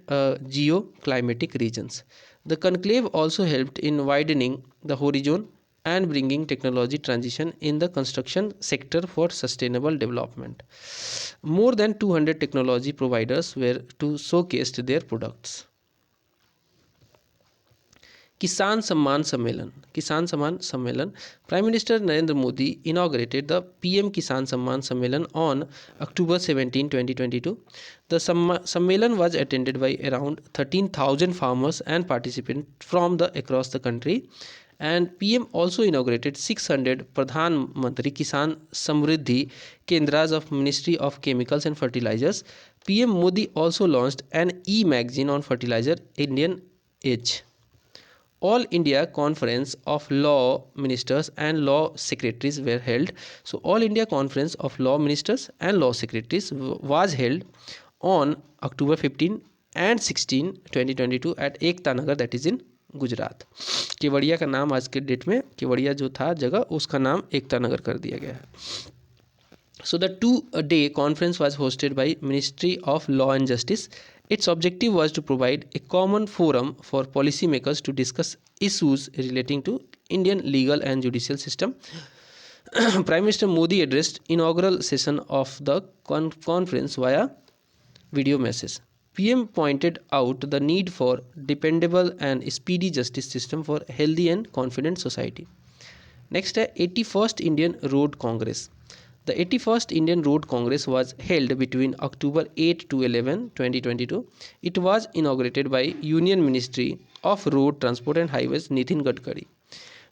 geo-climatic regions. The conclave also helped in widening the horizon and bringing technology transition in the construction sector for sustainable development. More than 200 technology providers were to showcase their products. किसान सम्मान सम्मेलन. Prime Minister Narendra Modi inaugurated the PM Kisan Samman Sammelan on October 17, 2022. The Sammelan was attended by around 13,000 farmers and participants from across the country. And PM also inaugurated 600 Pradhan Mantri Kisan Samriddhi Kendras of Ministry of Chemicals and Fertilizers. PM Modi also launched an e-magazine on fertilizer, Indian Age. All India Conference of Law Ministers and Law Secretaries were held. So All India Conference of Law Ministers and Law Secretaries was held on October 15 and 16, 2022 at Ekta Nagar, that is in Gujarat. Kevadia का नाम आज के date में, केवड़िया जो था जगह, उसका नाम एकता नगर कर दिया गया है. So the 2-day conference was hosted by Ministry of Law and Justice. Its objective was to provide a common forum for policymakers to discuss issues relating to Indian legal and judicial system. Prime Minister Modi addressed inaugural session of the conference via video message. PM pointed out the need for dependable and speedy justice system for healthy and confident society. Next है 81st Indian Road Congress. The 81st Indian Road Congress was held between October 8 to 11, 2022. It was inaugurated by Union Ministry of Road Transport and Highways Nitin Gadkari.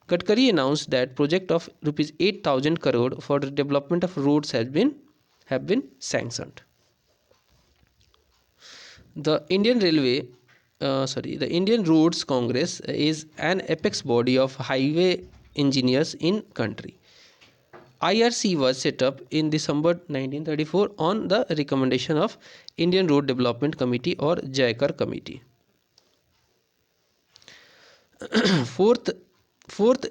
Gadkari announced that project of rupees 8,000 crore for the development of roads have been sanctioned. The Indian Roads Congress is an apex body of highway engineers in country. IRC was set up in December 1934 on the recommendation of Indian Road Development Committee or JAICAR committee. Fourth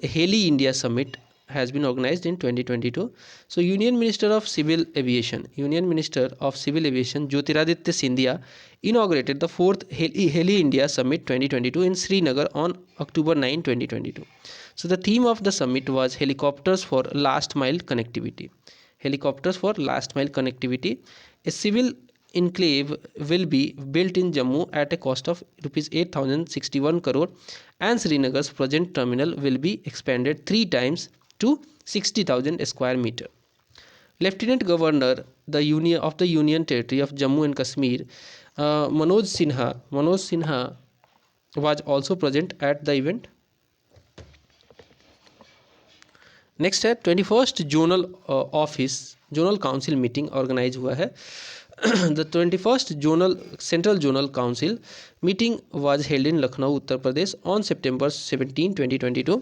Heli India Summit has been organized in 2022. So Union Minister of Civil Aviation Jyotiraditya Scindia inaugurated the 4th Heli India Summit 2022 in Srinagar on October 9, 2022. So the theme of the summit was helicopters for last mile connectivity. A civil enclave will be built in Jammu at a cost of rupees 8,061 crore and Srinagar's present terminal will be expanded 3 times to 60,000 square meter. Lieutenant Governor of the Union Territory of Jammu and Kashmir, Manoj Sinha was also present at the event. Next है 21st zonal council meeting organize हुआ है. The 21st central zonal council meeting was held in Lucknow, Uttar Pradesh on September 17, 2022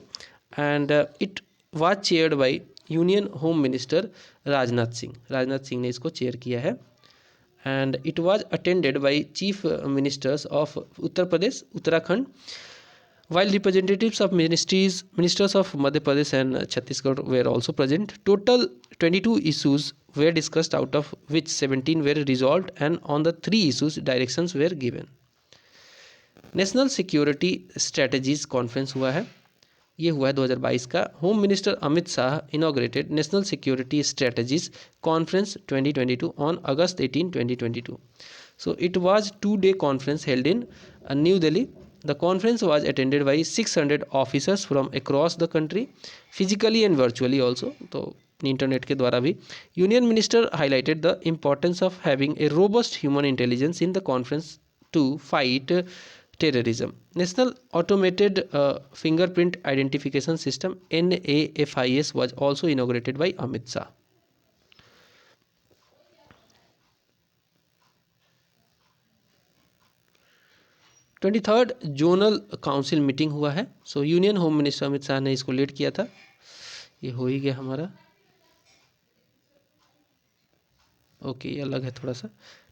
and it was chaired by union home minister Rajnath Singh ने इसको चेयर किया है. And it was attended by chief ministers of Uttar Pradesh, Uttarakhand, while representatives of ministers of Madhya Pradesh and Chhattisgarh were also present. Total 22 issues were discussed, out of which 17 were resolved, and on the 3 issues directions were given. National Security Strategies Conference हुआ है, ये हुआ है 2022 का. Home minister Amit Shah inaugurated National Security Strategies Conference 2022 on August 18, 2022. So it was 2-day conference held in New Delhi. The conference was attended by 600 officers from across the country, physically and virtually also, तो internet के द्वारा भी. Union Minister highlighted the importance of having a robust human intelligence in the conference to fight terrorism. National Automated Fingerprint Identification System NAFIS was also inaugurated by Amit Shah. 23rd zonal council meeting हुआ है. So union home minister Amit Shah ने इसको lead किया था. ये हो ही गया हमारा. ओके, ये अलग है थोड़ा सा.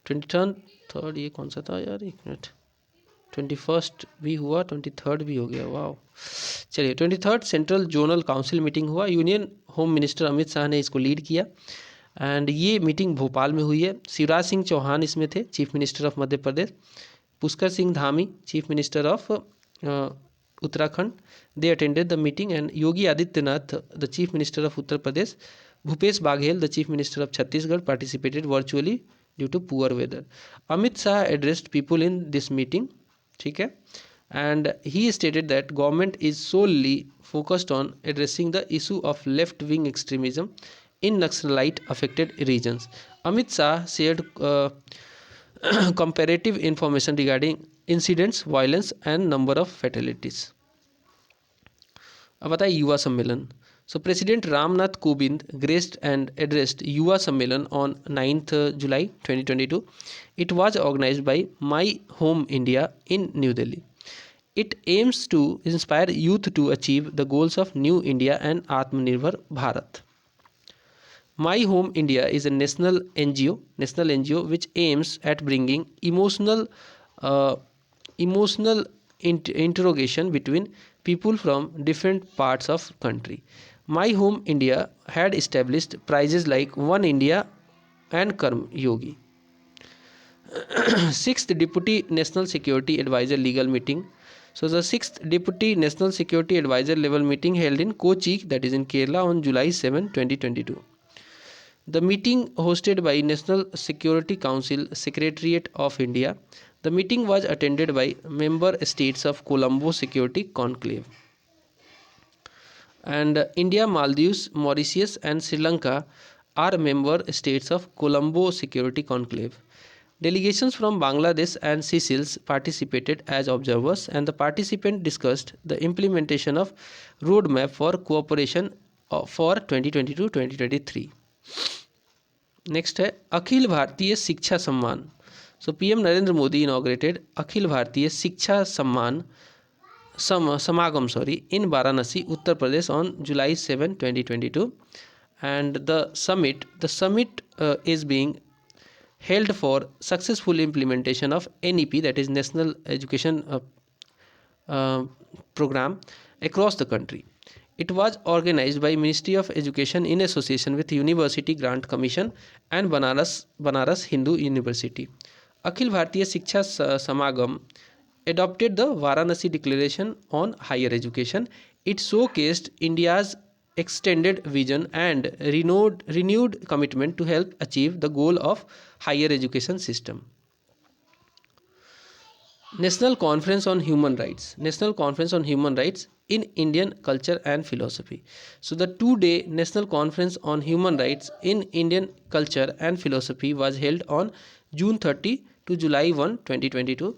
23rd ये कौन सा था यार, एक मिनट. 21st भी हुआ, 23rd भी हो गया. वाह. चलिए, 23rd central zonal council meeting हुआ. Union home minister Amit Shah ने इसको लीड किया. एंड ये मीटिंग भोपाल में हुई है. शिवराज सिंह चौहान इसमें थे, chief minister of Madhya Pradesh. Pushkar Singh Dhami, chief minister of Uttarakhand, they attended the meeting. And Yogi Adityanath, the chief minister of Uttar Pradesh, Bhupesh Baghel, the chief minister of Chhattisgarh, participated virtually due to poor weather. Amit Shah addressed people in this meeting. ठीक है. And he stated that government is solely focused on addressing the issue of left wing extremism in Naxalite affected regions. Amit Shah shared comparative information regarding incidents, violence and number of fatalities. अब बताइए युवा सम्मेलन. So President Ramnath Kovind graced and addressed युवा सम्मेलन on 9th July 2022. It was organized by My Home India in New Delhi. It aims to inspire youth to achieve the goals of New India and Atmanirbhar Bharat. My Home India is a national NGO which aims at bringing emotional interrogation between people from different parts of country. My Home India had established prizes like One India and Karm Yogi. 6th Deputy National Security Advisor legal meeting. So the 6th Deputy National Security Advisor level meeting held in Kochi, that is in Kerala, on July 7, 2022. The meeting hosted by National Security Council Secretariat of India. The meeting was attended by member states of Colombo Security Conclave. And India, Maldives, Mauritius and Sri Lanka are member states of Colombo Security Conclave. Delegations from Bangladesh and Seychelles participated as observers, and the participants discussed the implementation of roadmap for cooperation for 2022-2023. Next है अखिल भारतीय शिक्षा सम्मान. सो PM Narendra Modi inaugurated Akhil Bharatiya शिक्षा सम्मान समागम इन Varanasi, Uttar Pradesh on July 7, 2022. And the summit is being held for successful implementation of NEP, that is National Education Program, across the country. It was organized by Ministry of Education in association with University Grant Commission and Banaras Hindu University. Akhil Bharatiya Shiksha Samagam adopted the Varanasi Declaration on Higher Education. It showcased India's extended vision and renewed commitment to help achieve the goal of higher education system. National Conference on Human Rights. National Conference on Human Rights in Indian Culture and Philosophy. So the 2-day National Conference on Human Rights in Indian Culture and Philosophy was held on June 30 to July 1, 2022.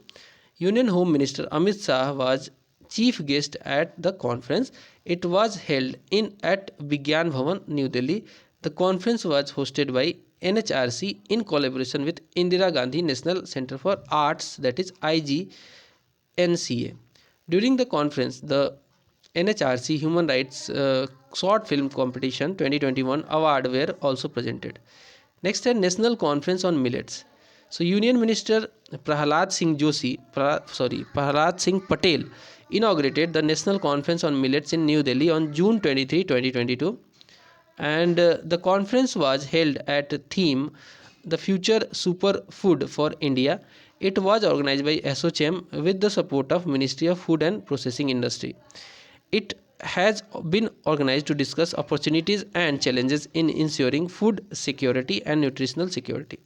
Union Home Minister Amit Shah was chief guest at the conference. It was held at Vigyan Bhavan, New Delhi. The conference was hosted by NHRC in collaboration with Indira Gandhi National Center for Arts, that is IGNCA. During the conference, the NHRC Human Rights Short Film Competition 2021 award were also presented. Next है National Conference on Millets. So Union Minister Prahlad Singh Patel inaugurated the National Conference on Millets in New Delhi on June 23, 2022. And the conference was held at theme The Future Superfood for India. It was organized by ASSOCHAM with the support of Ministry of Food and Processing Industry. It has been organized to discuss opportunities and challenges in ensuring food security and nutritional security.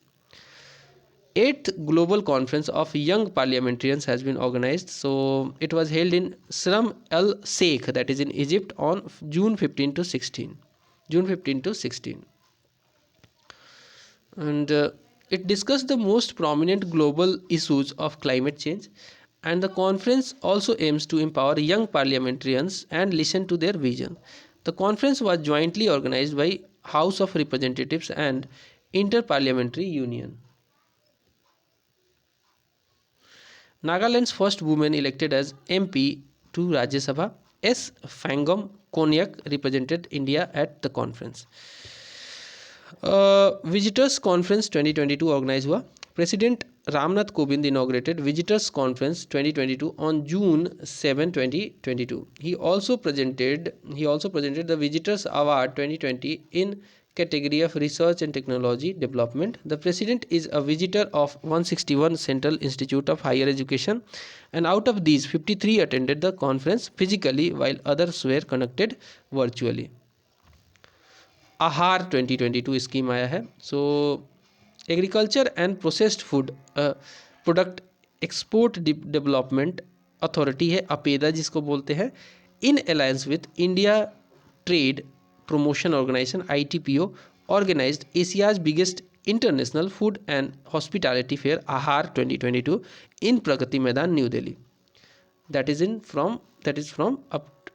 8th Global Conference of Young Parliamentarians has been organized. So it was held in Sharm el Sheikh, that is in Egypt, on June 15 to 16. And it discussed the most prominent global issues of climate change and the conference also aims to empower young parliamentarians and listen to their vision. The conference was jointly organized by House of Representatives and Inter-Parliamentary Union. Nagaland's first woman elected as MP to Rajya Sabha, S. Fangam Konyak, represented India at the conference. Visitors Conference 2022 organized हुआ. President Ramnath Kovind inaugurated Visitors Conference 2022 on June 7, 2022. He also presented the Visitors Award 2020 in category of Research and Technology Development. The President is a visitor of 161 Central Institute of Higher Education, and out of these 53 attended the conference physically while others were conducted virtually. आहार 2022 scheme आया है. So agriculture and processed food product export development authority है, अपेदा जिसको बोलते हैं, in alliance with India trade promotion organization ITPO organized Asia's biggest international food and hospitality fair Aahar 2022 in Pragati Maidan new Delhi. That is from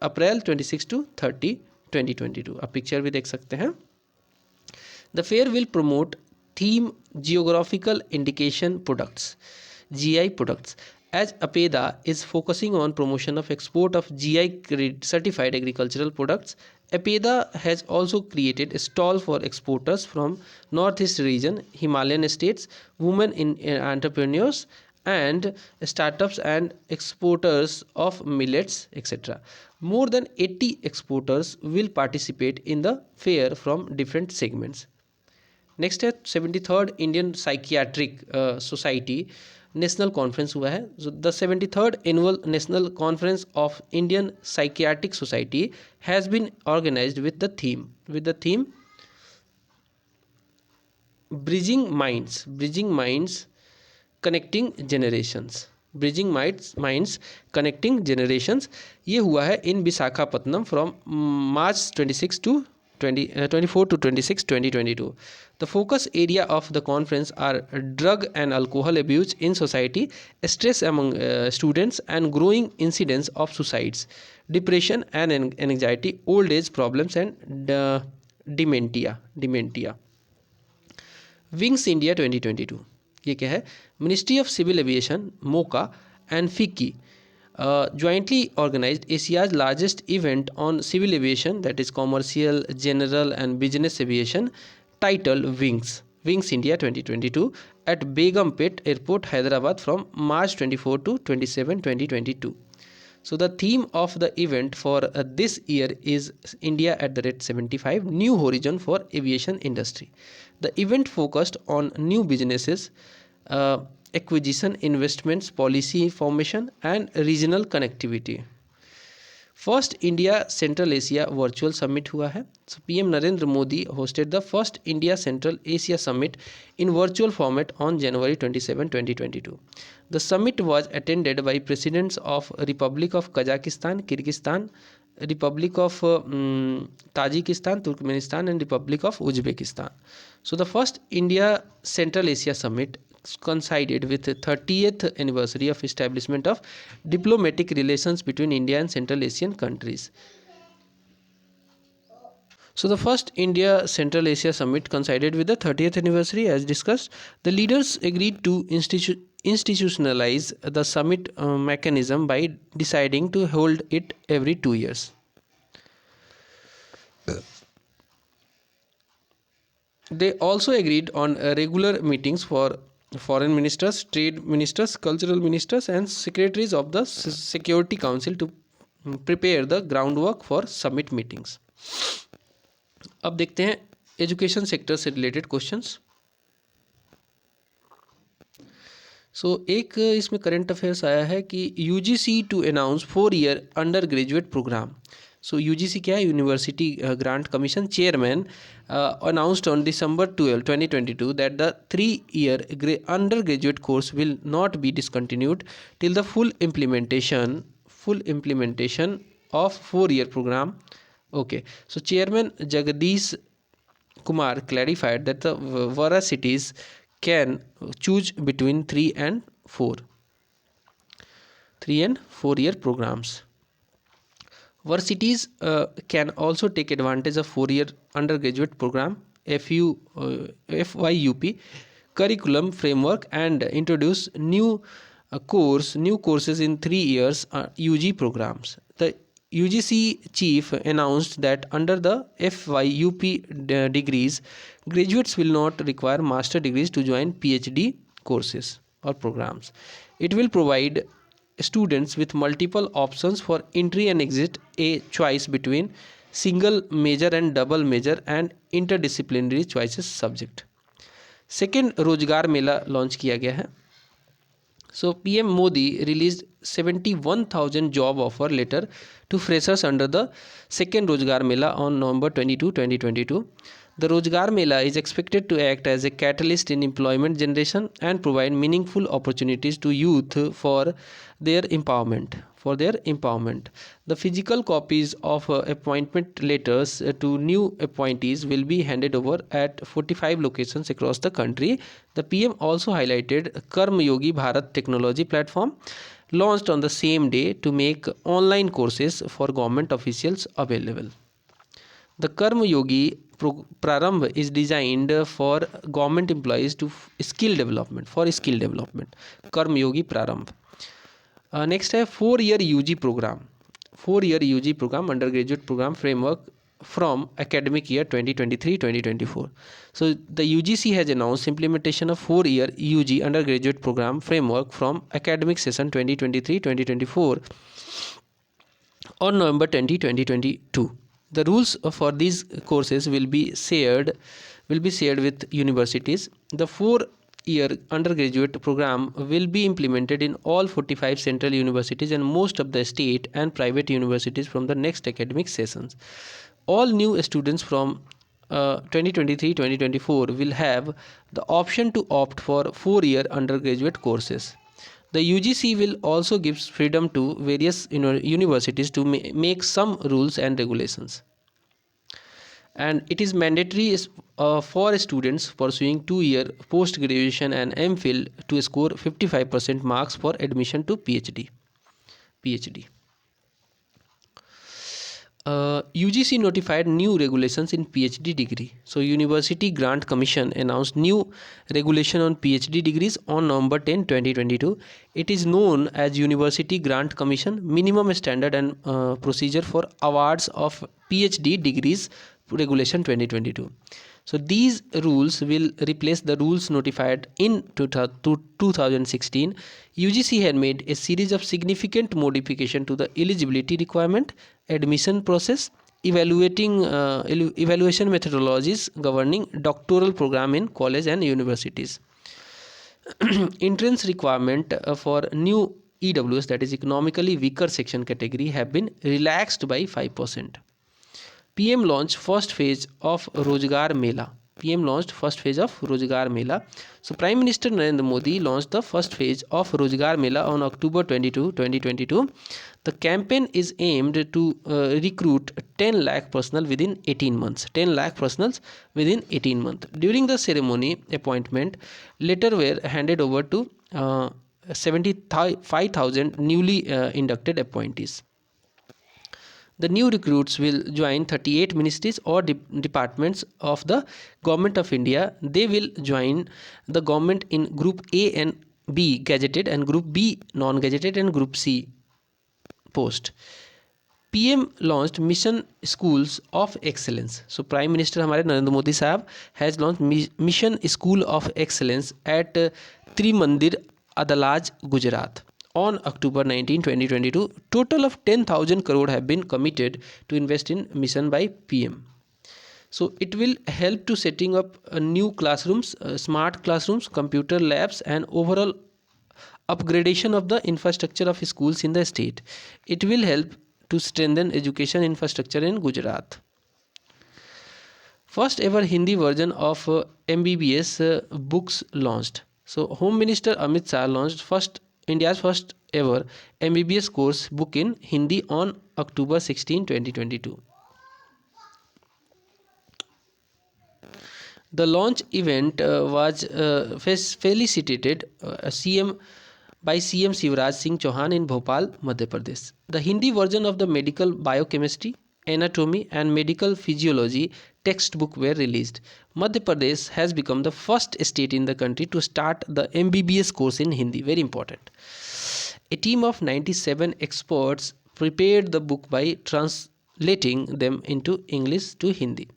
April 26 to 30 2022. आप picture भी देख सकते हैं. The fair will promote theme geographical indication products GI products, as APEDA is focusing on promotion of export of GI certified agricultural products. APEDA has also created a stall for exporters from Northeast region, Himalayan states, women in entrepreneurs and startups and exporters of millets, etc. More than 80 exporters will participate in the fair from different segments. Next है 73rd Indian psychiatric society national conference हुआ है. The 73rd annual national conference of Indian psychiatric society has been organized with the theme bridging minds connecting generations. ये हुआ है in Visakhapatnam from March 24 to 26, 2022. The focus area of the conference are drug and alcohol abuse in society, stress among students, and growing incidence of suicides, depression and anxiety, old age problems, and dementia. Wings India 2022. ये क्या है? Ministry of Civil Aviation, MOCA, and FICCI jointly organized Asia's largest event on civil aviation, that is commercial, general and business aviation, titled Wings India 2022 at Begumpet Airport, Hyderabad from March 24 to 27, 2022. So the theme of the event for this year is India at the rate 75, New Horizon for Aviation Industry. The event focused on new businesses, acquisition, investments, policy formation and regional connectivity. First India central Asia virtual summit हुआ है. So PM Narendra Modi hosted the first India Central Asia Summit in virtual format on January 27, 2022. The summit was attended by presidents of Republic of Kazakhstan, Kyrgyzstan, Republic of Tajikistan, Turkmenistan and Republic of Uzbekistan. So the first India Central Asia Summit coincided with the 30th anniversary of establishment of diplomatic relations between India and Central Asian countries. So the first India Central Asia Summit coincided with the 30th anniversary as discussed. The leaders agreed to institutionalize the summit mechanism by deciding to hold it every 2 years. They also agreed on regular meetings for foreign ministers, trade ministers, cultural ministers and secretaries of the Security Council to prepare the groundwork for summit meetings. अब देखते हैं education sector से related questions. एक इसमें current affairs आया है कि UGC to announce 4-year undergraduate program. UGC क्या है? University grant commission chairman announced on December 12, 2022 that the 3-year undergraduate course will not be discontinued till the full implementation of 4-year program. Okay, so Chairman Jagadish Kumar clarified that the varsities can choose between 3 and 4. 3 and 4 year programs. Varsities can also take advantage of 4-year undergraduate program FYUP curriculum framework and introduce new courses in 3 years UG programs. The UGC chief announced that under the FYUP degrees, graduates will not require master degrees to join PhD courses or programs. It will provide students with multiple options for entry and exit, a choice between single major and double major and interdisciplinary choices subject. Second रोजगार मेला launch किया गया है. So PM Modi released 71,000 job offer letter to freshers under the second Rozgar Mela on November 22, 2022. The Rozgar Mela is expected to act as a catalyst in employment generation and provide meaningful opportunities to youth for their empowerment. The physical copies of appointment letters to new appointees will be handed over at 45 locations across the country. The PM also highlighted Karma Yogi Bharat technology platform launched on the same day to make online courses for government officials available. The Karma Yogi PRABHAVI is designed for government employees to skill development. Karma Yogi PRABHAVI. Next है 4-year UG program. 4-year UG program, undergraduate program framework from academic year 2023-2024. So the UGC has announced implementation of 4-year UG undergraduate program framework from academic session 2023-2024 on November 20, 2022. The rules for these courses will be shared with universities. The 4-year undergraduate program will be implemented in all 45 central universities and most of the state and private universities from the next academic sessions. All new students from 2023-2024 will have the option to opt for 4-year undergraduate courses. The UGC will also give freedom to various universities to make some rules and regulations. And it is mandatory for students pursuing 2-year post-graduation and MPhil to score 55% marks for admission to PhD. UGC notified new regulations in PhD degree. So University Grant Commission announced new regulation on PhD degrees on November 10, 2022. It is known as University Grant Commission Minimum Standard and Procedure for Awards of PhD Degrees Regulation 2022. So these rules will replace the rules notified in 2016. UGC had made a series of significant modification to the eligibility requirement, admission process, evaluation methodologies governing doctoral program in college and universities. Entrance requirement for new EWS, that is economically weaker section category, have been relaxed by 5%. PM launched first phase of Rozgar Mela. So Prime Minister Narendra Modi launched the first phase of Rozgar Mela on October 22, 2022. The campaign is aimed to recruit 10 lakh personnel within 18 months. During the ceremony, appointment letters were handed over to 75,000 newly inducted appointees. The new recruits will join 38 ministries or departments of the Government of India. They will join the government in Group A and B gazetted and Group B non-gazetted and Group C post. PM launched Mission Schools of Excellence. So Prime Minister हमारे नरेंद्र मोदी साहब has launched Mission School of Excellence at Trimandir, Adalaj, Gujarat. On October 19, 2022, total of 10,000 crore have been committed to invest in mission by PM. So it will help to setting up new classrooms, smart classrooms, computer labs and overall upgradation of the infrastructure of schools in the state. It will help to strengthen education infrastructure in Gujarat. First ever Hindi version of MBBS books launched. So Home Minister Amit Shah launched India's first ever MBBS course book in Hindi on October 16, 2022. The launch event was felicitated CM by CM Shivraj Singh Chauhan in Bhopal, Madhya Pradesh. The Hindi version of the medical biochemistry, anatomy and medical physiology textbook were released. Madhya Pradesh has become the first state in the country to start the MBBS course in Hindi. Very important. A team of 97 experts prepared the book by translating them into English to Hindi.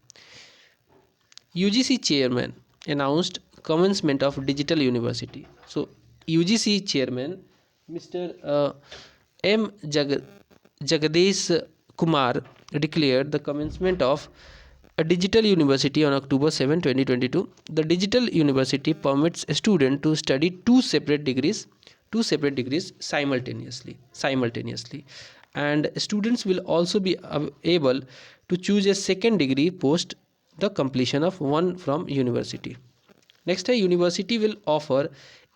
UGC chairman announced commencement of digital university. So UGC chairman Mr. M. Jagadish Kumar declared the commencement of a digital university on October 7, 2022. The digital university permits a student to study two separate degrees simultaneously, and students will also be able to choose a second degree post the completion of one from university. Next, a university will offer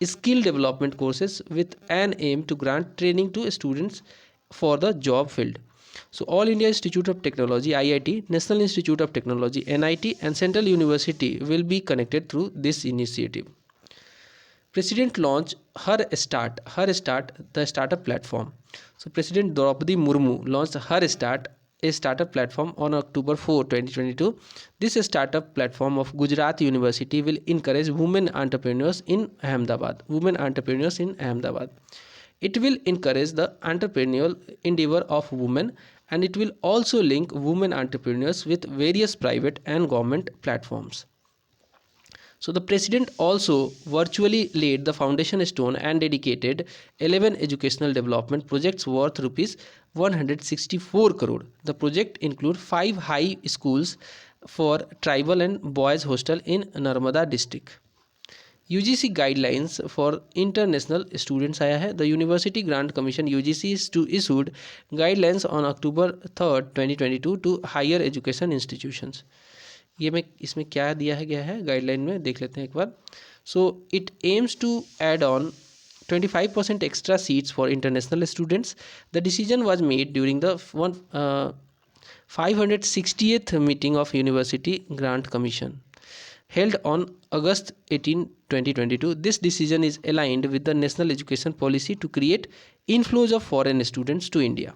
skill development courses with an aim to grant training to students for the job field. So All India Institute of Technology IIT, National Institute of Technology NIT and Central University will be connected through this initiative. President launched Her Start, the startup platform. So President Draupadi Murmu launched Her Start, a startup platform on October 4, 2022. This startup platform of Gujarat University will encourage women entrepreneurs in Ahmedabad. It will encourage the entrepreneurial endeavor of women, and it will also link women entrepreneurs with various private and government platforms. So the president also virtually laid the foundation stone and dedicated 11 educational development projects worth rupees 164 crore. The project include 5 high schools for tribal and boys hostel in Narmada district. UGC guidelines for international students आया है. The University Grant Commission UGC issued guidelines on October 3rd 2022 to higher education institutions. ये मैं इसमें क्या दिया है गया है गाइडलाइन में देख लेते हैं एक बार. So it aims to add on 25% extra seats for international students. The decision was made during the 560th meeting of University Grant Commission held on August 18, 2022. This decision is aligned with the national education policy to create inflows of foreign students to India.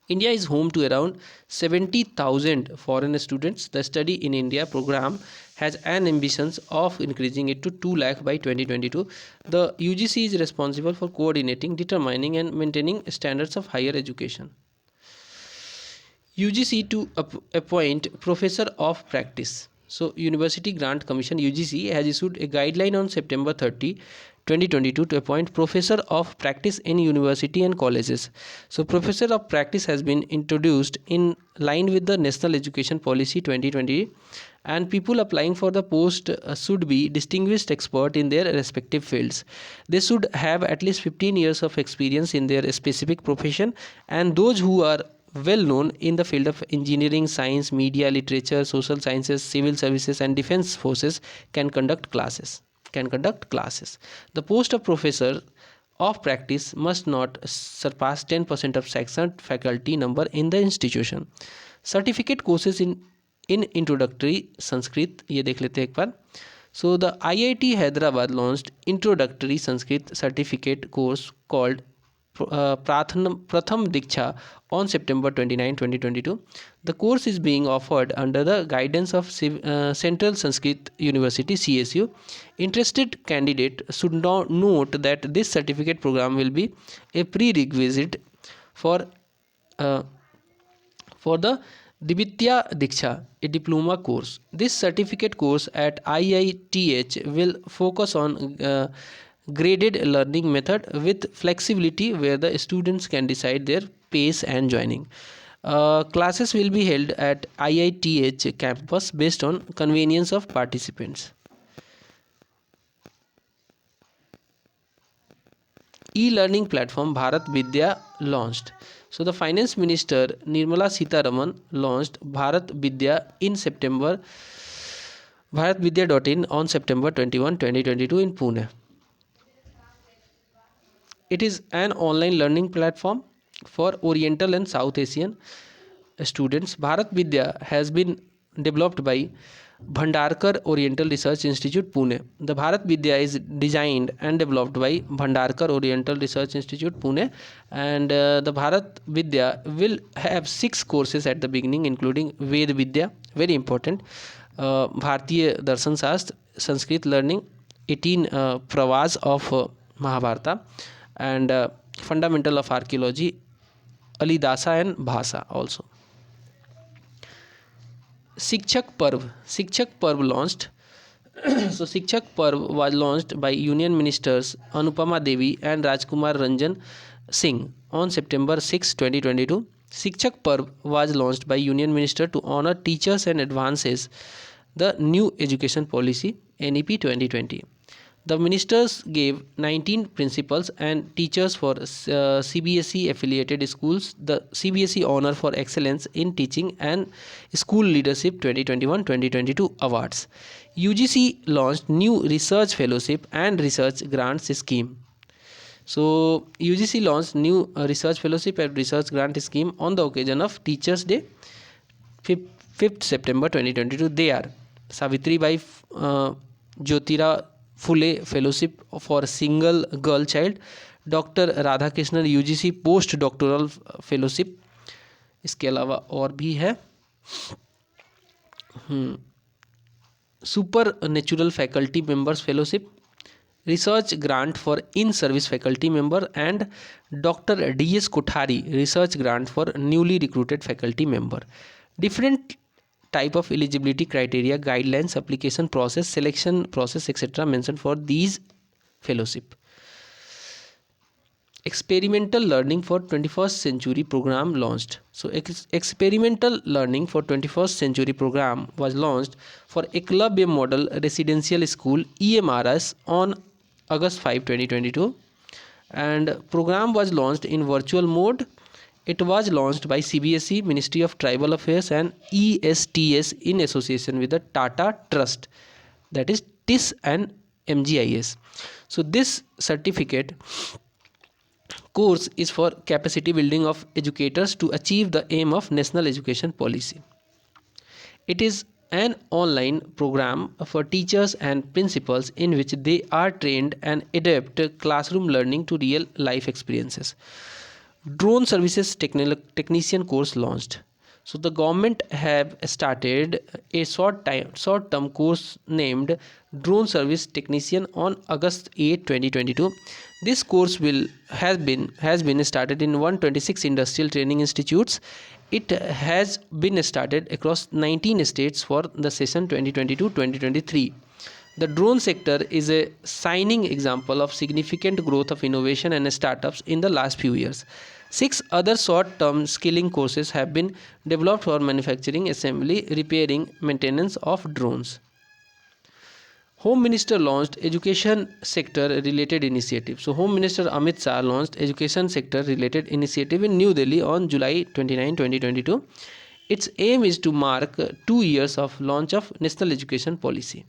India is home to around 70,000 foreign students. The Study in India program has an ambition of increasing it to 2 lakh by 2022. The UGC is responsible for coordinating, determining and maintaining standards of higher education. UGC to appoint Professor of Practice. So University Grant Commission UGC has issued a guideline on September 30, 2022 to appoint Professor of Practice in university and colleges. So Professor of Practice has been introduced in line with the National Education Policy 2020, and people applying for the post should be distinguished expert in their respective fields. They should have at least 15 years of experience in their specific profession, and those who are well known in the field of engineering, science, media, literature, social sciences, civil services and defense forces can conduct classes. The post of Professor of Practice must not surpass 10% of sanctioned faculty number in the institution. Certificate courses in introductory Sanskrit, ये देख लेते हैं एक बार. So the IIT Hyderabad launched introductory Sanskrit certificate course called Pratham Diksha on September 29, 2022. The course is being offered under the guidance of Central Sanskrit University CSU. Interested candidate should now note that this certificate program will be a prerequisite for the Dvitya Diksha, a diploma course. This certificate course at IITH will focus on graded learning method with flexibility where the students can decide their pace and joining. Classes will be held at IITH campus based on convenience of participants. E-learning platform Bharat Vidya launched. So the Finance Minister Nirmala Sitharaman launched Bharat Vidya in September, bharatvidya.in on September 21, 2022 in Pune. It is an online learning platform for Oriental and South Asian students. Bharat Vidya has been developed by Bhandarkar Oriental Research Institute, Pune. The Bharat Vidya is designed and developed by Bhandarkar Oriental Research Institute, Pune, and the Bharat Vidya will have 6 courses at the beginning, including Ved Vidya, very important, Bharatiya Darshan Shastra, Sanskrit learning, 18 pravas of Mahabharata, and fundamental of archaeology, Alidasa and Bhasa also. शिक्षक पर्व launched. So शिक्षक पर्व was launched by Union Ministers Anupama Devi and Rajkumar Ranjan Singh on September 6, 2022. शिक्षक पर्व was launched by Union Minister to honor teachers and advances the new education policy NEP 2020. The ministers gave 19 principals and teachers for CBSE affiliated schools the CBSE Honor for Excellence in Teaching and School Leadership 2021-2022 awards. UGC launched new research fellowship and research grants scheme. So UGC launched new research fellowship and research grant scheme on the occasion of Teachers Day, 5th September 2022. They are Savitribai Jyotira Phule Fellowship for Single Girl Child, Dr. Radhakrishnan UGC Post Doctoral Fellowship. इसके अलावा और भी है super natural faculty members fellowship, research grant for in service faculty member and doctor DS Kothari research grant for newly recruited faculty member. Different type of eligibility criteria, guidelines, application process, selection process, etc. mentioned for these fellowship. Experimental learning for 21st century program launched. So experimental learning for 21st century program was launched for Eklavya Model Residential School EMRS on August 5, 2022, and program was launched in virtual mode. It was launched by CBSE, Ministry of Tribal Affairs and ESTS in association with the Tata Trust, that is TIS and MGIS. So this certificate course is for capacity building of educators to achieve the aim of National Education Policy. It is an online program for teachers and principals in which they are trained and adapt classroom learning to real life experiences. Drone services technician course launched. So the government have started a short-term course named Drone Service Technician on August 8, 2022. This course has been started in 126 industrial training institutes. It has been started across 19 states for the session 2022-2023. The drone sector is a shining example of significant growth of innovation and startups in the last few years. 6 other short-term skilling courses have been developed for manufacturing, assembly, repairing, maintenance of drones. Home Minister launched education sector related initiative. So Home Minister Amit Shah launched education sector related initiative in New Delhi on July 29, 2022. Its aim is to mark 2 years of launch of National Education Policy.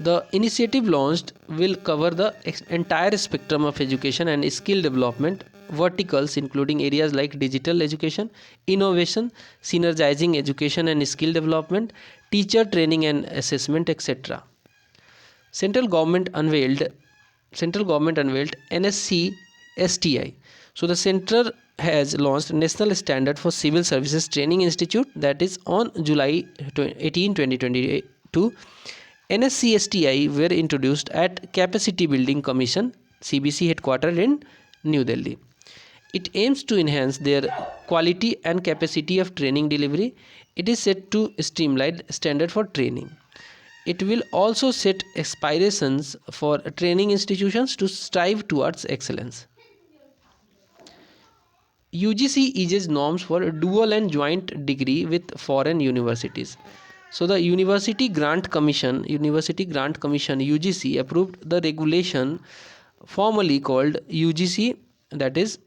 The initiative launched will cover the entire spectrum of education and skill development verticals, including areas like digital education, innovation, synergizing education and skill development, teacher training and assessment, etc. Central government unveiled NSC STI. So the center has launched National Standard for Civil Services Training Institute, that is on July 18, 2022. NSCSTI were introduced at Capacity Building Commission CBC headquartered in New Delhi. It aims to enhance their quality and capacity of training delivery. It is set to streamline standard for training. It will also set aspirations for training institutions to strive towards excellence. UGC eases norms for dual and joint degree with foreign universities. So the University Grant Commission UGC approved the regulation formally called UGC, that is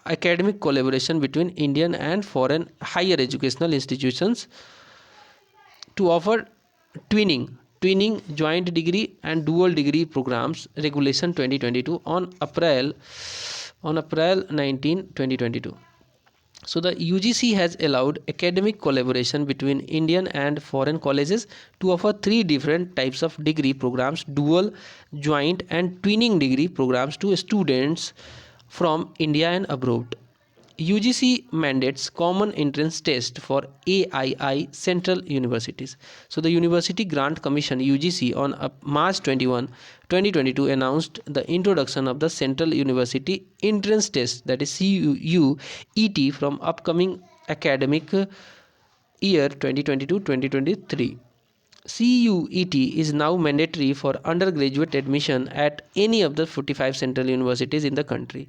academic collaboration between Indian and foreign higher educational institutions to offer twinning, joint degree and dual degree programs, regulation 2022 on April 19, 2022. So the UGC has allowed academic collaboration between Indian and foreign colleges to offer three different types of degree programs: dual, joint and twinning degree programs to students from India and abroad. UGC mandates common entrance test for AII central universities. So the University Grant Commission UGC on March 21, 2022 announced the introduction of the Central University Entrance Test, that is CUET, from upcoming academic year 2022-2023. CUET is now mandatory for undergraduate admission at any of the 45 central universities in the country.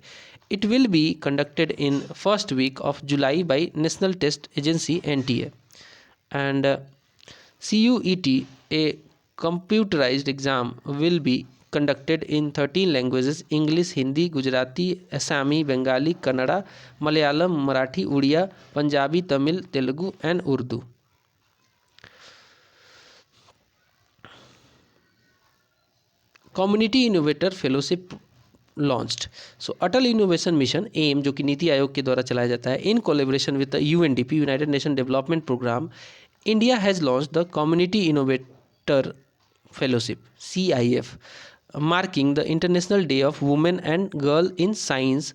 It will be conducted in first week of July by National Test Agency NTA. And CUET, a computerized exam, will be conducted in 13 languages: English, Hindi, Gujarati, Assami, Bengali, Kannada, Malayalam, Marathi, Odia, Punjabi, Tamil, Telugu and Urdu. Community innovator fellowship launched. So Atal innovation mission AIM, जो कि नीति आयोग के द्वारा चलाया जाता है, in collaboration with the UNDP, united nation development program, India has launch the community innovator fellowship CIF, marking the International Day of Women and Girl in Science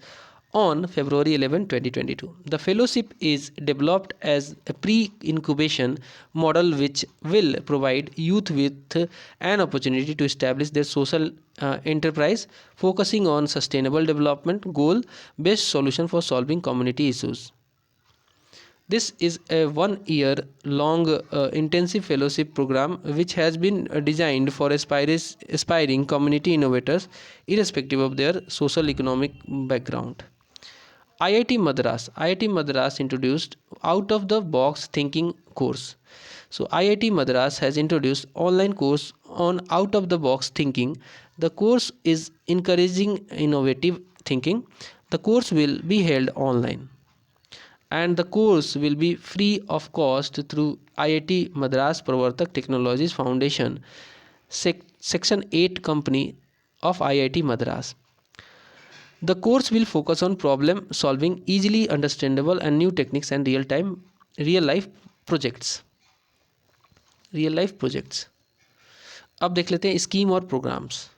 on February 11, 2022. The fellowship is developed as a pre-incubation model which will provide youth with an opportunity to establish their social enterprise, focusing on sustainable development goal-based solution for solving community issues. This is a 1-year long intensive fellowship program which has been designed for aspiring community innovators irrespective of their social economic background. IIT Madras introduced out of the box thinking course. So IIT Madras has introduced online course on out of the box thinking. The course is encouraging innovative thinking. The course will be held online, and the course will be free of cost through IIT Madras Pravartak Technologies Foundation, Section 8 company of IIT Madras. The course will focus on problem solving, easily understandable and new techniques and real life projects. अब देख लेते हैं scheme और programmes.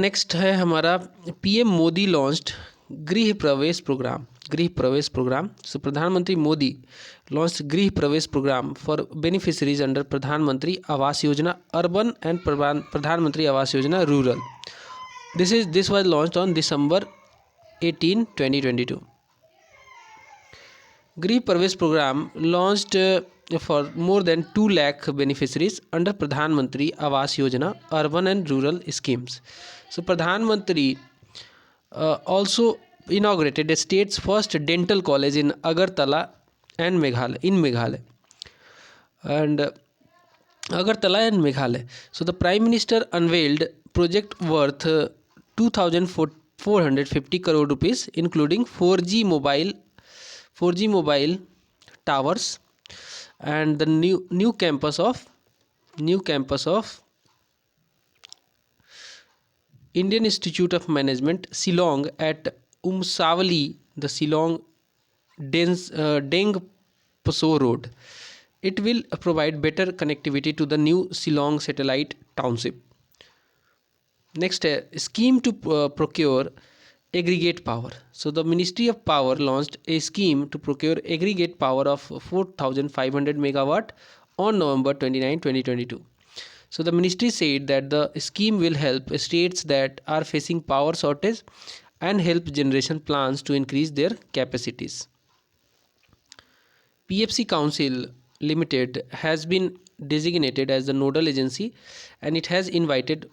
Next है हमारा PM Modi launched गृह प्रवेश programme. सो प्रधानमंत्री मोदी लॉन्च्ड गृह प्रवेश प्रोग्राम फॉर बेनिफिशरीज अंडर प्रधानमंत्री आवास योजना अर्बन एंड प्रधानमंत्री Awas Yojana rural. This was launched on December 18, 2022. गृह प्रवेश programme launched for more than 2 lakh beneficiaries under प्रधानमंत्री Awas Yojana urban and rural schemes. So Pradhan Mantri also inaugurated the state's first dental college in Agartala and Meghalaya. So the Prime Minister unveiled project worth 2,450 crore rupees, including 4G mobile towers and the new campus of Indian Institute of Management Shillong at Umsawali, the Shillong Deng Paso Road. It will provide better connectivity to the new Shillong satellite township. Next, scheme to procure aggregate power. So the Ministry of Power launched a scheme to procure aggregate power of 4,500 megawatt on November 29, 2022. So the ministry said that the scheme will help states that are facing power shortage and help generation plans to increase their capacities. PFC Council Limited has been designated as the nodal agency, and it has invited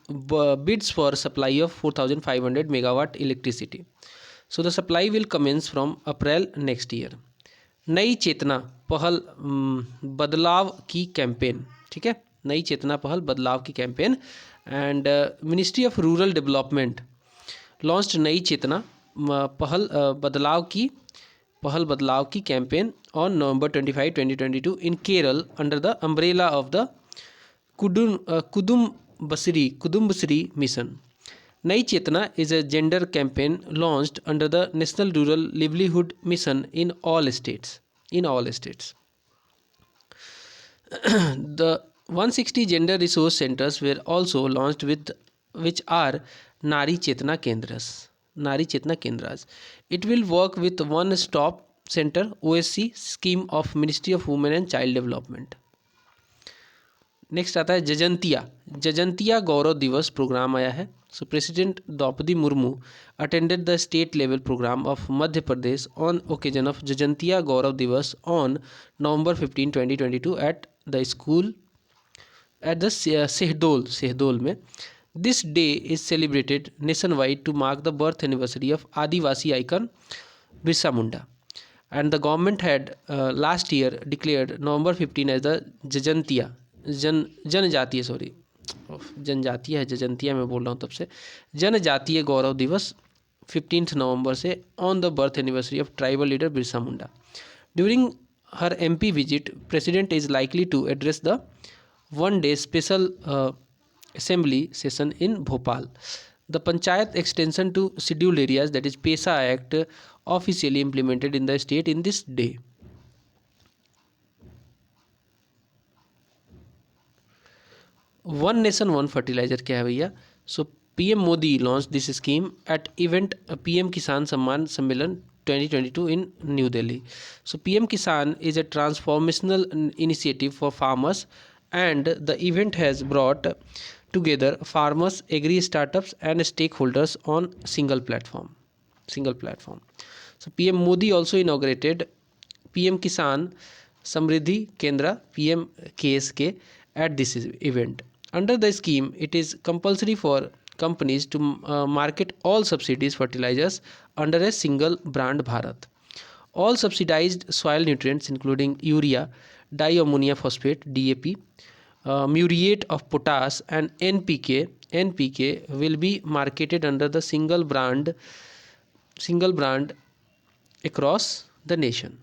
bids for supply of 4,500 megawatt electricity. So the supply will commence from April next year. नई चेतना पहल बदलाव की campaign. ठीक है, नई चेतना पहल बदलाव की campaign. And ministry of rural development launched नई चेतना पहल बदलाव की campaign on November 25, 2022 in Kerala under the umbrella of the Kudumbasri mission. Nai Chetna is a gender campaign launched under the National Rural Livelihood Mission in all states. In all states, the 160 gender resource centers were also launched with which are Nari Chetna Kendras. Nari Chetna Kendras. It will work with one stop center OSC scheme of Ministry of Women and Child Development. Next आता है Janjatiya Janjatiya Gaurav Divas programme आया है. So president Droupadi Murmu attended the state level programme of Madhya Pradesh on occasion of Janjatiya Gaurav Divas on November 15, 2022 at the school at the Shahdol में. This day is celebrated nationwide to mark the birth anniversary of Adivasi icon Birsa Munda. And the government had last year declared November 15 as the जजंतिया जनजातीय जनजातीय है जजंतिया मैं बोल रहा हूँ तब से जनजातीय गौरव दिवस 15 नवंबर से on the birth anniversary of tribal leader Birsa Munda. During her MP visit, President is likely to address the one-day special assembly session in Bhopal. The Panchayat extension to scheduled areas, that is PESA Act, officially implemented in the state in this day. One nation one fertilizer क्या है भैया? So PM Modi launched this scheme at event PM Kisan Samman Sammelan 2022 in New Delhi. So PM Kisan is a transformational initiative for farmers, and the event has brought together farmers, agri startups and stakeholders on single platform. So PM Modi also inaugurated PM Kisan Samriddhi Kendra PM KSK at this event. Under the scheme, it is compulsory for companies to market all subsidized fertilizers under a single brand Bharat. All subsidized soil nutrients including urea, diammonium phosphate DAP, muriate of potash and NPK will be marketed under the single brand across the nation.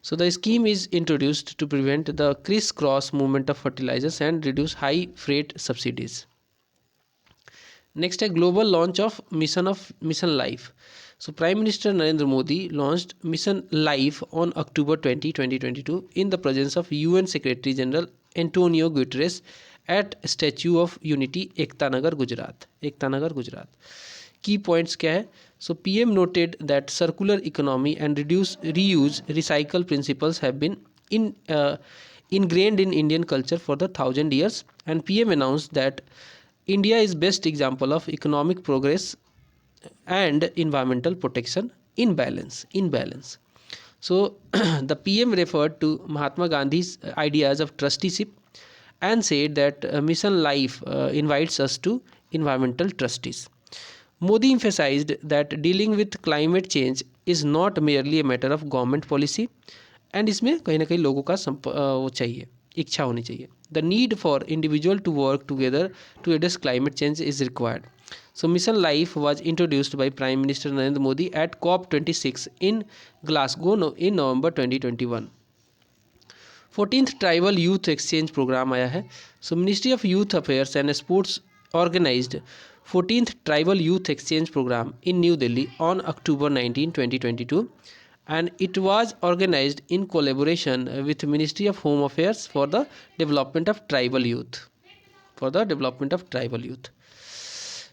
So the scheme is introduced to prevent the criss-cross movement of fertilizers and reduce high freight subsidies. Next है global launch of Mission Life. So Prime Minister Narendra Modi launched Mission Life on October 20, 2022 in the presence of UN Secretary General Antonio Guterres at Statue of Unity, Ekta Nagar, Gujarat. Key points क्या है? So PM noted that circular economy and reuse, recycle principles have been ingrained in Indian culture for the 1,000 years, and PM announced that India is best example of economic progress and environmental protection in balance. So the PM referred to Mahatma Gandhi's ideas of trusteeship and said that Mission Life invites us to environmental trustees. Modi emphasized that dealing with climate change is not merely a matter of government policy, and इसमें कहीं ना कहीं लोगों का वो चाहिए, इच्छा होनी चाहिए. The need for individual to work together to address climate change is required. So Mission Life was introduced by Prime Minister Narendra Modi at COP26 in Glasgow in November 2021. 14th Tribal Youth Exchange Program आया है. So Ministry of Youth Affairs and Sports organized 14th Tribal Youth Exchange Program in New Delhi on October 19, 2022, and it was organized in collaboration with Ministry of Home Affairs for the development of tribal youth.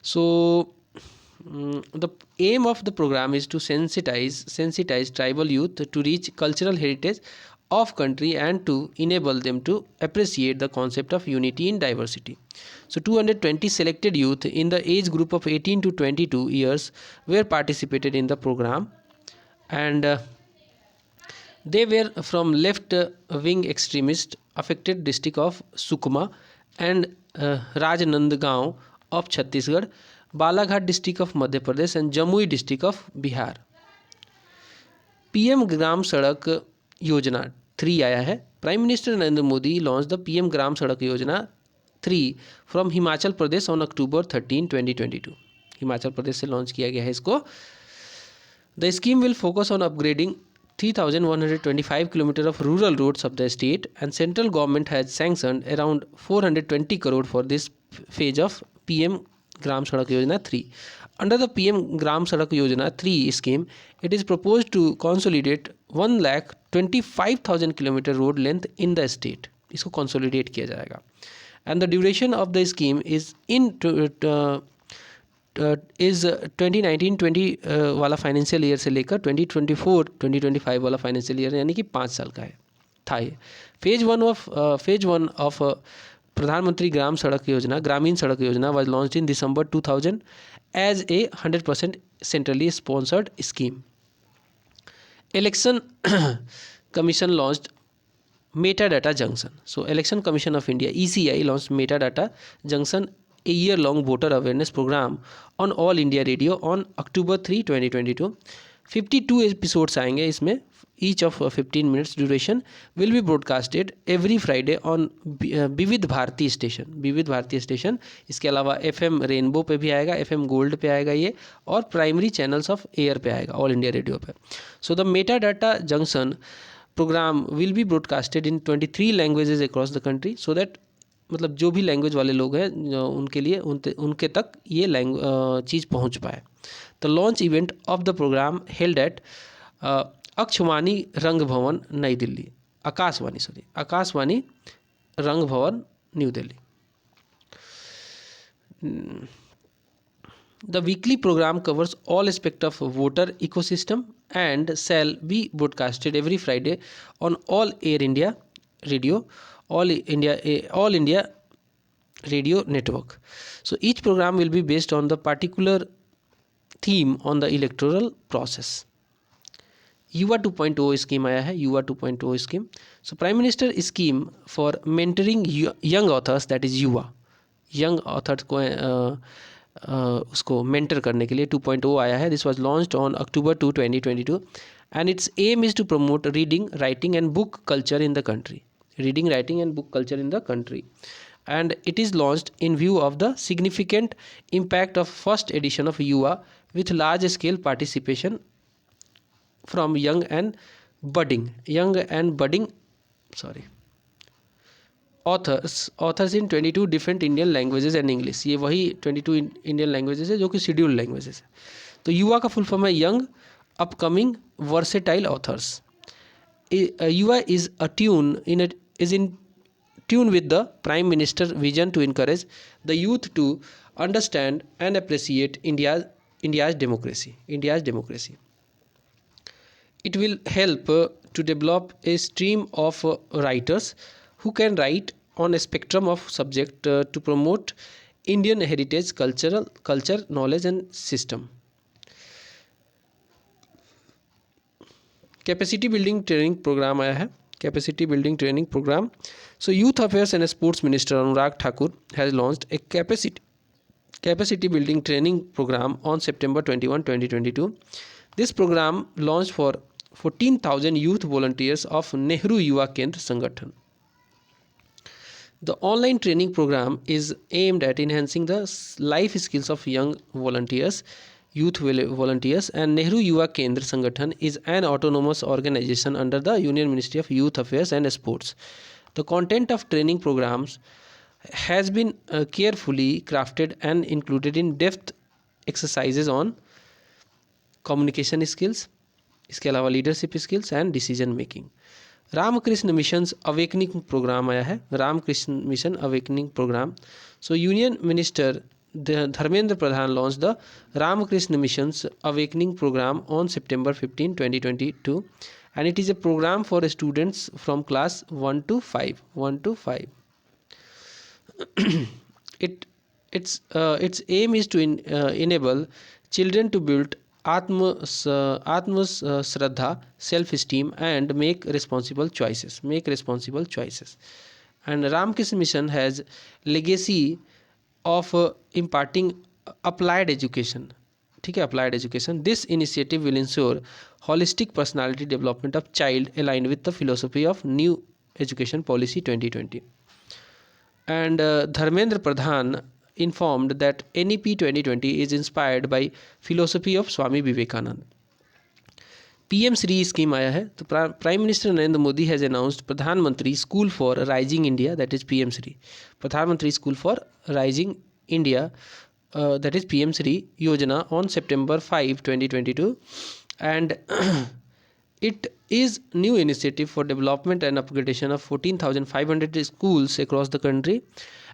So the aim of the program is to sensitize tribal youth to reach cultural heritage of country and to enable them to appreciate the concept of unity in diversity. So 220 selected youth in the age group of 18 to 22 years were participated in the program, and they were from left wing extremist affected district of Sukma and Rajnandgaon of Chhattisgarh, Balaghat district of Madhya Pradesh and Jamui district of Bihar. PM Gram Sadak Yojana 3 आया है. Prime minister Narendra Modi launch the PM Gram Sadak Yojana 3 from Himachal Pradesh on October 13, 2022. Himachal Pradesh से launch किया गया है इसको. The scheme will focus on upgrading 3,125 kilometers of rural roads of the state, and central government has sanctioned around 420 crore for this phase of PM Gram Sadak Yojana 3. Under the PM Gram Sadak Yojana 3 scheme, it is proposed to consolidate 1,25,000 kilometre road length in the state. इसको consolidate किया जाएगा. And the duration of the scheme is 2019-20 वाला financial year से लेकर 2024-2025 वाला financial year, यानी कि 5 साल का है था ये. फेज वन ऑफ प्रधानमंत्री ग्राम सड़क योजना, ग्रामीण सड़क योजना was launched in December 2000 as a 100% centrally sponsored scheme. Election Commission launched Metadata Junction. So Election Commission of India ECI launched Metadata Junction, a year-long voter awareness program on All India Radio on October 3, 2022. 52 episodes आएंगे इसमें, each of 15 minutes duration, will be broadcasted every Friday on विविध Bharti station. विविध Bharti station, इसके अलावा FM rainbow पे भी आएगा, FM gold पे आएगा ये, और प्राइमरी चैनल्स ऑफ एयर पे आएगा, ऑल इंडिया रेडियो पे. So the meta data junction program will be broadcasted in 23 languages across the country, so that मतलब जो भी लैंग्वेज वाले लोग हैं उनके लिए उनके तक ये चीज़ पहुंच पाए. The launch event of the programme held at Akashvani Rang Bhavan Nai Delhi. Akashvani Rang Bhavan New Delhi. The weekly program covers all aspects of voter ecosystem and shall be broadcasted every Friday on All India Radio Radio Network. So each program will be based on the particular theme on the electoral process. युवा 2.0 scheme आया है, Yuva 2.0 scheme. So prime minister scheme for mentoring young authors, that is Yuva, young authors को उसको mentor करने के लिए 2.0 आया है. This was launched on October 2, 2022 and its aim is to promote reading, writing and book culture in the कंट्री. Reading, writing and book culture in the country. And it is launched in view of the significant impact of first edition of Yuva with large scale participation from young and budding authors in 22 different Indian languages and English. ये वही 22 Indian languages है जो कि scheduled languages है. तो युवा का full फॉर्म है यंग अपकमिंग वर्सेटाइल ऑथर्स. युवा is in tune with the Prime Minister's vision to encourage the youth to understand and appreciate India's democracy. It will help to develop a stream of writers who can write on a spectrum of subject to promote Indian heritage, culture, knowledge and system. Capacity building training program आया है. Capacity building training program. So Youth Affairs and Sports Minister Anurag Thakur has launched a capacity building training program on September 21, 2022. This program launched for 14,000 youth volunteers of Nehru Yuva Kendra Sangathan. The online training program is aimed at enhancing the life skills of young volunteers, youth volunteers, and Nehru Yuva Kendra Sangathan is an autonomous organization under the Union Ministry of Youth Affairs and Sports. The content of training programs has been carefully crafted and included in depth exercises on communication skills, इसके अलावा leadership skills and decision making. Ramakrishna mission awakening program आया है. Ramakrishna mission awakening program. So union minister Dharmendra Pradhan launch the Ramakrishna missions awakening program on September 15, 2022 and it is a program for students from class 1 to 5. Its aim is to enable children to build Atma Shraddha, self-esteem and make responsible choices. And Ramkrishna Mission has legacy of imparting applied education. ठीक है, applied education. This initiative will ensure holistic personality development of child aligned with the philosophy of New Education Policy 2020. And Dharmendra Pradhan informed that NEP 2020 is inspired by philosophy of Swami Vivekananda. PM Shri scheme आया है. तो prime minister Narendra Modi has announced Pradhan Mantri school for rising India, that is PM Shri. Pradhan Mantri school for rising India that is PM Shri Yojana on September 5, 2022, and it is new initiative for development and upgradation of 14,500 schools across the country,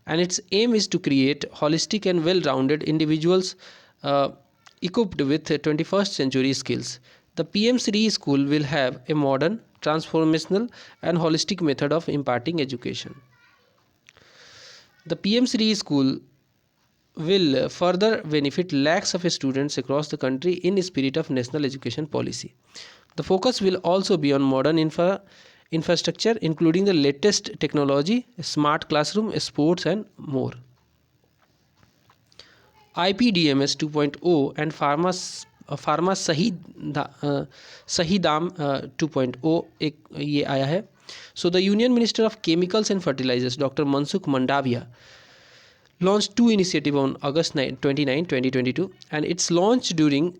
and its aim is to create holistic and well-rounded individuals equipped with 21st century skills. The PM Shri school will have a modern, transformational and holistic method of imparting education. The PM Shri school will further benefit lakhs of students across the country in the spirit of national education policy. The focus will also be on modern infrastructure, including the latest technology, smart classroom, sports and more. IPDMS 2.0 and Pharma सही दाम 2.0 एक ये आया है. So the Union Minister of Chemicals and Fertilizers, Dr. Mansukh Mandavia, launched two initiatives on August 29, 2022, and it is launched during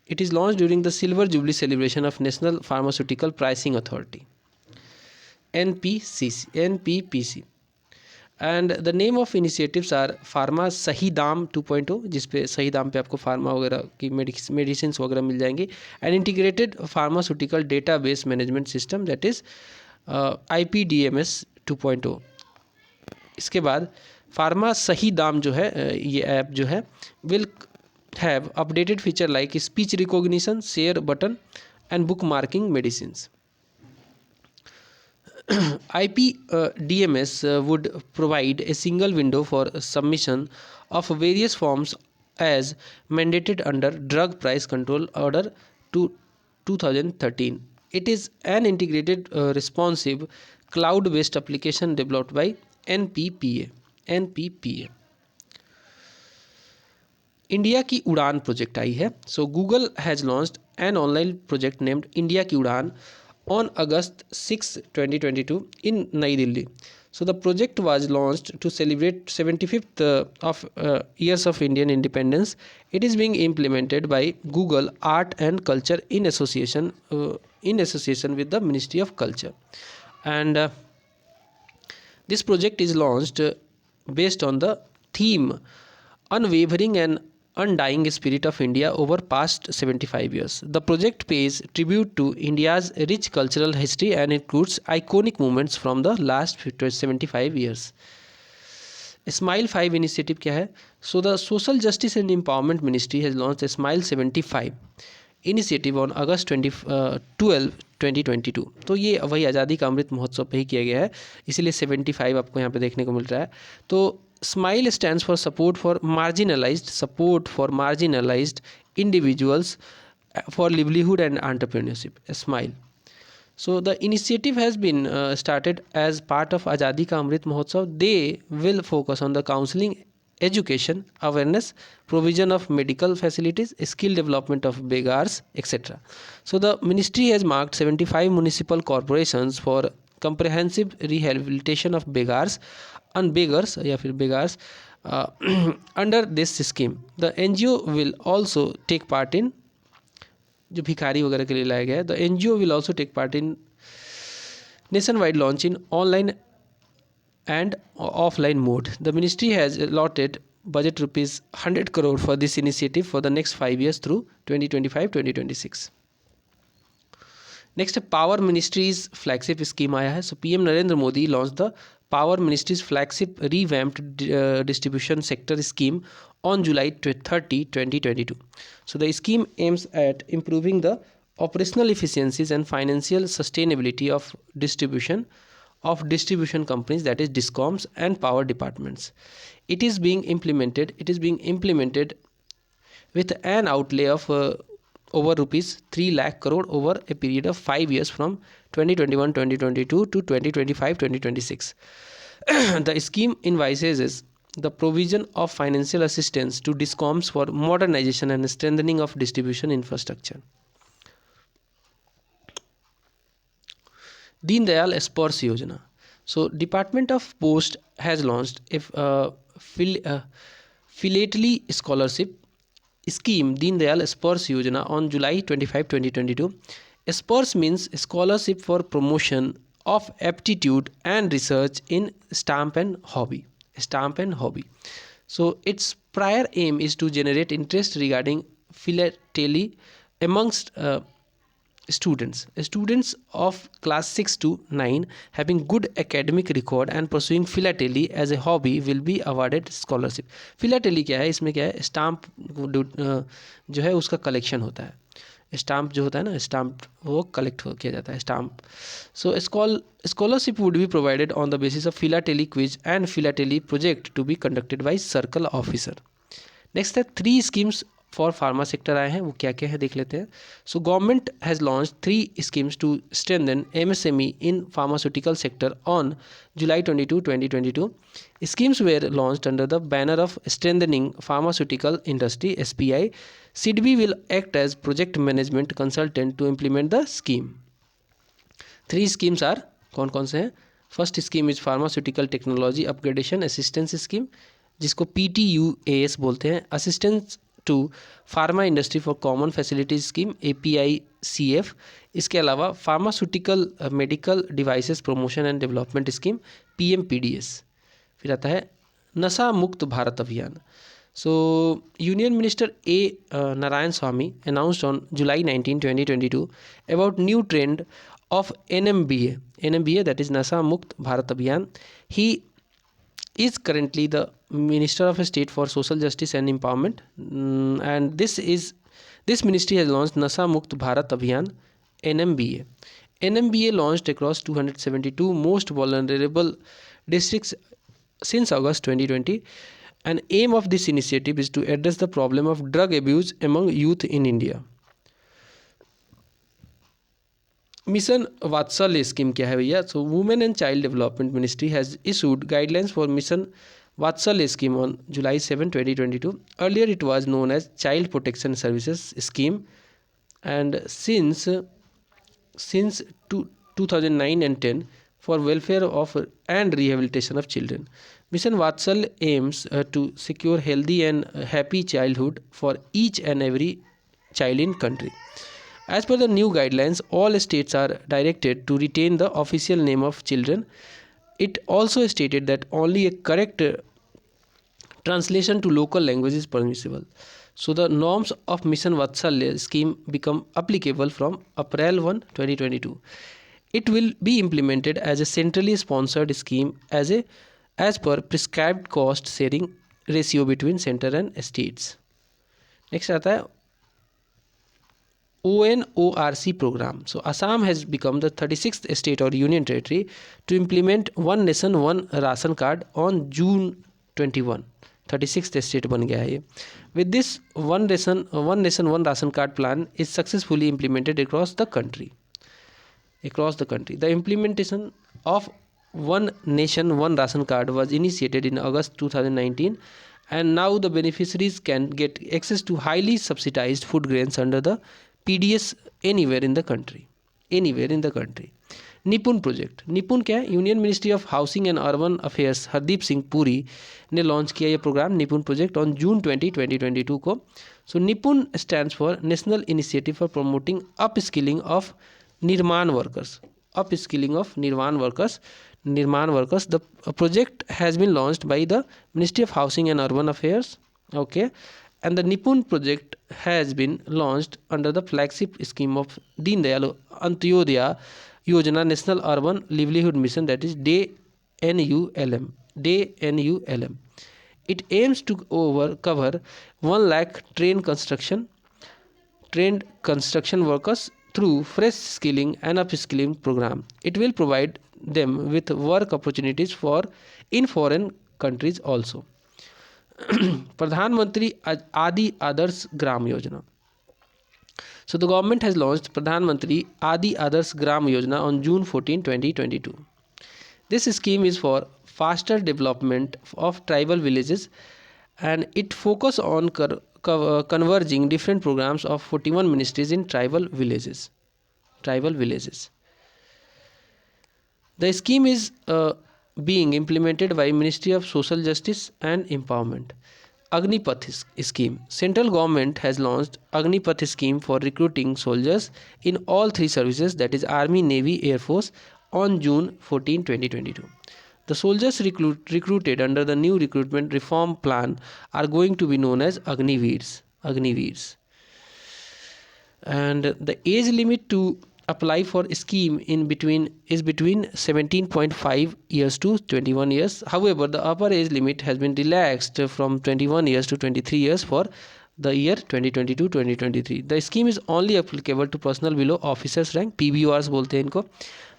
the Silver Jubilee celebration of National Pharmaceutical Pricing Authority, NPPC. And the name of initiatives are pharma सही दाम 2.0, जिस पे सही दाम पे आपको pharma वगैरह की मेडिसिन वगैरह मिल जाएंगी, and integrated pharmaceutical database management system, that is IPDMS 2.0. इसके बाद फार्मा सही दाम जो है, ये ऐप जो है will have updated feature like speech recognition, share button and book marking medicines. IPDMS would provide a single window for submission of various forms as mandated under Drug Price Control Order 2013. It is an integrated, responsive, cloud-based application developed by NPPA. India की उड़ान project I है. सो Google has launched an online project named India की उड़ान on August 6, 2022 in Nai Delhi. So the project was launched to celebrate 75th of years of Indian independence. It is being implemented by Google Art and Culture in association with the Ministry of Culture, and this project is launched based on the theme Unwavering and Undying Spirit of India over past 75 years. The project pays tribute to India's rich cultural history and includes iconic moments from the last 75 years. Smile 5 initiative क्या है? So the Social Justice and Empowerment Ministry has launched a Smile 75 initiative on August 12, 2022. तो ये वही आज़ादी का अमृत महोत्सव पे ही किया गया है, इसीलिए 75 आपको यहाँ पे देखने को मिल रहा है. तो SMILE stands for support for marginalized individuals for livelihood and entrepreneurship. SMILE. So the initiative has been started as part of Azadi Ka Amrit Mahotsav. They will focus on the counseling, education, awareness, provision of medical facilities, skill development of beggars, etc. So the ministry has marked 75 municipal corporations for comprehensive rehabilitation of beggars या फिर beggars under this scheme. The NGO will also take part in, जो भिखारी वगैरह के लिए लाया गया है, the NGO will also take part in nationwide launch in online and offline mode. The ministry has allotted budget rupees 100 crore for this initiative for the next 5 years through 2025-2026. Next, Power Ministry's flagship scheme आया है. So PM Narendra Modi launched the Power Ministry's flagship revamped distribution sector scheme on July 30, 2022. So the scheme aims at improving the operational efficiencies and financial sustainability of distribution companies, that is DISCOMs and power departments. It is being implemented with an outlay of over rupees 3 lakh crore over a period of 5 years from 2021-2022 to 2025-2026. The scheme envisages the provision of financial assistance to DISCOMs for modernization and strengthening of distribution infrastructure. Deen Dayal Sports Yojana. So Department of Post has launched a philately scholarship scheme, Deen Dayal Sports Yojana, on July 25, 2022. Sports means scholarship for promotion of aptitude and research in stamp and hobby. So its prior aim is to generate interest regarding philately amongst students of class 6 to 9 having good academic record and pursuing philately as a hobby will be awarded scholarship. philately क्या है, इसमें क्या है, stamp जो है उसका collection होता है. स्टाम्प जो होता है ना, स्टाम्प वो कलेक्ट किया जाता है, stamp. So scholarship would be provided on the basis of philately quiz and philately project to be conducted by circle officer. Next है 3 स्कीम्स फॉर फार्मा सेक्टर आए हैं, वो क्या क्या है देख लेते हैं. So government has launch 3 schemes to strengthen MSME in pharmaceutical sector on July 22, 2022. Schemes were launched under the banner of Strengthening Pharmaceutical Industry (SPI). SIDBI will act as project management consultant to implement the scheme. 3 schemes are कौन कौन से हैं? First scheme is pharmaceutical technology upgradation assistance scheme, जिसको PTUAS बोलते हैं. Assistance to pharma industry for common facilities scheme APICF. इसके अलावा pharmaceutical medical devices promotion and development scheme PMPDS. फिर आता है Nasha Mukt Bharat Abhiyan. So union minister Narayan Swamy announced on July 19, 2022 about new trend of NMBA, that is Nasha Mukt Bharat Abhiyan. He is currently the Minister of State for Social Justice and Empowerment, and this ministry has launched Nasha Mukt Bharat Abhiyan NMBA. NMBA launched across 272 most vulnerable districts since August 2020. An aim of this initiative is to address the problem of drug abuse among youth in India. Mission वात्सल्य scheme क्या है भैया? सो women and child development ministry has issued guidelines for mission वात्सल्य scheme on July 7, 2022. Earlier it was known as Child Protection Services Scheme, and since 2009 and 10 for welfare of and rehabilitation of children. Mission Vatsalya aims to secure healthy and happy childhood for each and every child in country. As per the new guidelines, all states are directed to retain the official name of children. It also stated that only a correct translation to local language is permissible. So the norms of Mission Vatsalya scheme become applicable from April 1, 2022. It will be implemented as a centrally sponsored scheme as per prescribed cost sharing ratio between center and states. Next आता है ONORC program. So Assam has become the 36th state or union territory to implement one nation one ration card on June 21. 36th state बन गया है ये. With this one nation one ration card plan is successfully implemented across the country. The implementation of one nation one ration card was initiated in August 2019, and now the beneficiaries can get access to highly subsidized food grains under the PDS anywhere in the country. निपुण project. निपुण क्या है? Union ministry of housing and urban affairs Hardeep Singh Puri ने launch किया ये programme निपुण project on June 20, 2022 को. सो निपुण stands for national initiative for promoting up skilling of निर्माण workers. The project has been launched by the Ministry of Housing and Urban Affairs. Okay, and the Nipun project has been launched under the flagship scheme of Deen Dayal Antyodaya Yojana National Urban Livelihood Mission, that is DNULM. It aims to cover 1 lakh trained construction workers through fresh skilling and upskilling program. It will provide them with work opportunities in foreign countries also. Pradhan Adi Adarsh Gram Yojana. So the government has launched Pradhan Mantri Adi Adarsh Gram Yojana on June 14, 2022. This scheme is for faster development of tribal villages, and it focuses on converging different programs of 41 ministries in tribal villages. The scheme is being implemented by Ministry of Social Justice and Empowerment. Agnipath scheme. Central government has launched Agnipath scheme for recruiting soldiers in all 3 services, that is Army, Navy, Air Force, on June 14, 2022. The soldiers recruited under the new recruitment reform plan are going to be known as Agniveers. Agniveers. And the age limit to apply for a scheme is between 17.5 years to 21 years. However, the upper age limit has been relaxed from 21 years to 23 years for the year 2022-2023. The scheme is only applicable to personnel below officers rank, PBORs बोलते हैं इनको,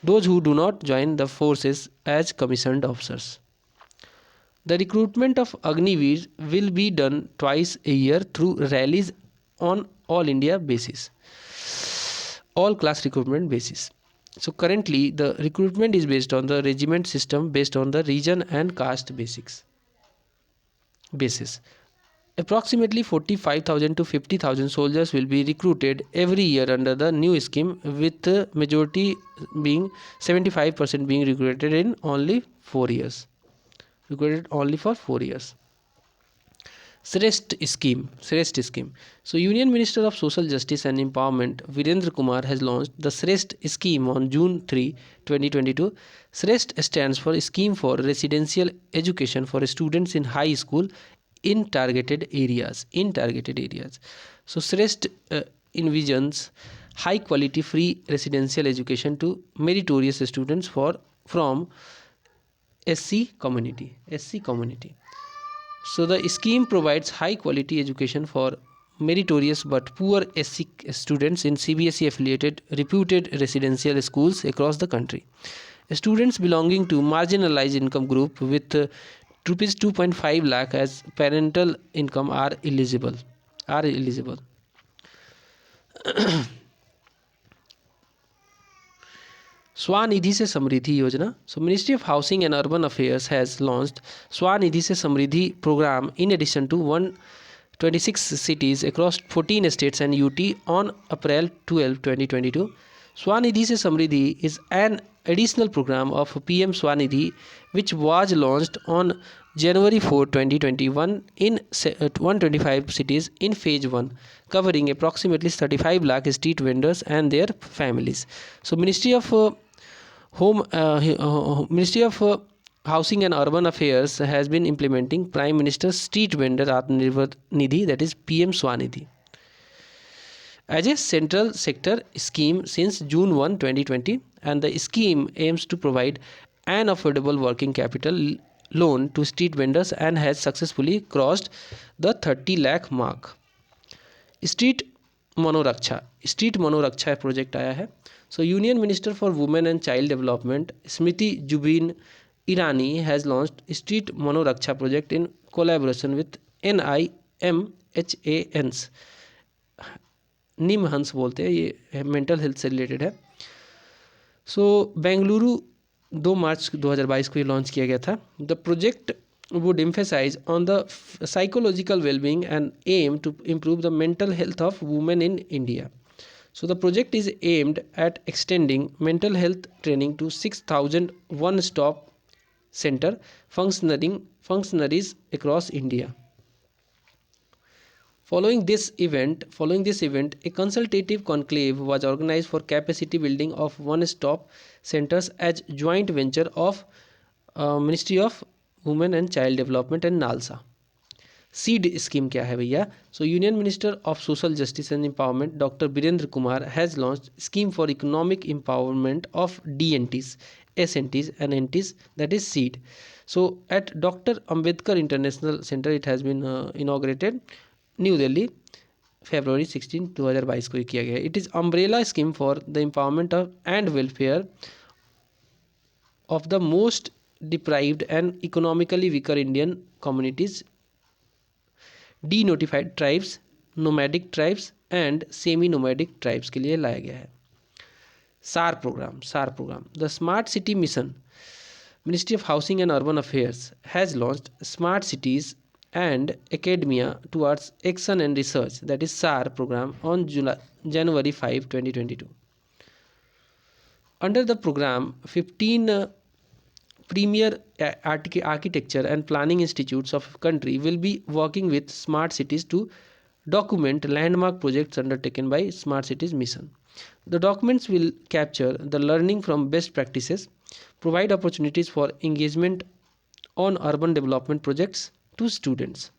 those who do not join the forces as commissioned officers. The recruitment of Agniveer will be done twice a year through rallies on all India basis, all class recruitment basis. So currently the recruitment is based on the regiment system based on the region and caste basis. Approximately 45,000 to 50,000 soldiers will be recruited every year under the new scheme, with the majority being 75% being recruited in only 4 years. Recruited only for 4 years. Shrestha scheme. So Union Minister of Social Justice and Empowerment Virendra Kumar has launched the Shrestha scheme on June 3, 2022. Shrestha stands for Scheme for Residential Education for Students in High School in targeted areas. So Shrestha envisions high quality free residential education to meritorious students from SC community. So the scheme provides high quality education for meritorious but poor SC students in CBSE affiliated reputed residential schools across the country. Students belonging to marginalized income group with rupees 2.5 lakh as parental income are eligible. Svanidhi से समृद्धि योजना. So Ministry of Housing and Urban Affairs has launched Svanidhi से समृद्धि program in addition to 126 cities across 14 states and UT on April 12, 2022. Svanidhi से समृद्धि is an additional program of PM Swanidhi which was launched on January 4, 2021 in 125 cities in phase 1, covering approximately 35 lakh street vendors and their families. So Ministry of Housing and Urban Affairs has been implementing Prime Minister's Street Vendor Atmanirbhar Nidhi, that is PM Swanidhi, as a central sector scheme since June 1, 2020, and the scheme aims to provide an affordable working capital loan to street vendors and has successfully crossed the 30 lakh mark. Street Manoraksha project आया है. So union minister for women and child development Smriti Zubin Irani has launched street Manoraksha project in collaboration with NIMHANS. NIMHANS बोलते हैं, ये mental health से related है. सो बेंगलुरु 2 मार्च 2022 को ये launch किया गया था. The project would emphasize on the psychological well-being and aim to improve the mental health of women in India. So the project is aimed at extending mental health training to 6,000 one-stop center functionaries across India. Following this event, a consultative conclave was organized for capacity building of one-stop centers as joint venture of Ministry of women and child development and NALSA. Seed scheme क्या है भैया? So union minister of social justice and empowerment doctor Virendra Kumar has launched scheme for economic empowerment of DNTs, SNTs and NTs, that is seed. So at Dr. Ambedkar International Center it has been inaugurated, new Delhi, February 16, 2022 को किया गया. It is umbrella scheme for the empowerment of and welfare of the most deprived and economically weaker Indian communities, denotified tribes, nomadic tribes and semi-nomadic tribes के लिए लाया गया है. SAR program. The Smart City Mission, Ministry of Housing and Urban Affairs has launched Smart Cities and Academia Towards Action and Research, that is SAR program on January 5, 2022. Under the program, 15 premier architecture and planning institutes of country will be working with smart cities to document landmark projects undertaken by Smart Cities Mission. The documents will capture the learning from best practices, provide opportunities for engagement on urban development projects to students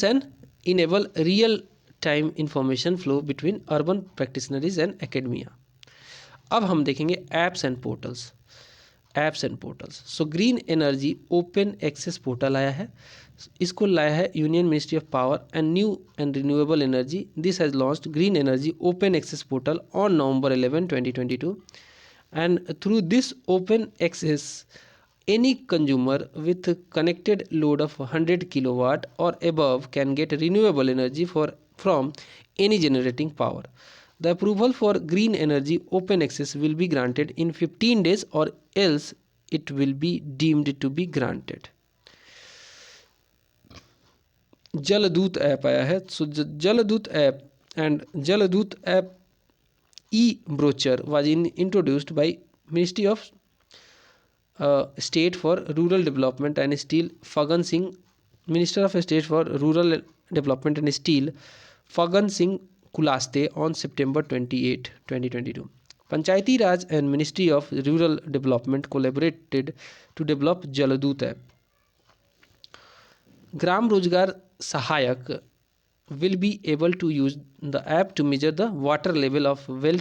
and enable real time information flow between urban practitioners and academia. अब हम देखेंगे apps and portals. So green energy open access portal आया है, इसको लाया है union ministry of power and new and renewable energy. This has launched green energy open access portal on November 11, 2022, and through this open access any consumer with connected load of 100 kilowatt or above can get renewable energy from any generating power. The approval for green energy open access will be granted in 15 days or else it will be deemed to be granted. Jaldoot app आया है। So Jaldoot app and Jaldoot app e-brochure was introduced by Ministry of State for Rural Development and Steel Fagan Singh, Minister of State for Rural Development and Steel Fagan Singh Kulaste on September 28, 2022. Panchayati Raj and Ministry of Rural Development collaborated to develop Jaladoot app. Gram Rozgar Sahayak will be able to use the app to measure the water level of well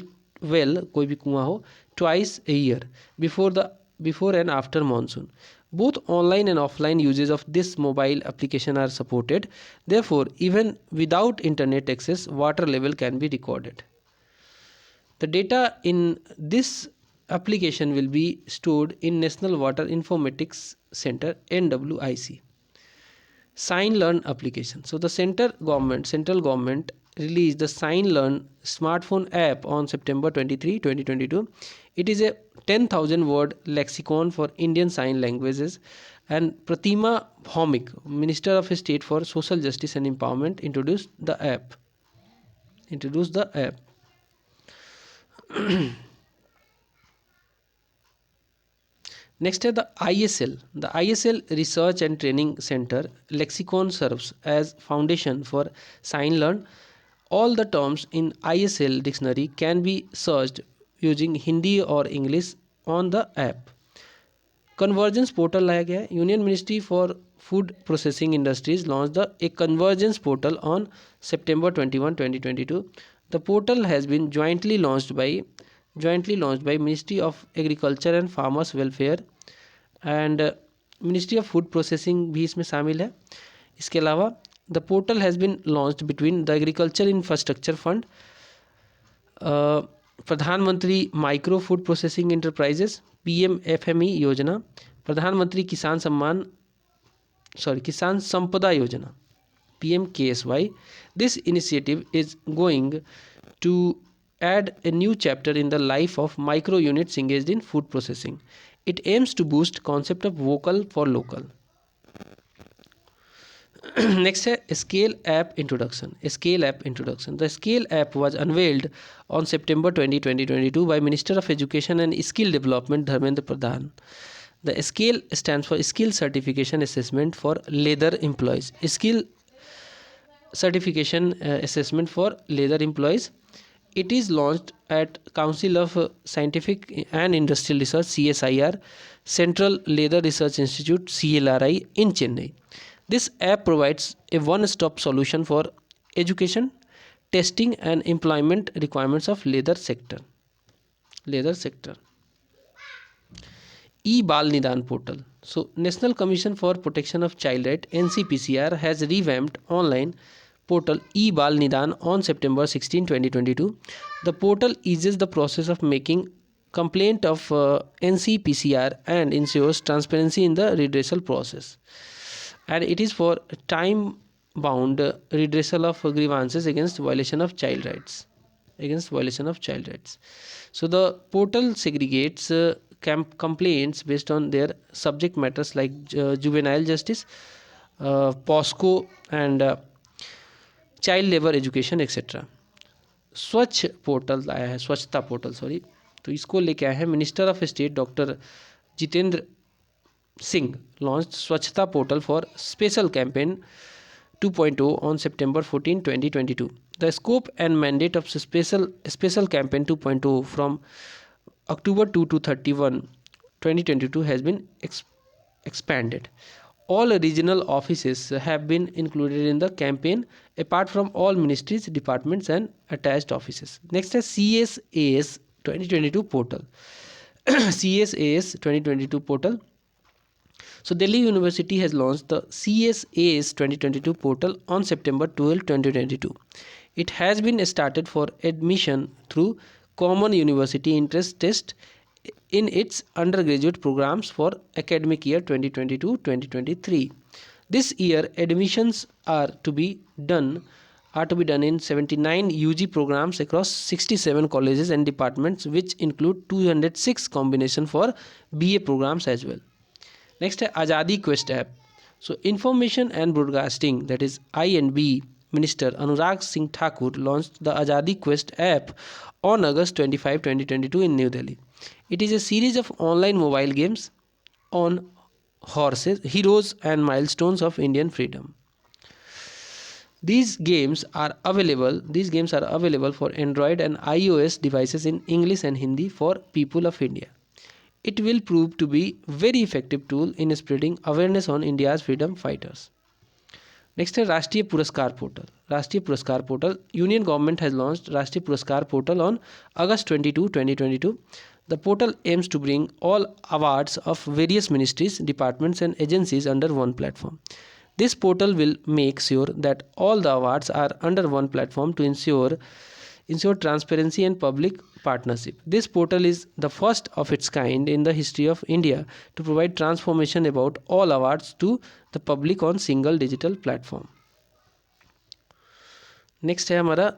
कोई भी कुआं हो twice a year before and after monsoon. Both online and offline uses of this mobile application are supported. Therefore, even without internet access, water level can be recorded. The data in this application will be stored in National Water Informatics Center (NWIC). Sign Learn application. So the central government released the Sign Learn smartphone app on September 23, 2022. It is a 10,000 word lexicon for Indian sign languages, and Pratima Bhaumik, Minister of State for Social Justice and Empowerment, introduced the app. Next is the ISL. The ISL Research and Training Center lexicon serves as foundation for Sign Learn. All the terms in ISL dictionary can be searched using Hindi or English on the app. Convergence portal लाया गया है। Union Ministry for Food Processing Industries launched a convergence portal on September 21, 2022. The portal has been jointly launched by Ministry of Agriculture and Farmers Welfare and Ministry of Food Processing भी इसमें शामिल है। इसके अलावा the portal has been launched between the Agriculture Infrastructure Fund, प्रधानमंत्री micro food processing enterprises PMFME योजना, प्रधानमंत्री किसान संपदा योजना PMKSY. This initiative is going to add a new chapter in the life of micro units engaged in food processing. It aims to boost concept of vocal for local. Next है Scale App Introduction. The Scale App was unveiled on September 20, 2022 by Minister of Education and Skill Development Dharmendra Pradhan. The Scale stands for Skill Certification Assessment for Leather Employees. Skill Certification Assessment for Leather Employees. It is launched at Council of Scientific and Industrial Research CSIR, Central Leather Research Institute CLRI in Chennai. This app provides a one-stop solution for education, testing and employment requirements of leather sector. E-Bal Nidan portal. So National Commission for Protection of Child Right NCPCR has revamped online portal E-Bal Nidan on September 16, 2022. The portal eases the process of making complaint of NCPCR and ensures transparency in the redressal process. And it is for time-bound redressal of grievances against violation of child rights. So the portal segregates complaints based on their subject matters like juvenile justice, POSCO and child labor education etc. स्वच्छ portal आया है, स्वच्छता portal तो इसको लेके आए हैं minister of state doctor Jitendra Singh launched Swachhta portal for special campaign 2.0 on September 14, 2022. The scope and mandate of special campaign 2.0 from October 2 to 31, 2022 has been expanded. All regional offices have been included in the campaign apart from all ministries, departments and attached offices. Next is CSAS 2022 portal. CSAS 2022 portal. So Delhi University has launched the CSAS 2022 portal on September 12, 2022. It has been started for admission through Common University Interest Test in its undergraduate programs for academic year 2022-2023. This year admissions are to be done in 79 UG programs across 67 colleges and departments, which include 206 combination for BA programs as well. Next है आज़ादी quest app. So Information and Broadcasting, that is I&B Minister Anurag Singh Thakur launched the Azadi Quest app on August 25, 2022 in New Delhi. It is a series of online mobile games on horses, heroes and milestones of Indian freedom. These games are available for Android and iOS devices in English and Hindi for people of India. It will prove to be very effective tool in spreading awareness on India's freedom fighters. Next है राष्ट्रीय पुरस्कार portal. राष्ट्रीय पुरस्कार portal. Union government has launched राष्ट्रीय पुरस्कार portal on August 22, 2022. The portal aims to bring all awards of various ministries, departments and agencies under one platform. This portal will make sure that all the awards are under one platform to ensure transparency and public partnership. This portal is the first of its kind in the history of India to provide transformation about all awards to the public on single digital platform. Next है हमारा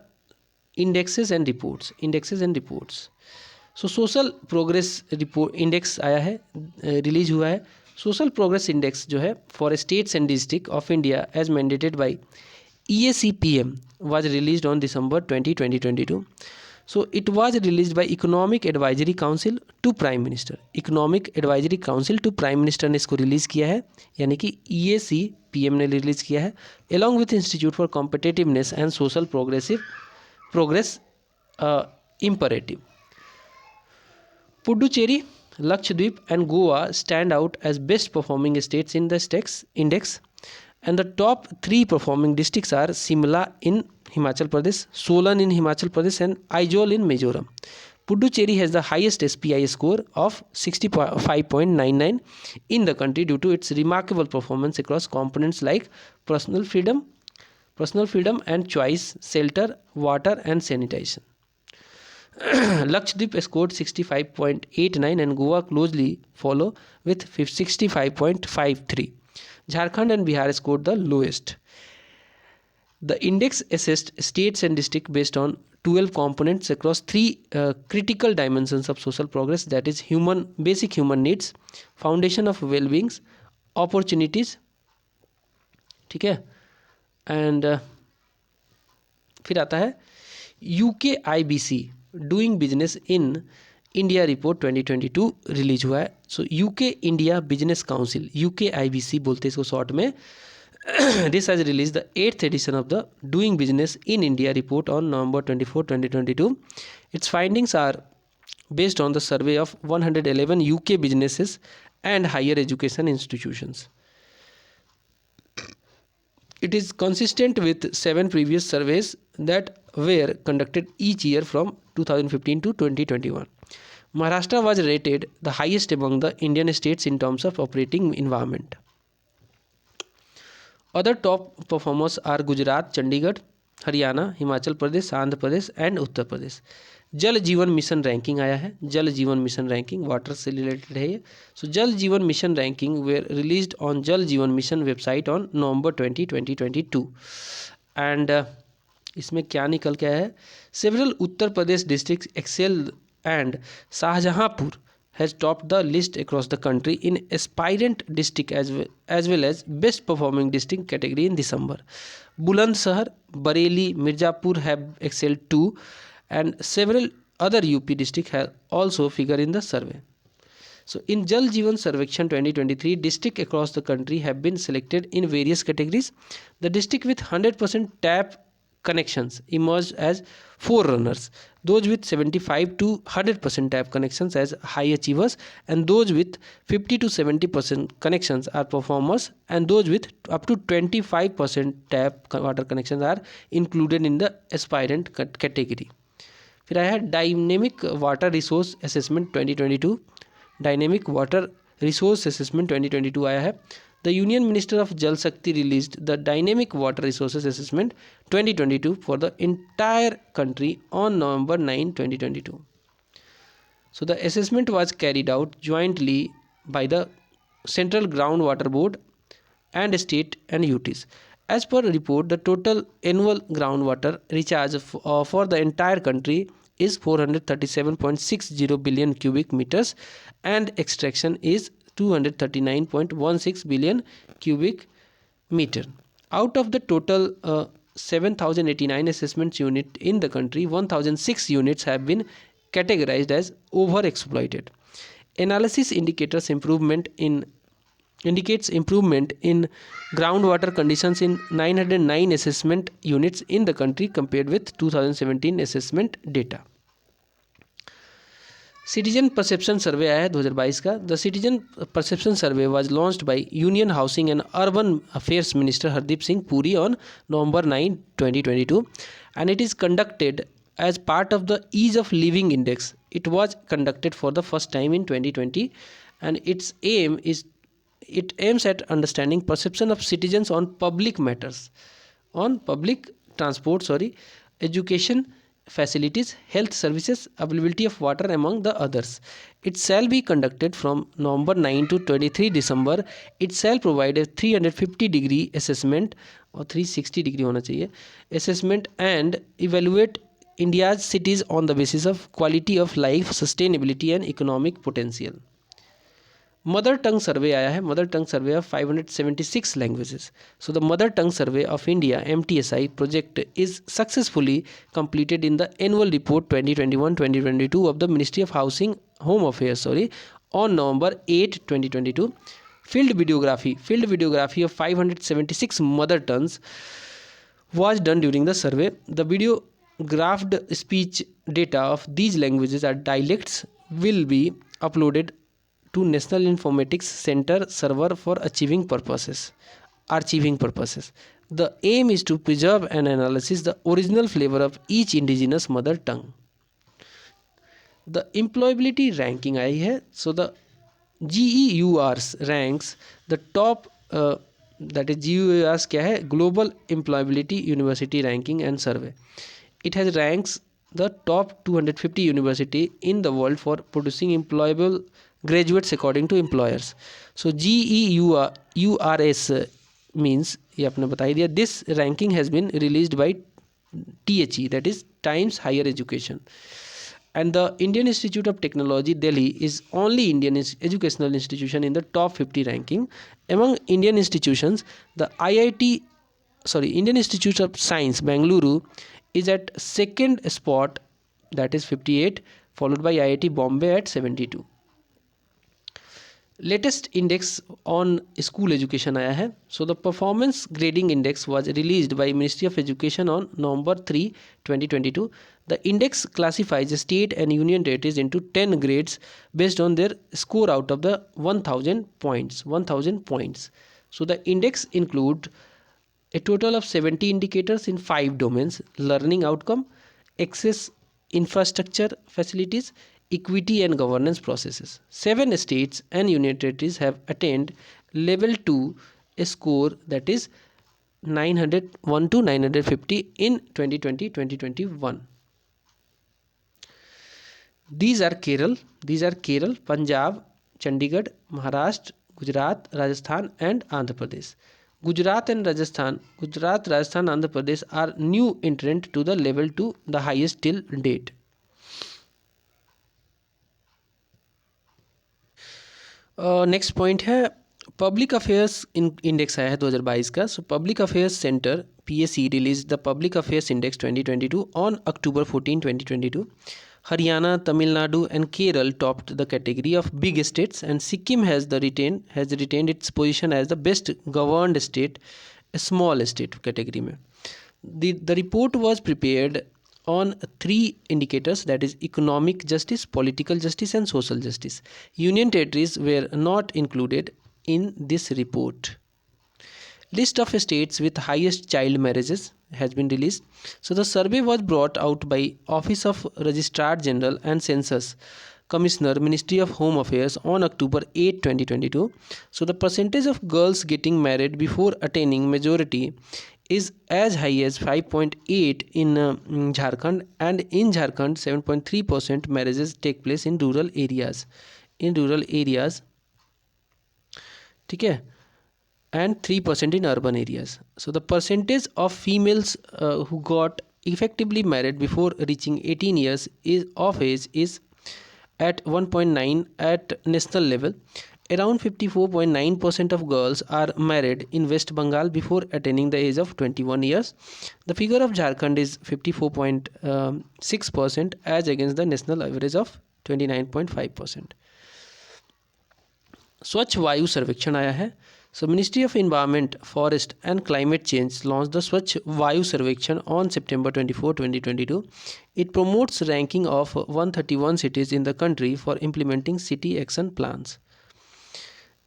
indexes and reports. So social progress report index आया है, release हुआ है. Social progress index जो है for states and district of India as mandated by EACPM was released on December 20, 2022. So it was released by Economic Advisory Council to Prime Minister. Economic Advisory Council to Prime Minister ने इसको release किया है, यानी कि EACPM ने release किया है, along with Institute for Competitiveness and Social Progress Imperative. Puducherry, Lakshadweep and Goa stand out as best performing states in the index. And the top 3 performing districts are Simla in Himachal Pradesh, Solan in Himachal Pradesh and Aizawl in Mizoram. Puducherry has the highest SPI score of 65.99 in the country due to its remarkable performance across components like personal freedom and choice, shelter, water and sanitation. Lakshadweep scored 65.89 and Goa closely follow with 65.53. Jharkhand and Bihar scored the lowest. The index assessed states and districts based on 12 components across 3 critical dimensions of social progress, that is basic human needs, foundation of well-being, opportunities, ठीक है, and फिर आता है UKIBC doing business in India report 2022 release हुआ है. सो UK India business council, UKIBC बोलते हैं इसको शॉर्ट में. This has released the 8th edition of the Doing Business in India report on November 24, 2022. Its findings are based on the survey of 111 UK businesses and higher education institutions. It is consistent with 7 previous surveys that were conducted each year from 2015 to 2021. Maharashtra was rated the highest among the Indian states in terms of operating environment. Other top performers are Gujarat, Chandigarh, Haryana, Himachal Pradesh, Andhra Pradesh and Uttar Pradesh. जल Jeevan mission ranking आया है. Jal Jeevan mission ranking water से related है ये. So Jal Jeevan mission ranking were released on Jal Jeevan mission website on November 2022 and इसमें क्या निकल के आया है. Several Uttar Pradesh district excel and Shahjahanpur has topped the list across the country in aspirant district as well as best performing district category in December. Bulandshahr, Bareilly, Mirzapur have excelled too, and several other UP districts have also figured in the survey. So in Jal Jeevan Sarvekshan 2023, districts across the country have been selected in various categories. The district with 100% tap connections emerged as forerunners, those with 75 to 100% tap connections as high achievers, and those with 50 to 70% connections are performers, and those with up to 25% tap water connections are included in the aspirant category. फिर आया है dynamic water resource assessment 2022. Dynamic water resource assessment 2022 आया है. The union minister of जल शक्ति released the dynamic water resources assessment 2022 for the entire country on November 9, 2022. So the assessment was carried out jointly by the Central Groundwater Board and state and UTs. As per report, the total annual groundwater recharge for the entire country is 437.60 billion cubic meters, and extraction is 239.16 billion cubic meter. Out of the total 7,089 assessment units in the country, 1,006 units have been categorized as overexploited. Analysis indicates improvement in groundwater conditions in 909 assessment units in the country compared with 2017 assessment data. Citizen perception survey आया है 2022 का. The citizen perception survey was launched by union housing and urban affairs minister Hardeep Singh Puri on November 9, 2022, and it is conducted as part of the ease of living index. It was conducted for the first time in 2020, and it aims at understanding perception of citizens on public matters, on public transport, education facilities, health services, availability of water, among the others. It shall be conducted from November 9 to 23 December. It shall provide a 350-degree assessment, or 360-degree होना चाहिए, assessment, and evaluate India's cities on the basis of quality of life, sustainability and economic potential. Mother tongue survey आया है. Mother tongue survey of 576 languages. So the mother tongue survey of India MTSI project is successfully completed in the annual report 2021-2022 of the Ministry of Housing Home Affairs on November 8, 2022. Field videography of 576 mother tongues was done during the survey. The videographed speech data of these languages or dialects will be uploaded to National Informatics Center server for archiving purposes. The aim is to preserve and analyze the original flavor of each indigenous mother tongue. The employability ranking आई है. So the GEURs ranks the top, that is GEURs क्या है, Global Employability University Ranking and Survey. It has ranks the top 250 university in the world for producing employable graduates according to employers. So GEURS means ये आपने बता ही दिया. This ranking has been released by THE, that is Times Higher Education, and the Indian Institute of Technology Delhi is only Indian educational institution in the top 50 ranking. Among Indian institutions, the Indian Institute of Science Bengaluru is at second spot, that is 58, followed by IIT Bombay at 72. Latest index on school education आया है. So the performance grading index was released by Ministry of Education on November 3, 2022. The index classifies state and union territories into 10 grades based on their score out of the 1000 points. So the index includes a total of 70 indicators in 5 domains: learning outcome, access infrastructure facilities, equity and governance processes. 7 states and union territories have attained level 2, a score that is 901 to 950 in 2020-2021. These are Kerala, Punjab, Chandigarh, Maharashtra, Gujarat, Rajasthan and Andhra Pradesh. Gujarat, Rajasthan, Andhra Pradesh are new entrant to the level 2, the highest till date. Next point है public affairs index आया है 2022 का. So public affairs centre PAC release the public affairs index 2022 on October 14, 2022. Haryana, Tamil Nadu and Kerala topped the category of big states, and Sikkim has retained its position as the best governed state, a small state category में. The report was prepared on three indicators, that is economic justice, political justice and social justice. Union territories were not included in this report. List of states with highest child marriages has been released. So the survey was brought out by Office of Registrar General and Census Commissioner, Ministry of Home Affairs on October 8, 2022. So the percentage of girls getting married before attaining majority is as high as 5.8 in Jharkhand, and in Jharkhand 7.3% marriages take place in rural areas. ठीक है, and 3% in urban areas. So the percentage of females who got effectively married before reaching 18 years of age is at 1.9 at national level. Around 54.9% of girls are married in West Bengal before attaining the age of 21 years. The figure of Jharkhand is 54.6% as against the national average of 29.5%. स्वच्छ वायु सर्वेक्षण आया है. So Ministry of Environment, Forest and Climate Change launched the Swachh Vayu Sarvekshan on September 24, 2022. It promotes ranking of 131 cities in the country for implementing city action plans.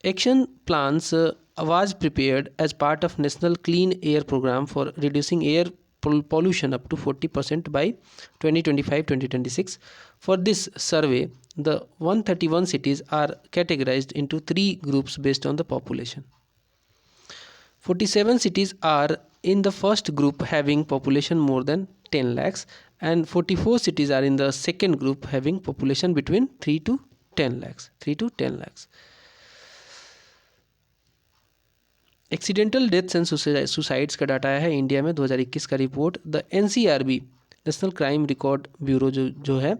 Action plans was prepared as part of National Clean Air Program for reducing air pollution up to 40% by 2025-2026. For this survey, the 131 cities are categorized into three groups based on the population. 47 cities are in the first group having population more than 10 lakhs, and 44 cities are in the second group having population between 3 to 10 lakhs. Accidental deaths and suicides का data आया है India में 2021 का report. The NCRB national crime record bureau जो है,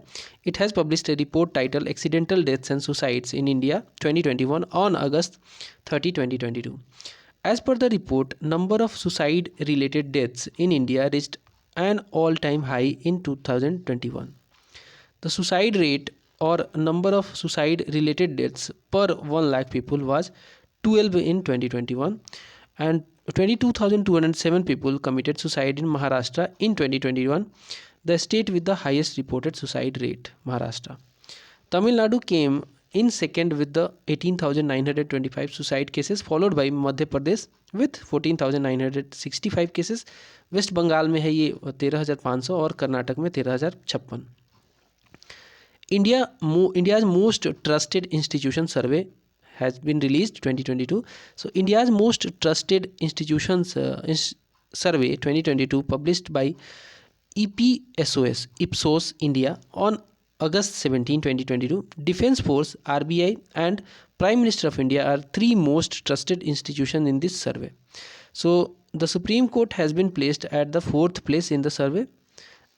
it has published A report title accidental deaths and suicides in India 2021 on August 30, 2022. As per the report, number of suicide related deaths in India reached an all-time high in 2021. The suicide rate or number of suicide related deaths per 1 lakh people was 12 in 2021, and 22,207 people committed suicide in Maharashtra in 2021, the state with the highest reported suicide rate, Maharashtra. Tamil Nadu came in second with the 18,925 suicide cases, followed by Madhya Pradesh with 14,965 cases. West Bengal में है ये 13,500 और कर्नाटक में 13,056. India's most trusted institution survey has been released 2022. So India's most trusted institutions survey 2022 published by Ipsos India on August 17, 2022. Defence Force, RBI and Prime Minister of India are three most trusted institutions in this survey. So the Supreme Court has been placed at the 4th place in the survey,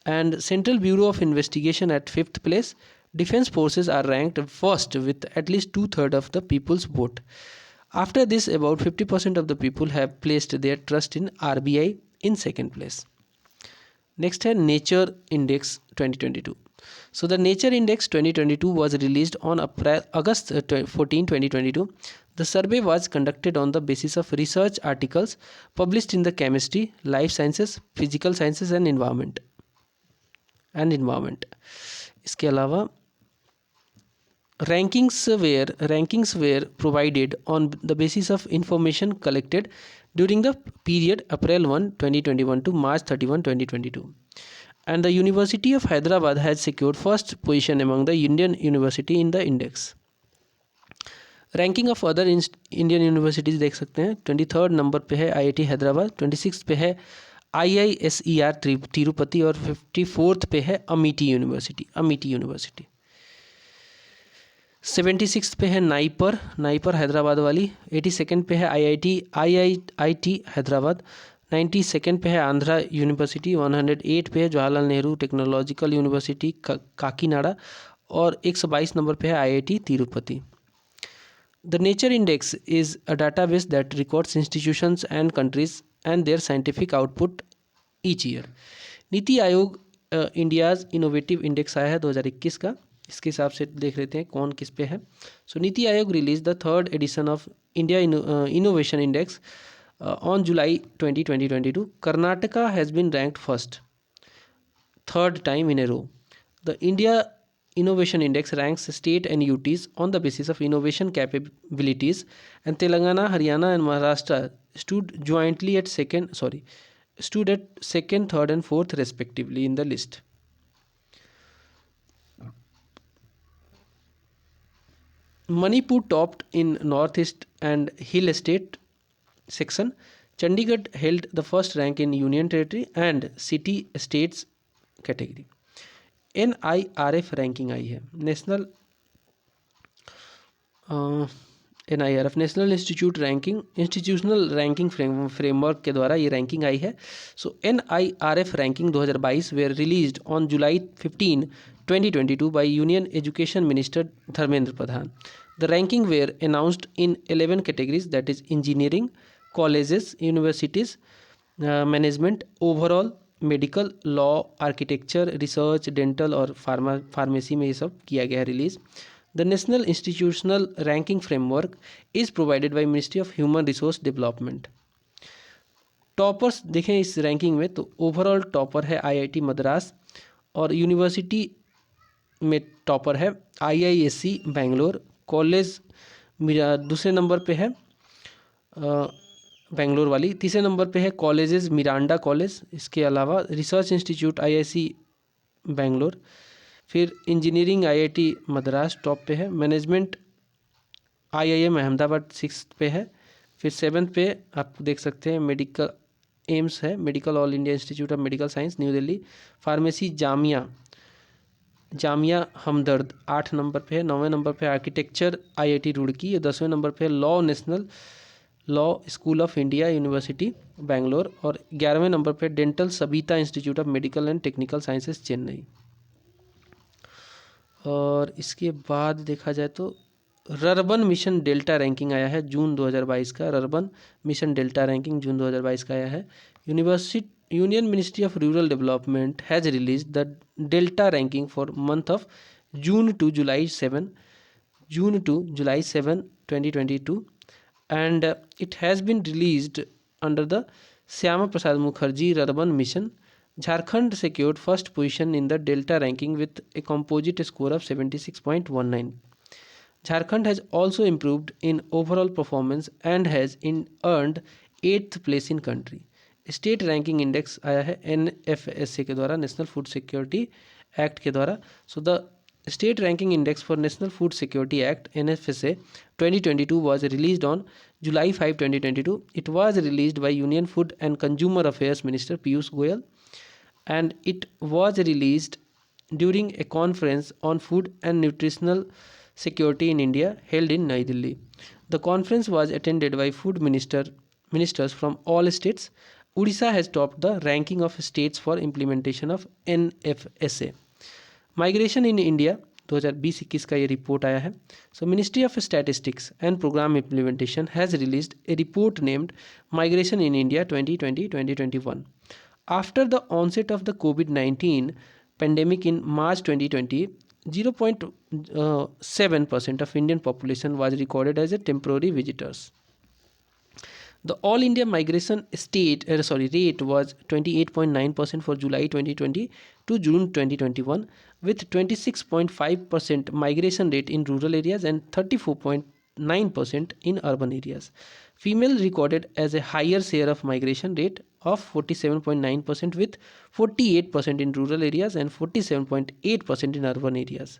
and Central Bureau of Investigation at 5th place. Defence forces are ranked first with at least 2/3 of the people's vote. After this, about 50% of the people have placed their trust in RBI in second place. Next है Nature Index 2022. So the Nature Index 2022 was released on August 14, 2022. The survey was conducted on the basis of research articles published in the chemistry, life sciences, physical sciences and environment. इसके अलावा rankings were provided on the basis of information collected during the period April 1, 2021 to March 31, 2022. And the University of Hyderabad has secured first position among the Indian university in the index. Ranking of other Indian universities देख सकते हैं. 23rd number पे है IIT Hyderabad, 26th पे है IISER Tirupati और 54th पे है अमिटी यूनिवर्सिटी. 76th पे है नाइपर हैदराबाद वाली. 82nd पे है IIT हैदराबाद. 92nd पे है आंध्रा यूनिवर्सिटी. 108 पे है जवाहरलाल नेहरू टेक्नोलॉजिकल यूनिवर्सिटी काकीनाडा और 122 नंबर पे है IIT Tirupati. The Nature Index is a database that records institutions and countries and their scientific output each year. NITI Aayog India's innovative index आया है 2021 का. इसके हिसाब से देख लेते हैं कौन किस पे है. So NITI Aayog release the 3rd edition of India innovation index on July 20, 2022, Karnataka has been ranked first, third time in a row. The India Innovation Index ranks state and UTs on the basis of innovation capabilities, and Telangana, Haryana, and Maharashtra stood at second, third, and fourth respectively in the list. Manipur topped in Northeast and Hill State section. Chandigarh held the first rank in Union Territory and City States category. NIRF ranking आई है, national NIRF national institutional ranking framework के द्वारा ये ranking आई है. सो NIRF रैंकिंग 2022 were released on July 15, 2022 by Union Education Minister Dharmendra Pradhan. The ranking were announced in 11 categories, that is engineering, colleges, universities, management, overall, medical, law, architecture, research, dental और pharmacy में ये सब किया गया है release. The national institutional ranking framework is provided by ministry of human resource development. Toppers देखें इस ranking में तो ओवरऑल टॉपर है IIT मद्रास, और यूनिवर्सिटी में टॉपर है IISc बेंगलोर. कॉलेज दूसरे नंबर पे है बेंगलोर वाली. तीसरे नंबर पे है कॉलेजेस मिरांडा कॉलेज. इसके अलावा रिसर्च इंस्टीट्यूट IIC बेंगलोर. फिर इंजीनियरिंग IIT मद्रास टॉप पे है. मैनेजमेंट IIM अहमदाबाद सिक्स पे है. फिर सेवन्थ पे आप देख सकते हैं मेडिकल एम्स है, medical all India institute of medical science New Delhi. Pharmacy Jamia Hamdard 8 number पे है. 9वें नंबर पे आर्किटेक्चर IIT रुड़की. 10वें नंबर पे law national law school of India university Bangalore. और 11वें नंबर पे dental Saveetha institute of medical and technical sciences Chennai. और इसके बाद देखा जाए तो रर्बन मिशन डेल्टा रैंकिंग आया है जून 2022 का. Rurban mission delta ranking June 2022 का आया है. Union ministry of rural development has release the delta ranking for month of June to July 7 2022, and it has been released under the Syama Prasad Mukherjee Urban Mission. Jharkhand secured first position in the Delta ranking with a composite score of 76.19. Jharkhand has also improved in overall performance and has earned 8th place in country. State ranking index आया है NFSA के द्वारा, national food security act के द्वारा. So the State Ranking Index for National Food Security Act NFSA 2022 was released on July 5, 2022. It was released by Union Food and Consumer Affairs Minister Piyush Goyal, and it was released during a conference on food and nutritional security in India held in New Delhi. The conference was attended by food ministers from all states. Odisha has topped the ranking of states for implementation of NFSA. Migration in India 2020-21 का ये report आया है. So ministry of statistics and programme implementation has released a report named migration in India 2020-2021. After the onset of the COVID-19 pandemic in March 2020, 0.7% of Indian population was recorded as a temporary visitors. The all India migration rate was 28.9% for July 2020 to June 2021, with 26.5% migration rate in rural areas and 34.9% in urban areas. Female recorded as a higher share of migration rate of 47.9% with 48% in rural areas and 47.8% in urban areas.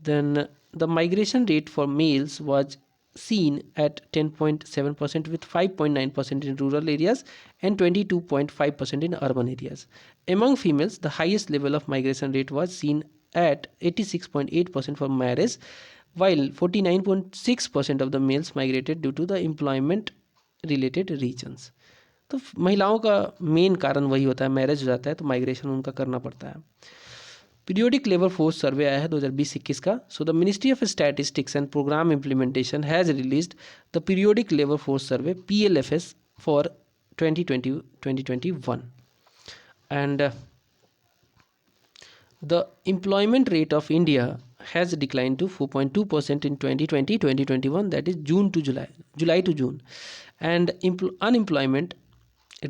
Then the migration rate for males was seen at 10.7% with 5.9% in rural areas and 22.5% in urban areas. Among females, the highest level of migration rate was seen at 86.8% for marriage, while 49.6% of the males migrated due to the employment related reasons. तो महिलाओं का main कारण वही होता है, marriage हो जाता है तो माइग्रेशन उनका करना पड़ता है. पीरियोडिक लेबर फोर्स सर्वे आया है 2020-21 का. So the ministry of statistics and programme implementation has released the periodic labour force survey PLFS for 2020-2021, and the employment rate of India has declined to 4.2% in 2020-2021, that is July to June, and unemployment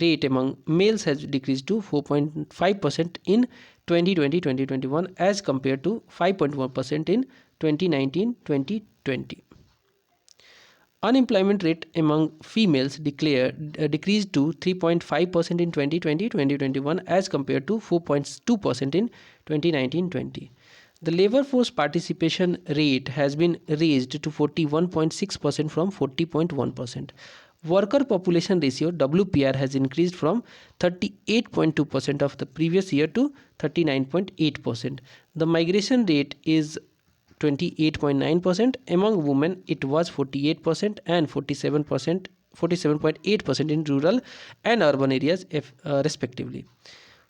rate among males has decreased to 4.5% in 2020-2021 as compared to 5.1% in 2019-2020. Unemployment rate among females decreased to 3.5% in 2020-2021 as compared to 4.2% in 2019-20. The labor force participation rate has been raised to 41.6% from 40.1%. Worker population ratio WPR has increased from 38.2% of the previous year to 39.8%. The migration rate is 28.9%. Among women it was 48% and 47.8% in rural and urban areas respectively.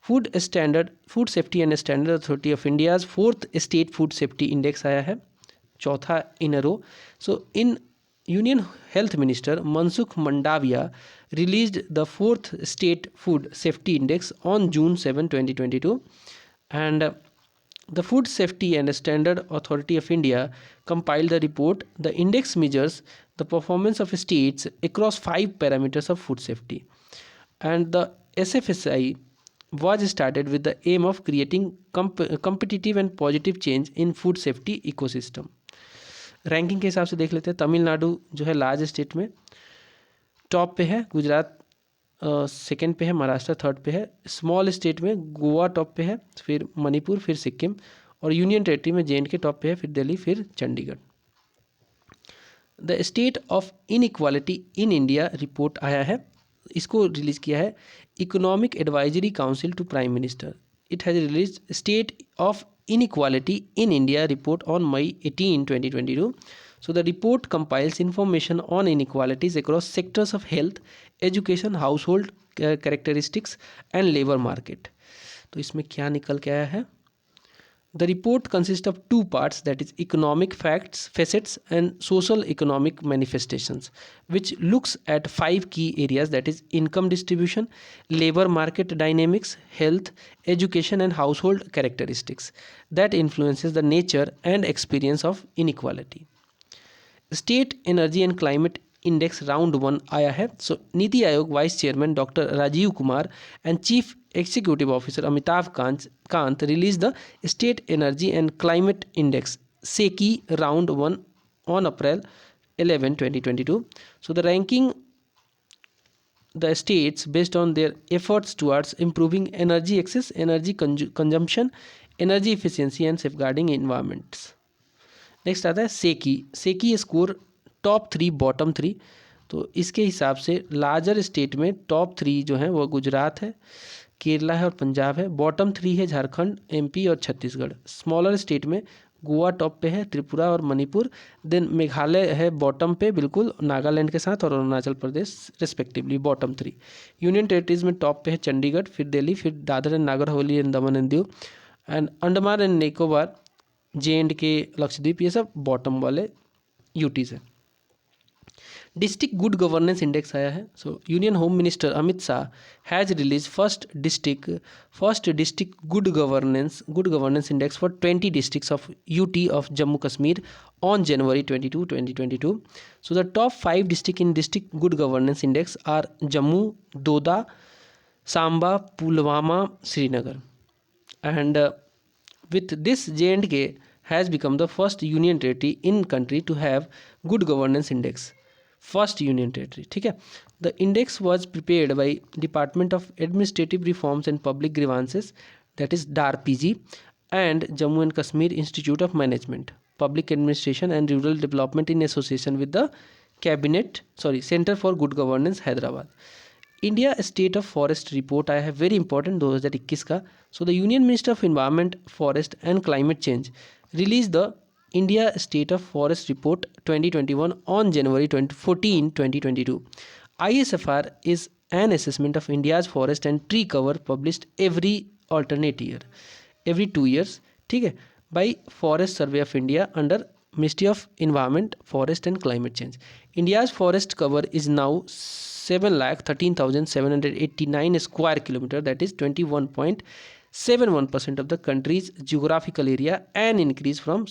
Food safety and standard authority of India's 4th state food safety index आया है, चौथा इन अ रो. सो इन Union Health Minister Mansukh Mandaviya released the 4th State Food Safety Index on June 7, 2022, and the Food Safety and Standard Authority of India compiled the report. The index measures the performance of states across 5 parameters of food safety, and the SFSI was started with the aim of creating competitive and positive change in food safety ecosystem. Ranking के हिसाब से देख लेते हैं. तमिलनाडु जो है large state में top पे है, गुजरात सेकंड पे है, महाराष्ट्र थर्ड पे है. स्मॉल स्टेट में गोवा टॉप पे है, फिर मणिपुर, फिर सिक्किम, और यूनियन टेरिटरी में J&K टॉप पे है, फिर दिल्ली, फिर Chandigarh. The state of inequality in India report आया है, इसको रिलीज किया है economic advisory council to prime minister. It has release state of Inequality in India report on May 18, 2022. So the report compiles information on inequalities across sectors of health, education, household characteristics and labor market. तो इसमें क्या निकल के आया है? The report consists of 2 parts, that is economic facets and social economic manifestations, which looks at 5 key areas, that is income distribution, labor market dynamics, health, education and household characteristics that influences the nature and experience of inequality. State Energy and Climate Index Round 1 आया है. So नीति Aayog vice chairman doctor Rajiv Kumar and chief executive officer Amitabh Kant release the state energy and climate index SECI round 1 on April 11, 2022. So the ranking the states based on their efforts towards improving energy access, energy consumption, energy efficiency and safeguarding environments. Next आता है सेकी score top 3 bottom 3. तो इसके हिसाब से larger state में top 3 जो हैं वो गुजरात है, केरला है और पंजाब है. बॉटम 3 है झारखंड, MP और छत्तीसगढ़. स्मॉलर स्टेट में गोवा टॉप पे है, त्रिपुरा और मणिपुर. देन मेघालय है बॉटम पे बिल्कुल नागालैंड के साथ, और Arunachal Pradesh respectively bottom 3. Union territories में टॉप पे है चंडीगढ़, फिर दिल्ली, फिर Dadar and Nagar Haveli and Daman and Diu, and Andaman and Nicobar, J&K, Lakshadweep, ये सब बॉटम वाले यूटीज है. डिस्ट्रिक्ट गुड गवर्नेंस इंडेक्स आया है. So union home minister Amit Shah has release first district good governance index for 20 districts of UT of Jammu Kashmir on January 22, 2022. So the top 5 districts in district good governance index are Jammu, Doda, Samba, Pulwama, Srinagar, and with this J&K has become the first union territory in country to have good governance index. First union territory, ठीक है. The index was prepared by department of administrative reforms and public grievances, that is DARPG, and Jammu and Kashmir institute of management public administration and rural development in association with the centre for good governance Hyderabad. India state of forest report आया है, very important, 2021 का. So the union minister of environment, forest and climate change release the India State of Forest Report 2021 on January 14, 2022. ISFR is an assessment of India's forest and tree cover published every alternate year, every 2 years, ठीक है, by Forest Survey of India under Ministry of Environment, Forest and Climate Change. India's forest cover is now 7,13,789 square kilometer, that is 21.71% of the country's geographical area, an increase from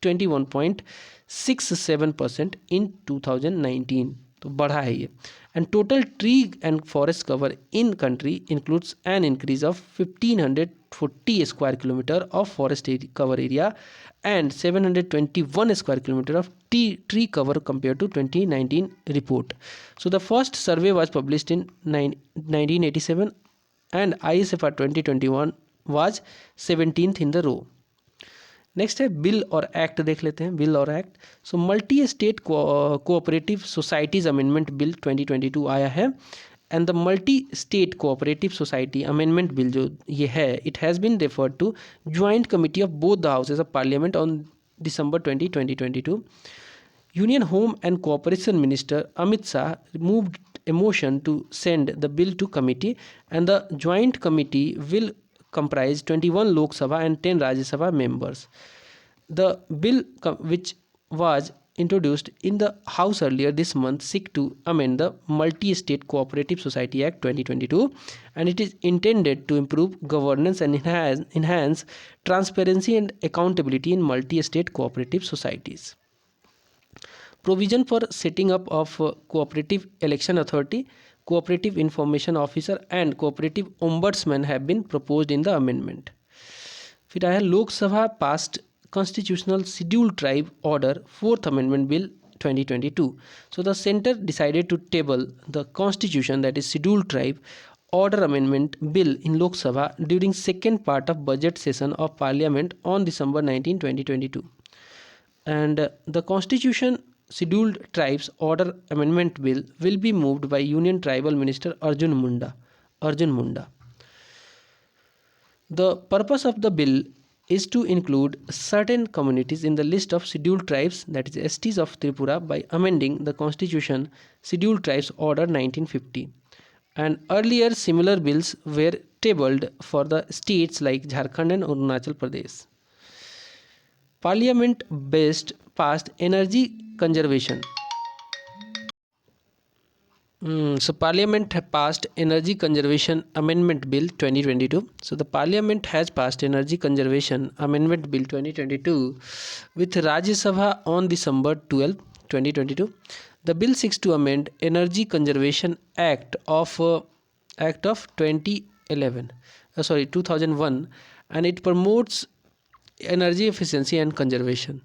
21.67% in 2019. तो बढ़ा है ये। And total tree and forest cover in country includes an increase of 1540 square kilometre of forest cover area and 721 square kilometer of tree cover compared to 2019 report. So the first survey was published in 1987 and ISFR 2021 was 17th in the row. Next है bill और act देख लेते हैं, bill और act. So multi state cooperative societies amendment bill 2022 आया है and the multi state cooperative society amendment bill जो ये है it has been referred to joint committee of both the houses of parliament on December 20, 2022. Union Home and Cooperation Minister Amit Shah moved a motion to send the bill to committee and the joint committee will comprise 21 Lok Sabha and 10 Rajya Sabha members. The bill which was introduced in the House earlier this month seek to amend the Multi-State Cooperative Society Act 2022 and it is intended to improve governance and enhance transparency and accountability in multi-state cooperative societies. Provision for setting up of cooperative election authority, cooperative information officer and cooperative ombudsman have been proposed in the amendment. फिर आया लोक सभा passed Constitutional Scheduled Tribe Order 4th Amendment Bill 2022. So the center decided to table the constitution, that is Scheduled Tribe Order Amendment Bill in Lok Sabha during second part of budget session of Parliament on December 19, 2022. And the Constitution Scheduled Tribes Order Amendment Bill will be moved by Union Tribal Minister Arjun Munda. The purpose of the bill is to include certain communities in the list of scheduled tribes, that is STs of Tripura, by amending the Constitution Scheduled Tribes Order 1950. And earlier similar bills were tabled for the states like Jharkhand and Arunachal Pradesh. Parliament passed energy conservation. So Parliament passed Energy Conservation Amendment Bill 2022. So the Parliament has passed Energy Conservation Amendment Bill 2022 with Rajya Sabha on December 12, 2022. The bill seeks to amend Energy Conservation Act of 2001 and it promotes energy efficiency and conservation.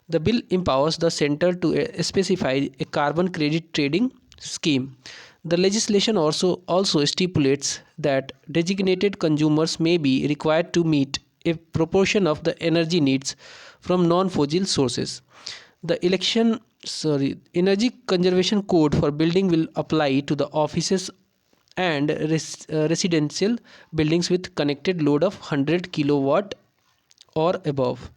The bill empowers the center to specify a carbon credit trading scheme. The legislation also stipulates that designated consumers may be required to meet a proportion of the energy needs from non-fossil sources. The Energy Conservation Code for building will apply to the offices and residential buildings with connected load of 100 kilowatt or above.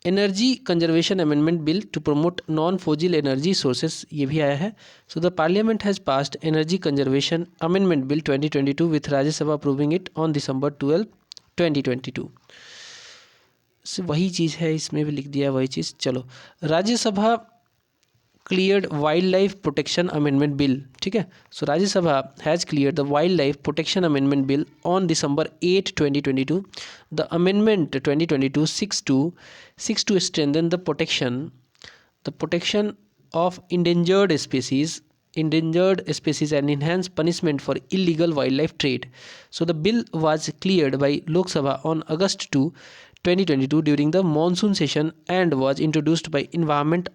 Energy Conservation Amendment Bill to promote non-fossil energy sources ये भी आया है. So the Parliament has passed Energy Conservation Amendment Bill 2022 with Rajya Sabha approving it on December 12, 2022. So वही चीज़ है, इसमें भी लिख दिया है वही चीज़. चलो, राज्य सभा cleared Wildlife Protection Amendment Bill. ठीक है. So Rajya Sabha has cleared the Wildlife Protection Amendment Bill on December 8, 2022. The amendment 2022 seeks to strengthen the protection of endangered species and enhance punishment for illegal wildlife trade. So the bill was cleared by Lok Sabha on August 2, 2022 during the monsoon session and was introduced by Environment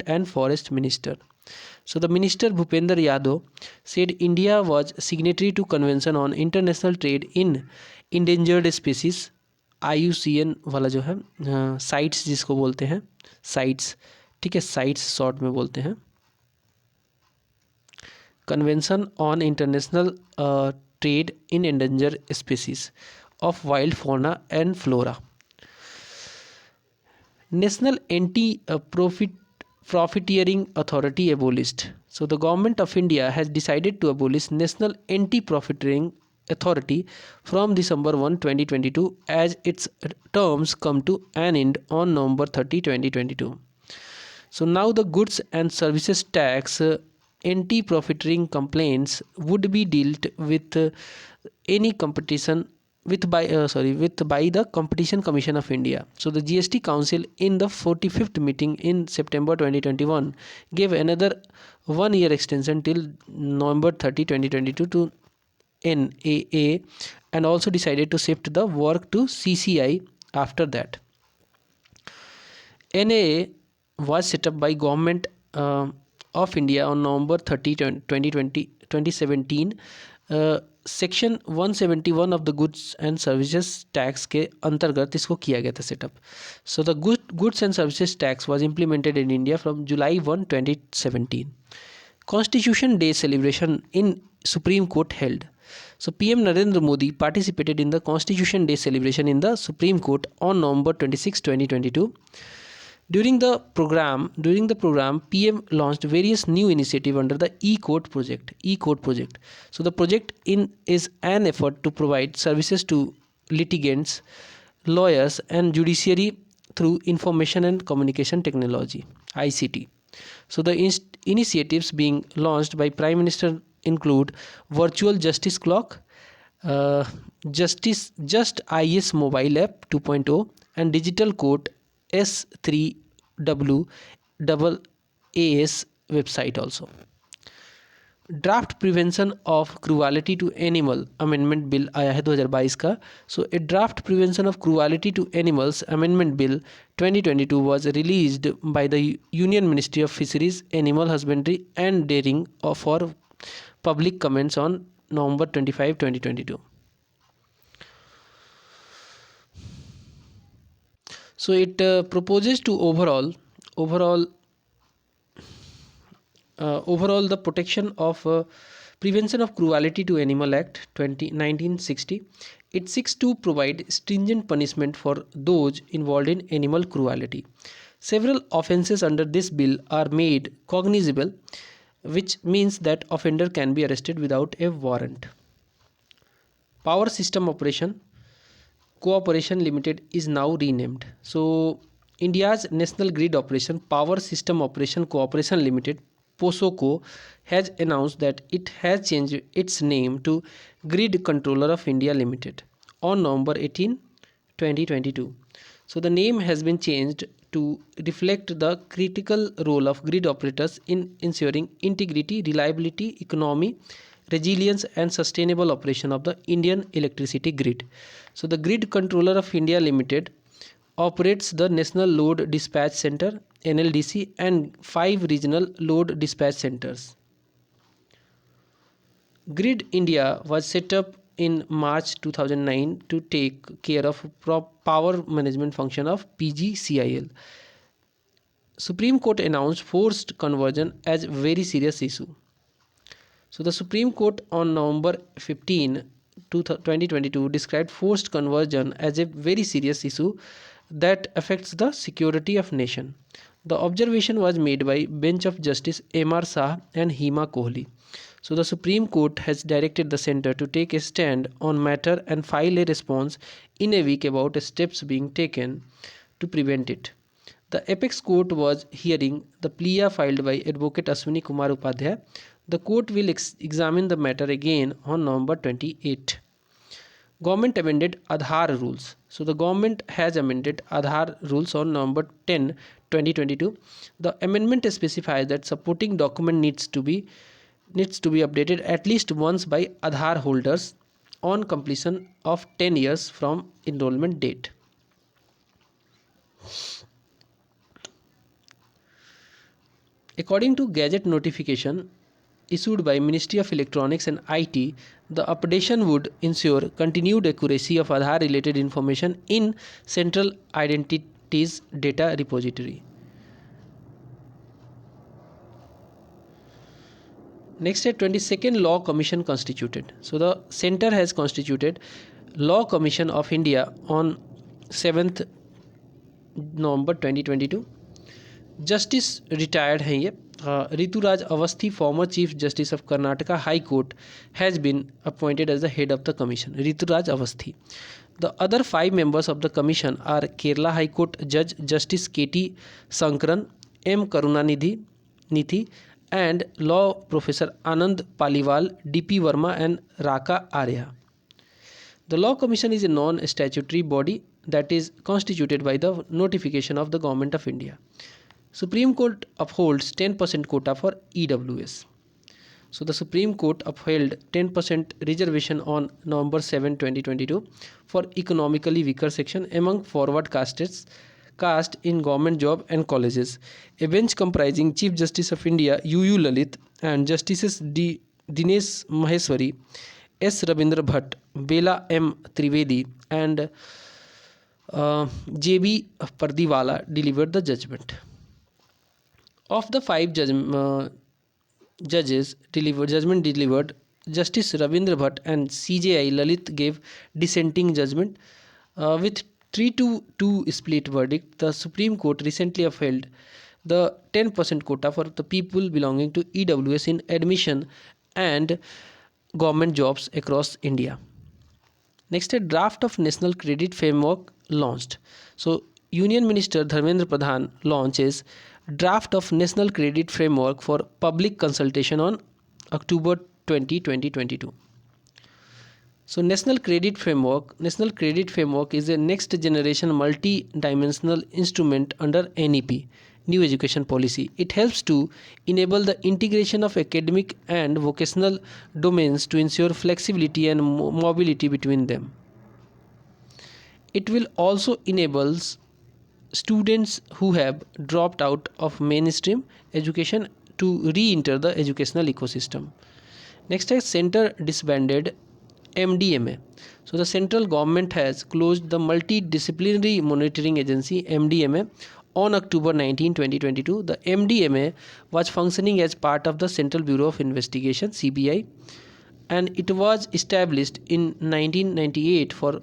and Forest Minister. So the Minister Bhupender Yadav said India was signatory to Convention on International Trade in Endangered Species, IUCN वाला जो है sites जिसको बोलते हैं sites, ठीक है, sites short में बोलते हैं, Convention on International Trade in Endangered Species of Wild Fauna and Flora. National Anti-Profiteering Authority abolished. So the Government of India has decided to abolish National Anti-Profiteering Authority from December 1, 2022 as its terms come to an end on November 30, 2022. So now the Goods and Services Tax anti-profiteering complaints would be dealt with any competition with by the Competition Commission of India. So the GST Council in the 45th meeting in September 2021 gave another 1 year extension till November 30, 2022 to NAA, and also decided to shift the work to CCI after that. NAA was set up by Government of India on November 30, 2017. Section 171 of the goods and services tax के अंतर्गत इसको किया गया था setup. So the goods and services tax was implemented in India from July 1, 2017. Constitution Day celebration in Supreme Court held. So PM Narendra Modi participated in the Constitution Day celebration in the Supreme Court on November 26, 2022. During the program, PM launched various new initiatives under the E-Court project. So the project is an effort to provide services to litigants, lawyers, and judiciary through information and communication technology (ICT). So the initiatives being launched by Prime Minister include Virtual Justice Clock, Just IS Mobile App 2.0, and Digital Court S3WAAS website also. Draft prevention of cruelty to animal amendment bill आया है 2022 का. So a draft prevention of cruelty to animals amendment bill 2022 was released by the union ministry of fisheries, animal husbandry and dairying for public comments on November 25, 2022. So it proposes to overall the protection of prevention of cruelty to animal act 1960. It seeks to provide stringent punishment for those involved in animal cruelty. Several offences under this bill are made cognizable, which means that offender can be arrested without a warrant. Power System Operation Cooperation Limited is now renamed. So India's National Grid Operation Power System Operation Cooperation Limited, POSOCO, has announced that it has changed its name to Grid Controller of India Limited on November 18, 2022. So the name has been changed to reflect the critical role of grid operators in ensuring integrity, reliability, economy, resilience and sustainable operation of the Indian electricity grid. So the Grid Controller of India Limited operates the National Load Dispatch Center (NLDC) and 5 regional load dispatch centers. Grid India was set up in March 2009 to take care of power management function of PGCIL. Supreme Court announced forced conversion as very serious issue. So the Supreme Court on November 15, 2022 described forced conversion as a very serious issue that affects the security of nation. The observation was made by bench of Justice M.R. Shah and Hema Kohli. So the Supreme Court has directed the centre to take a stand on matter and file a response in a week about steps being taken to prevent it. The apex court was hearing the plea filed by Advocate Ashwini Kumar Upadhyay. The court will examine the matter again on November 28. Government amended Aadhaar rules. So the government has amended Aadhaar rules on November 10, 2022. The amendment specifies that supporting document needs to be updated at least once by Aadhaar holders on completion of 10 years from enrollment date. According to Gazette notification issued by Ministry of Electronics and IT, the updation would ensure continued accuracy of Aadhaar related information in Central Identities Data Repository. Next, a 22nd Law Commission constituted. So the Centre has constituted Law Commission of India on 7th November 2022. Justice retired हैं ये. Rituraj Avasthi, former Chief Justice of Karnataka High Court, has been appointed as the head of the commission. Rituraj Avasthi. The other 5 members of the commission are Kerala High Court Judge Justice K.T. Sankaran, M. Karunanidhi, and Law Professor Anand Paliwal, D.P. Verma, and Raka Arya. The Law Commission is a non-statutory body that is constituted by the notification of the Government of India. Supreme Court upholds 10% quota for EWS. So the Supreme Court upheld 10% reservation on November 7, 2022 for economically weaker section among forward caste in government job and colleges. A bench comprising Chief Justice of India UU Lalit and Justices Dinesh Maheshwari, S. Rabindra Bhatt, Bela M. Trivedi and J.B. Pardiwala delivered the judgment. Of the five judges judgment delivered, Justice Rabindra Bhatt and CJI Lalit gave dissenting judgment. With 3-2 split verdict, the Supreme Court recently upheld the 10% quota for the people belonging to EWS in admission and government jobs across India. Next, a draft of National Credit Framework launched. So, Union Minister Dharmendra Pradhan launches draft of National Credit Framework for public consultation on October 20, 2022. So, National Credit Framework is a next generation multi-dimensional instrument under NEP, New Education Policy. It helps to enable the integration of academic and vocational domains to ensure flexibility and mobility between them. It will also enable students who have dropped out of mainstream education to re-enter the educational ecosystem. Next is Center disbanded MDMA. So the central government has closed the Multidisciplinary Monitoring Agency MDMA on October 19, 2022. The MDMA was functioning as part of the Central Bureau of Investigation CBI, and it was established in 1998 for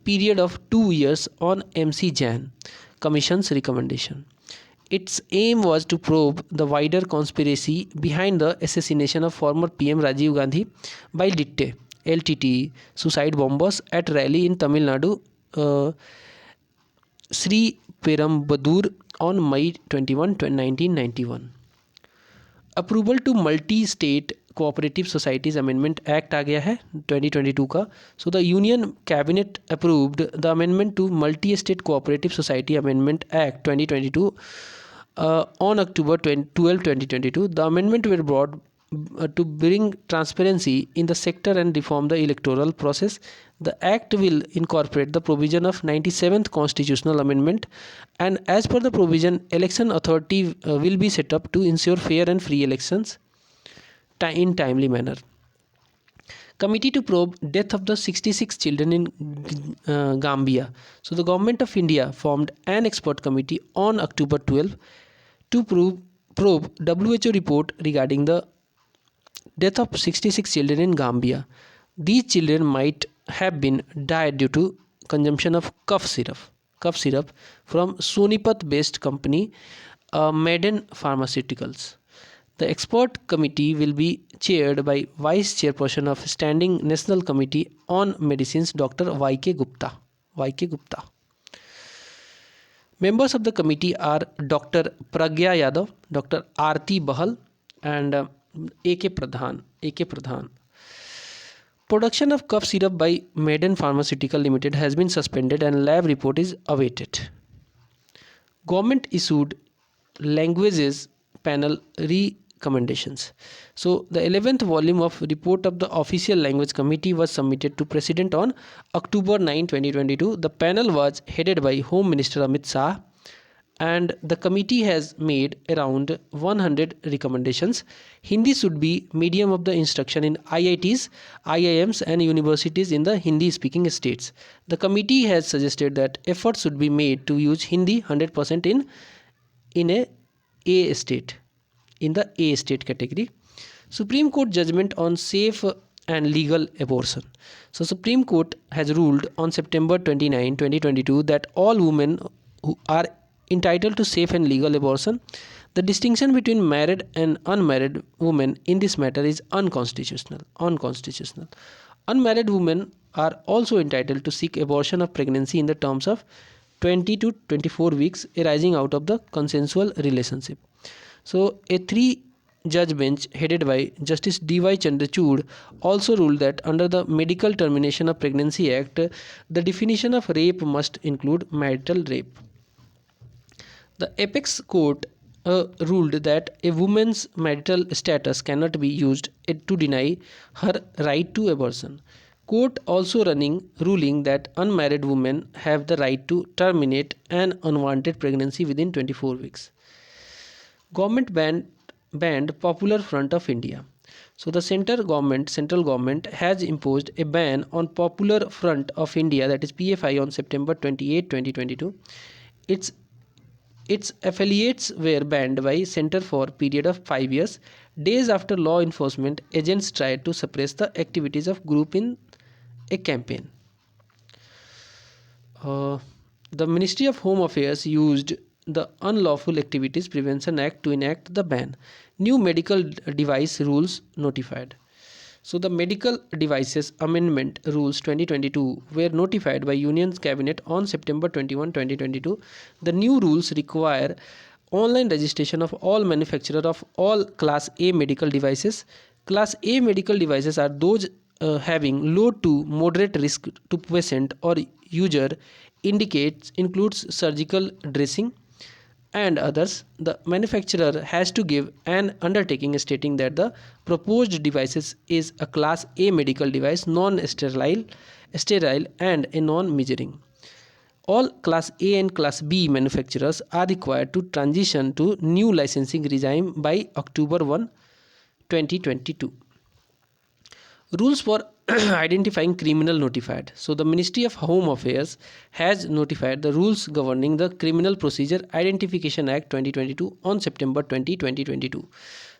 period of 2 years on MC Jain Commission's recommendation. Its aim was to probe the wider conspiracy behind the assassination of former PM Rajiv Gandhi by LTT suicide bombers at rally in Tamil Nadu, Sri Perumbudur on May 21, 1991. Approval to multi state cooperative societies amendment act आ गया है 2022 का. So the union cabinet approved the amendment to multi state cooperative society amendment act 2022 on October 12, 2022. The amendment were brought to bring transparency in the sector and reform the electoral process. The act will incorporate the provision of 97th constitutional amendment, and as per the provision, election authority will be set up to ensure fair and free elections in timely manner. Committee to probe death of the 66 children in Gambia. So the government of India formed an expert committee on October 12 to probe WHO report regarding the death of 66 children in Gambia. These children might have been died due to consumption of cough syrup from Sonipat based company Maiden Pharmaceuticals. The expert committee will be chaired by Vice Chairperson of Standing National Committee on Medicines Dr. Y.K. Gupta. Members of the committee are Dr. Pragya Yadav, Dr. Aarti Bahal and A.K. Pradhan. Production of cough syrup by Maiden Pharmaceutical Limited has been suspended and lab report is awaited. Government issued languages panel recommendations. So the 11th volume of report of the official language committee was submitted to President on October 9, 2022. The panel was headed by Home Minister Amit Shah, and the committee has made around 100 recommendations. Hindi should be medium of the instruction in IITs, IIMs and universities in the Hindi speaking states. The committee has suggested that efforts should be made to use Hindi 100% in the A state category. Supreme Court judgment on safe and legal abortion. So Supreme Court has ruled on September 29, 2022 that all women who are entitled to safe and legal abortion. The distinction between married and unmarried women in this matter is unconstitutional. Unmarried women are also entitled to seek abortion of pregnancy in the terms of 20 to 24 weeks arising out of the consensual relationship. So a 3 judge bench headed by Justice D.Y. Chandrachud also ruled that under the Medical Termination of Pregnancy Act, the definition of rape must include marital rape. The apex court ruled that a woman's marital status cannot be used to deny her right to abortion. Court also ruling that unmarried women have the right to terminate an unwanted pregnancy within 24 weeks. Government banned Popular Front of India. So the central government has imposed a ban on Popular Front of India, that is PFI, on September 28, 2022. Its affiliates were banned by Center for a period of 5 years, days after law enforcement agents tried to suppress the activities of group in a campaign. The Ministry of Home Affairs used the Unlawful Activities Prevention Act to enact the ban. New medical device rules notified. So the Medical Devices Amendment Rules 2022 were notified by Union's Cabinet on September 21, 2022. The new rules require online registration of all manufacturers of all Class A medical devices. Class A medical devices are those having low to moderate risk to patient or user, includes surgical dressing and others. The manufacturer has to give an undertaking stating that the proposed devices is a Class A medical device, non-sterile, sterile and a non-measuring. All Class A and Class B manufacturers are required to transition to new licensing regime by October 1, 2022. Rules for identifying criminal notified. So the Ministry of Home Affairs has notified the rules governing the Criminal Procedure Identification Act 2022 on September 20, 2022.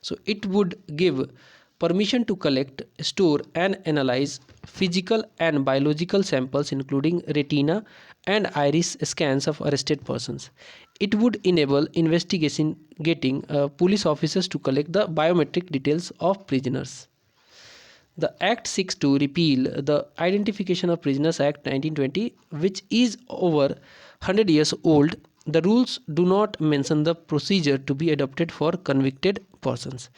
So it would give permission to collect, store and analyze physical and biological samples including retina and iris scans of arrested persons. It would enable getting police officers to collect the biometric details of prisoners. The Act seeks to repeal the Identification of Prisoners Act 1920, which is over 100 years old. The rules do not mention the procedure to be adopted for convicted persons.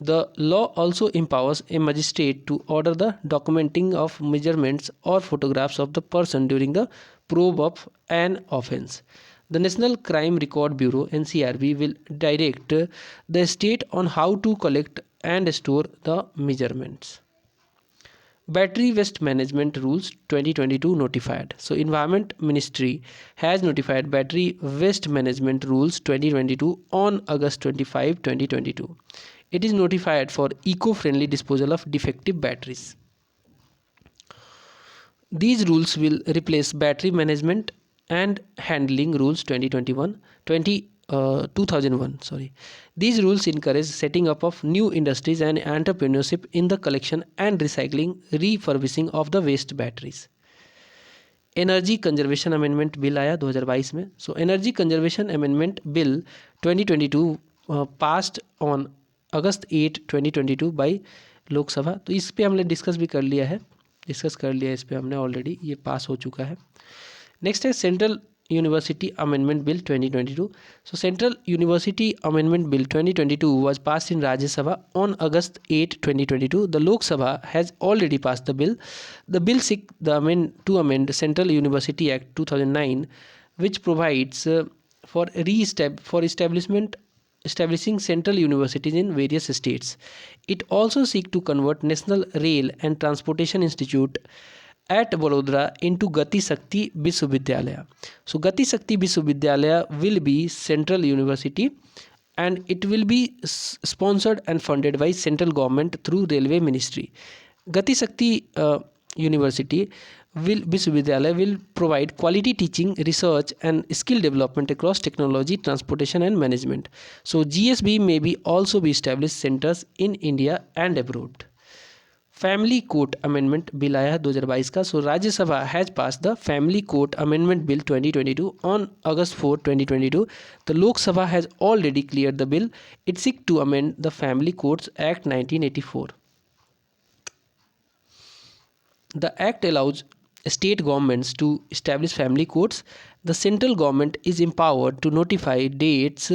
The law also empowers a magistrate to order the documenting of measurements or photographs of the person during the probe of an offence. The National Crime Record Bureau (NCRB) will direct the state on how to collect and store the measurements. Battery Waste Management Rules 2022 notified. So Environment Ministry has notified Battery Waste Management Rules 2022 on August 25, 2022. It is notified for eco-friendly disposal of defective batteries. These rules will replace Battery Management and Handling Rules 2001. These rules encourage setting up of new industries and entrepreneurship in the collection and refurbishing of the waste batteries. Energy conservation amendment bill आया 2022 में. So energy conservation amendment bill 2022 passed on August 8, 2022 by Lok Sabha. तो इस पे हमने discuss कर लिया है इस पे हमने ऑलरेडी, ये पास हो चुका है. नेक्स्ट है central University Amendment Bill 2022. So Central University Amendment Bill 2022 was passed in Rajya Sabha on August 8, 2022. The Lok Sabha has already passed the bill. The bill seeks to amend Central University Act 2009, which provides for establishing central universities in various states. It also seeks to convert National Rail and Transportation Institute at Vadodara into Gati Shakti Vishwavidyalaya. So Gati Shakti Vishwavidyalaya will be central university and it will be sponsored and funded by central government through Railway Ministry. Gati Shakti Vishwavidyalaya will provide quality teaching, research and skill development across technology, transportation and management. So GSB may also be established centers in India and abroad. Family court amendment bill आया है 2022 का. So Rajya Sabha has pass the family court amendment bill 2022 on August 4, 2022. The Lok Sabha has already cleared the bill. It seek to amend the family courts act 1984. The act allows state governments to establish family courts. The central government is empowered to notify dates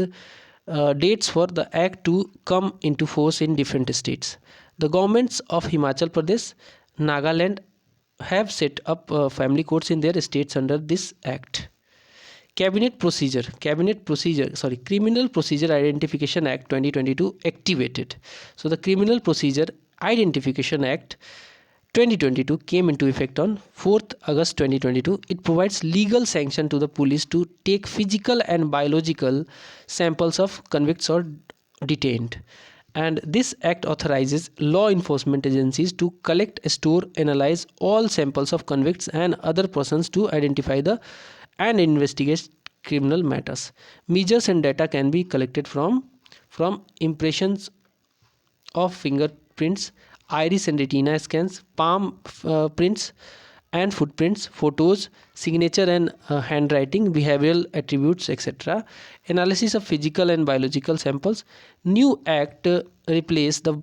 dates for the act to come into force in different states. The governments of Himachal Pradesh, Nagaland have set up family courts in their states under this act. Criminal Procedure Identification Act 2022 activated. So the Criminal Procedure Identification Act 2022 came into effect on 4th August 2022. It provides legal sanction to the police to take physical and biological samples of convicts or detained. And this act authorizes law enforcement agencies to collect, store, analyze all samples of convicts and other persons to identify and investigate criminal matters. Measures and data can be collected from impressions of fingerprints, iris and retina scans, palm prints and footprints, photos, signature and handwriting, behavioral attributes, etc. Analysis of physical and biological samples. New act replaced the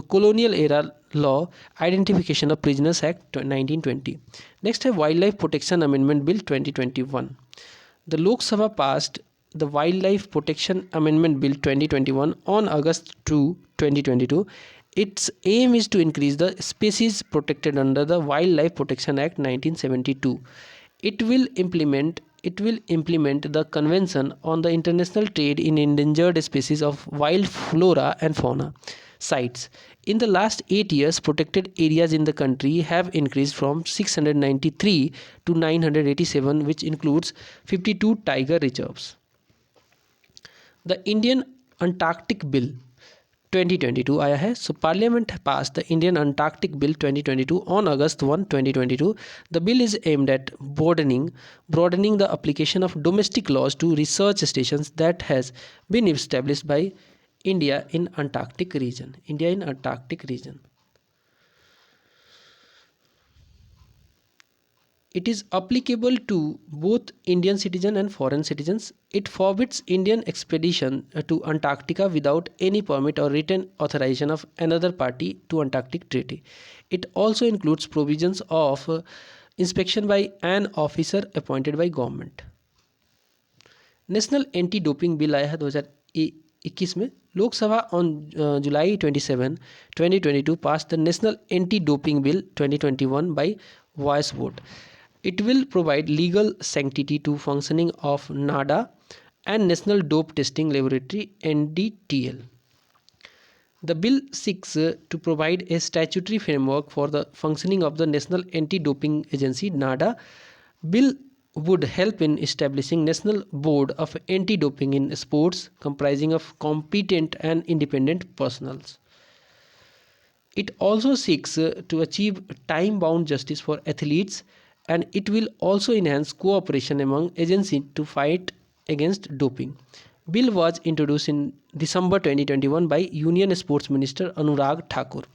colonial era law Identification of Prisoners Act 1920. Next है Wildlife Protection Amendment Bill 2021. The Lok Sabha passed the Wildlife Protection Amendment Bill 2021 on August 2, 2022. Its aim is to increase the species protected under the Wildlife Protection Act 1972. It will implement the Convention on the International Trade in Endangered Species of Wild Flora and Fauna sites. In the last 8 years, protected areas in the country have increased from 693 to 987, which includes 52 tiger reserves. The Indian Antarctic Bill 2022 आया है. So Parliament passed the Indian Antarctic Bill 2022 on August 1, 2022. The bill is aimed at broadening the application of domestic laws to research stations that has been established by India in Antarctic region. It is applicable to both Indian citizens and foreign citizens. It forbids Indian expedition to Antarctica without any permit or written authorization of another party to Antarctic Treaty. It also includes provisions of inspection by an officer appointed by government. National anti doping bill आया है 2021 में. Lok Sabha on July 27, 2022 passed the National Anti-Doping Bill 2021 by voice vote. It will provide legal sanctity to functioning of NADA and National Dope Testing Laboratory (NDTL). The bill seeks to provide a statutory framework for the functioning of the National Anti-Doping Agency (NADA). Bill would help in establishing National Board of Anti-Doping in Sports comprising of competent and independent personnels. It also seeks to achieve time-bound justice for athletes, and it will also enhance cooperation among agencies to fight against doping. Bill was introduced in December 2021 by Union Sports Minister Anurag Thakur.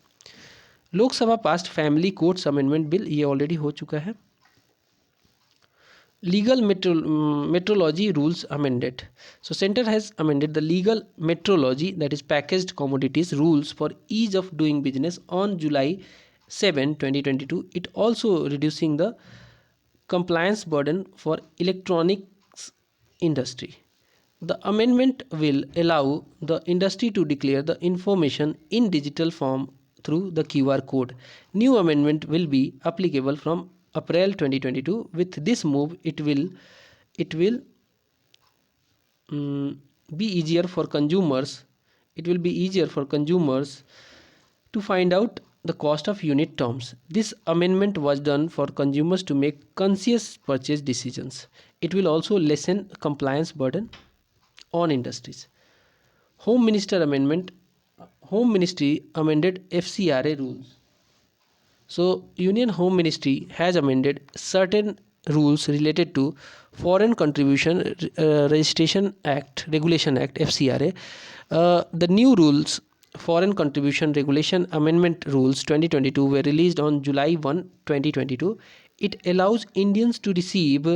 Lok Sabha passed Family Courts Amendment Bill, ये already हो चुका है. Legal metrology rules amended. So center has amended the legal metrology, that is packaged commodities rules for ease of doing business on July 7, 2022. It also reducing the compliance burden for electronics industry. The amendment will allow the industry to declare the information in digital form through the QR code. New amendment will be applicable from April 2022. With this move, it will be easier for consumers. It will be easier for consumers to find out the cost of unit terms. This amendment was done for consumers to make conscious purchase decisions. It will also lessen compliance burden on industries. Home Ministry amended FCRA rules. So Union Home Ministry has amended certain rules related to Foreign Contribution Regulation Act FCRA. The new rules, Foreign Contribution Regulation Amendment Rules 2022, were released on July 1, 2022. It allows Indians to receive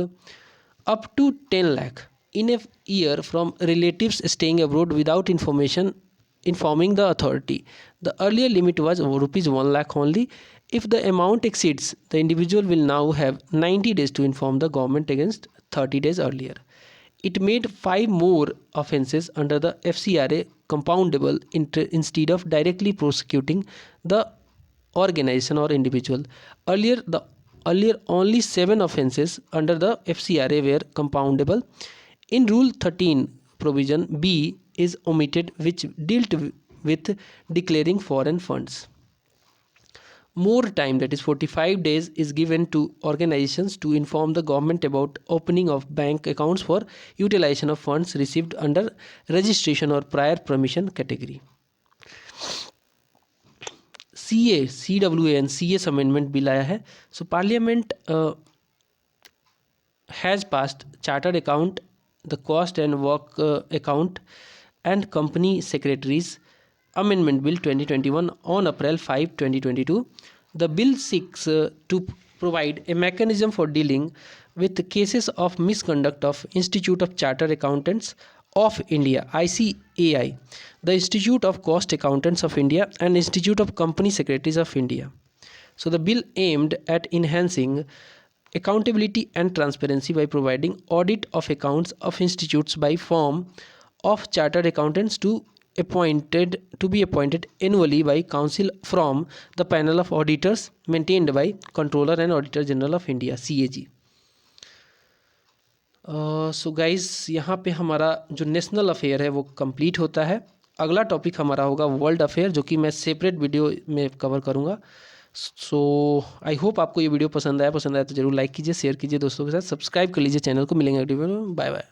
up to 10 lakh in a year from relatives staying abroad without informing the authority. The earlier limit was rupees 1 lakh only. If the amount exceeds, the individual will now have 90 days to inform the government against 30 days earlier. It made 5 more offences under the FCRA compoundable instead of directly prosecuting the organization or individual. Earlier only 7 offences under the FCRA were compoundable. In Rule 13, provision B is omitted, which dealt with declaring foreign funds. More time, that is 45 days, is given to organizations to inform the government about opening of bank accounts for utilization of funds received under registration or prior permission category. CWA and CS amendment bill आया है. So Parliament has passed Chartered Account, the Cost and Work Account and Company Secretaries Amendment Bill 2021 on April 5, 2022. The bill seeks to provide a mechanism for dealing with the cases of misconduct of Institute of Chartered Accountants of India (ICAI), the Institute of Cost Accountants of India, and Institute of Company Secretaries of India. So the bill aimed at enhancing accountability and transparency by providing audit of accounts of institutes by firm of chartered accountants to be appointed annually by council from the panel of auditors maintained by Controller and Auditor General of India (CAG). So guys यहाँ पे हमारा जो national affair है वो complete होता है. अगला topic हमारा होगा वर्ल्ड अफेयर, जो कि मैं सेपरेट वीडियो में कवर करूँगा. सो आई होप आपको ये वीडियो पसंद आया तो ज़रूर लाइक कीजिए, शेयर कीजिए दोस्तों के साथ, सब्सक्राइब कर लीजिए चैनल को. मिलेंगे अगली वीडियो में. Bye bye.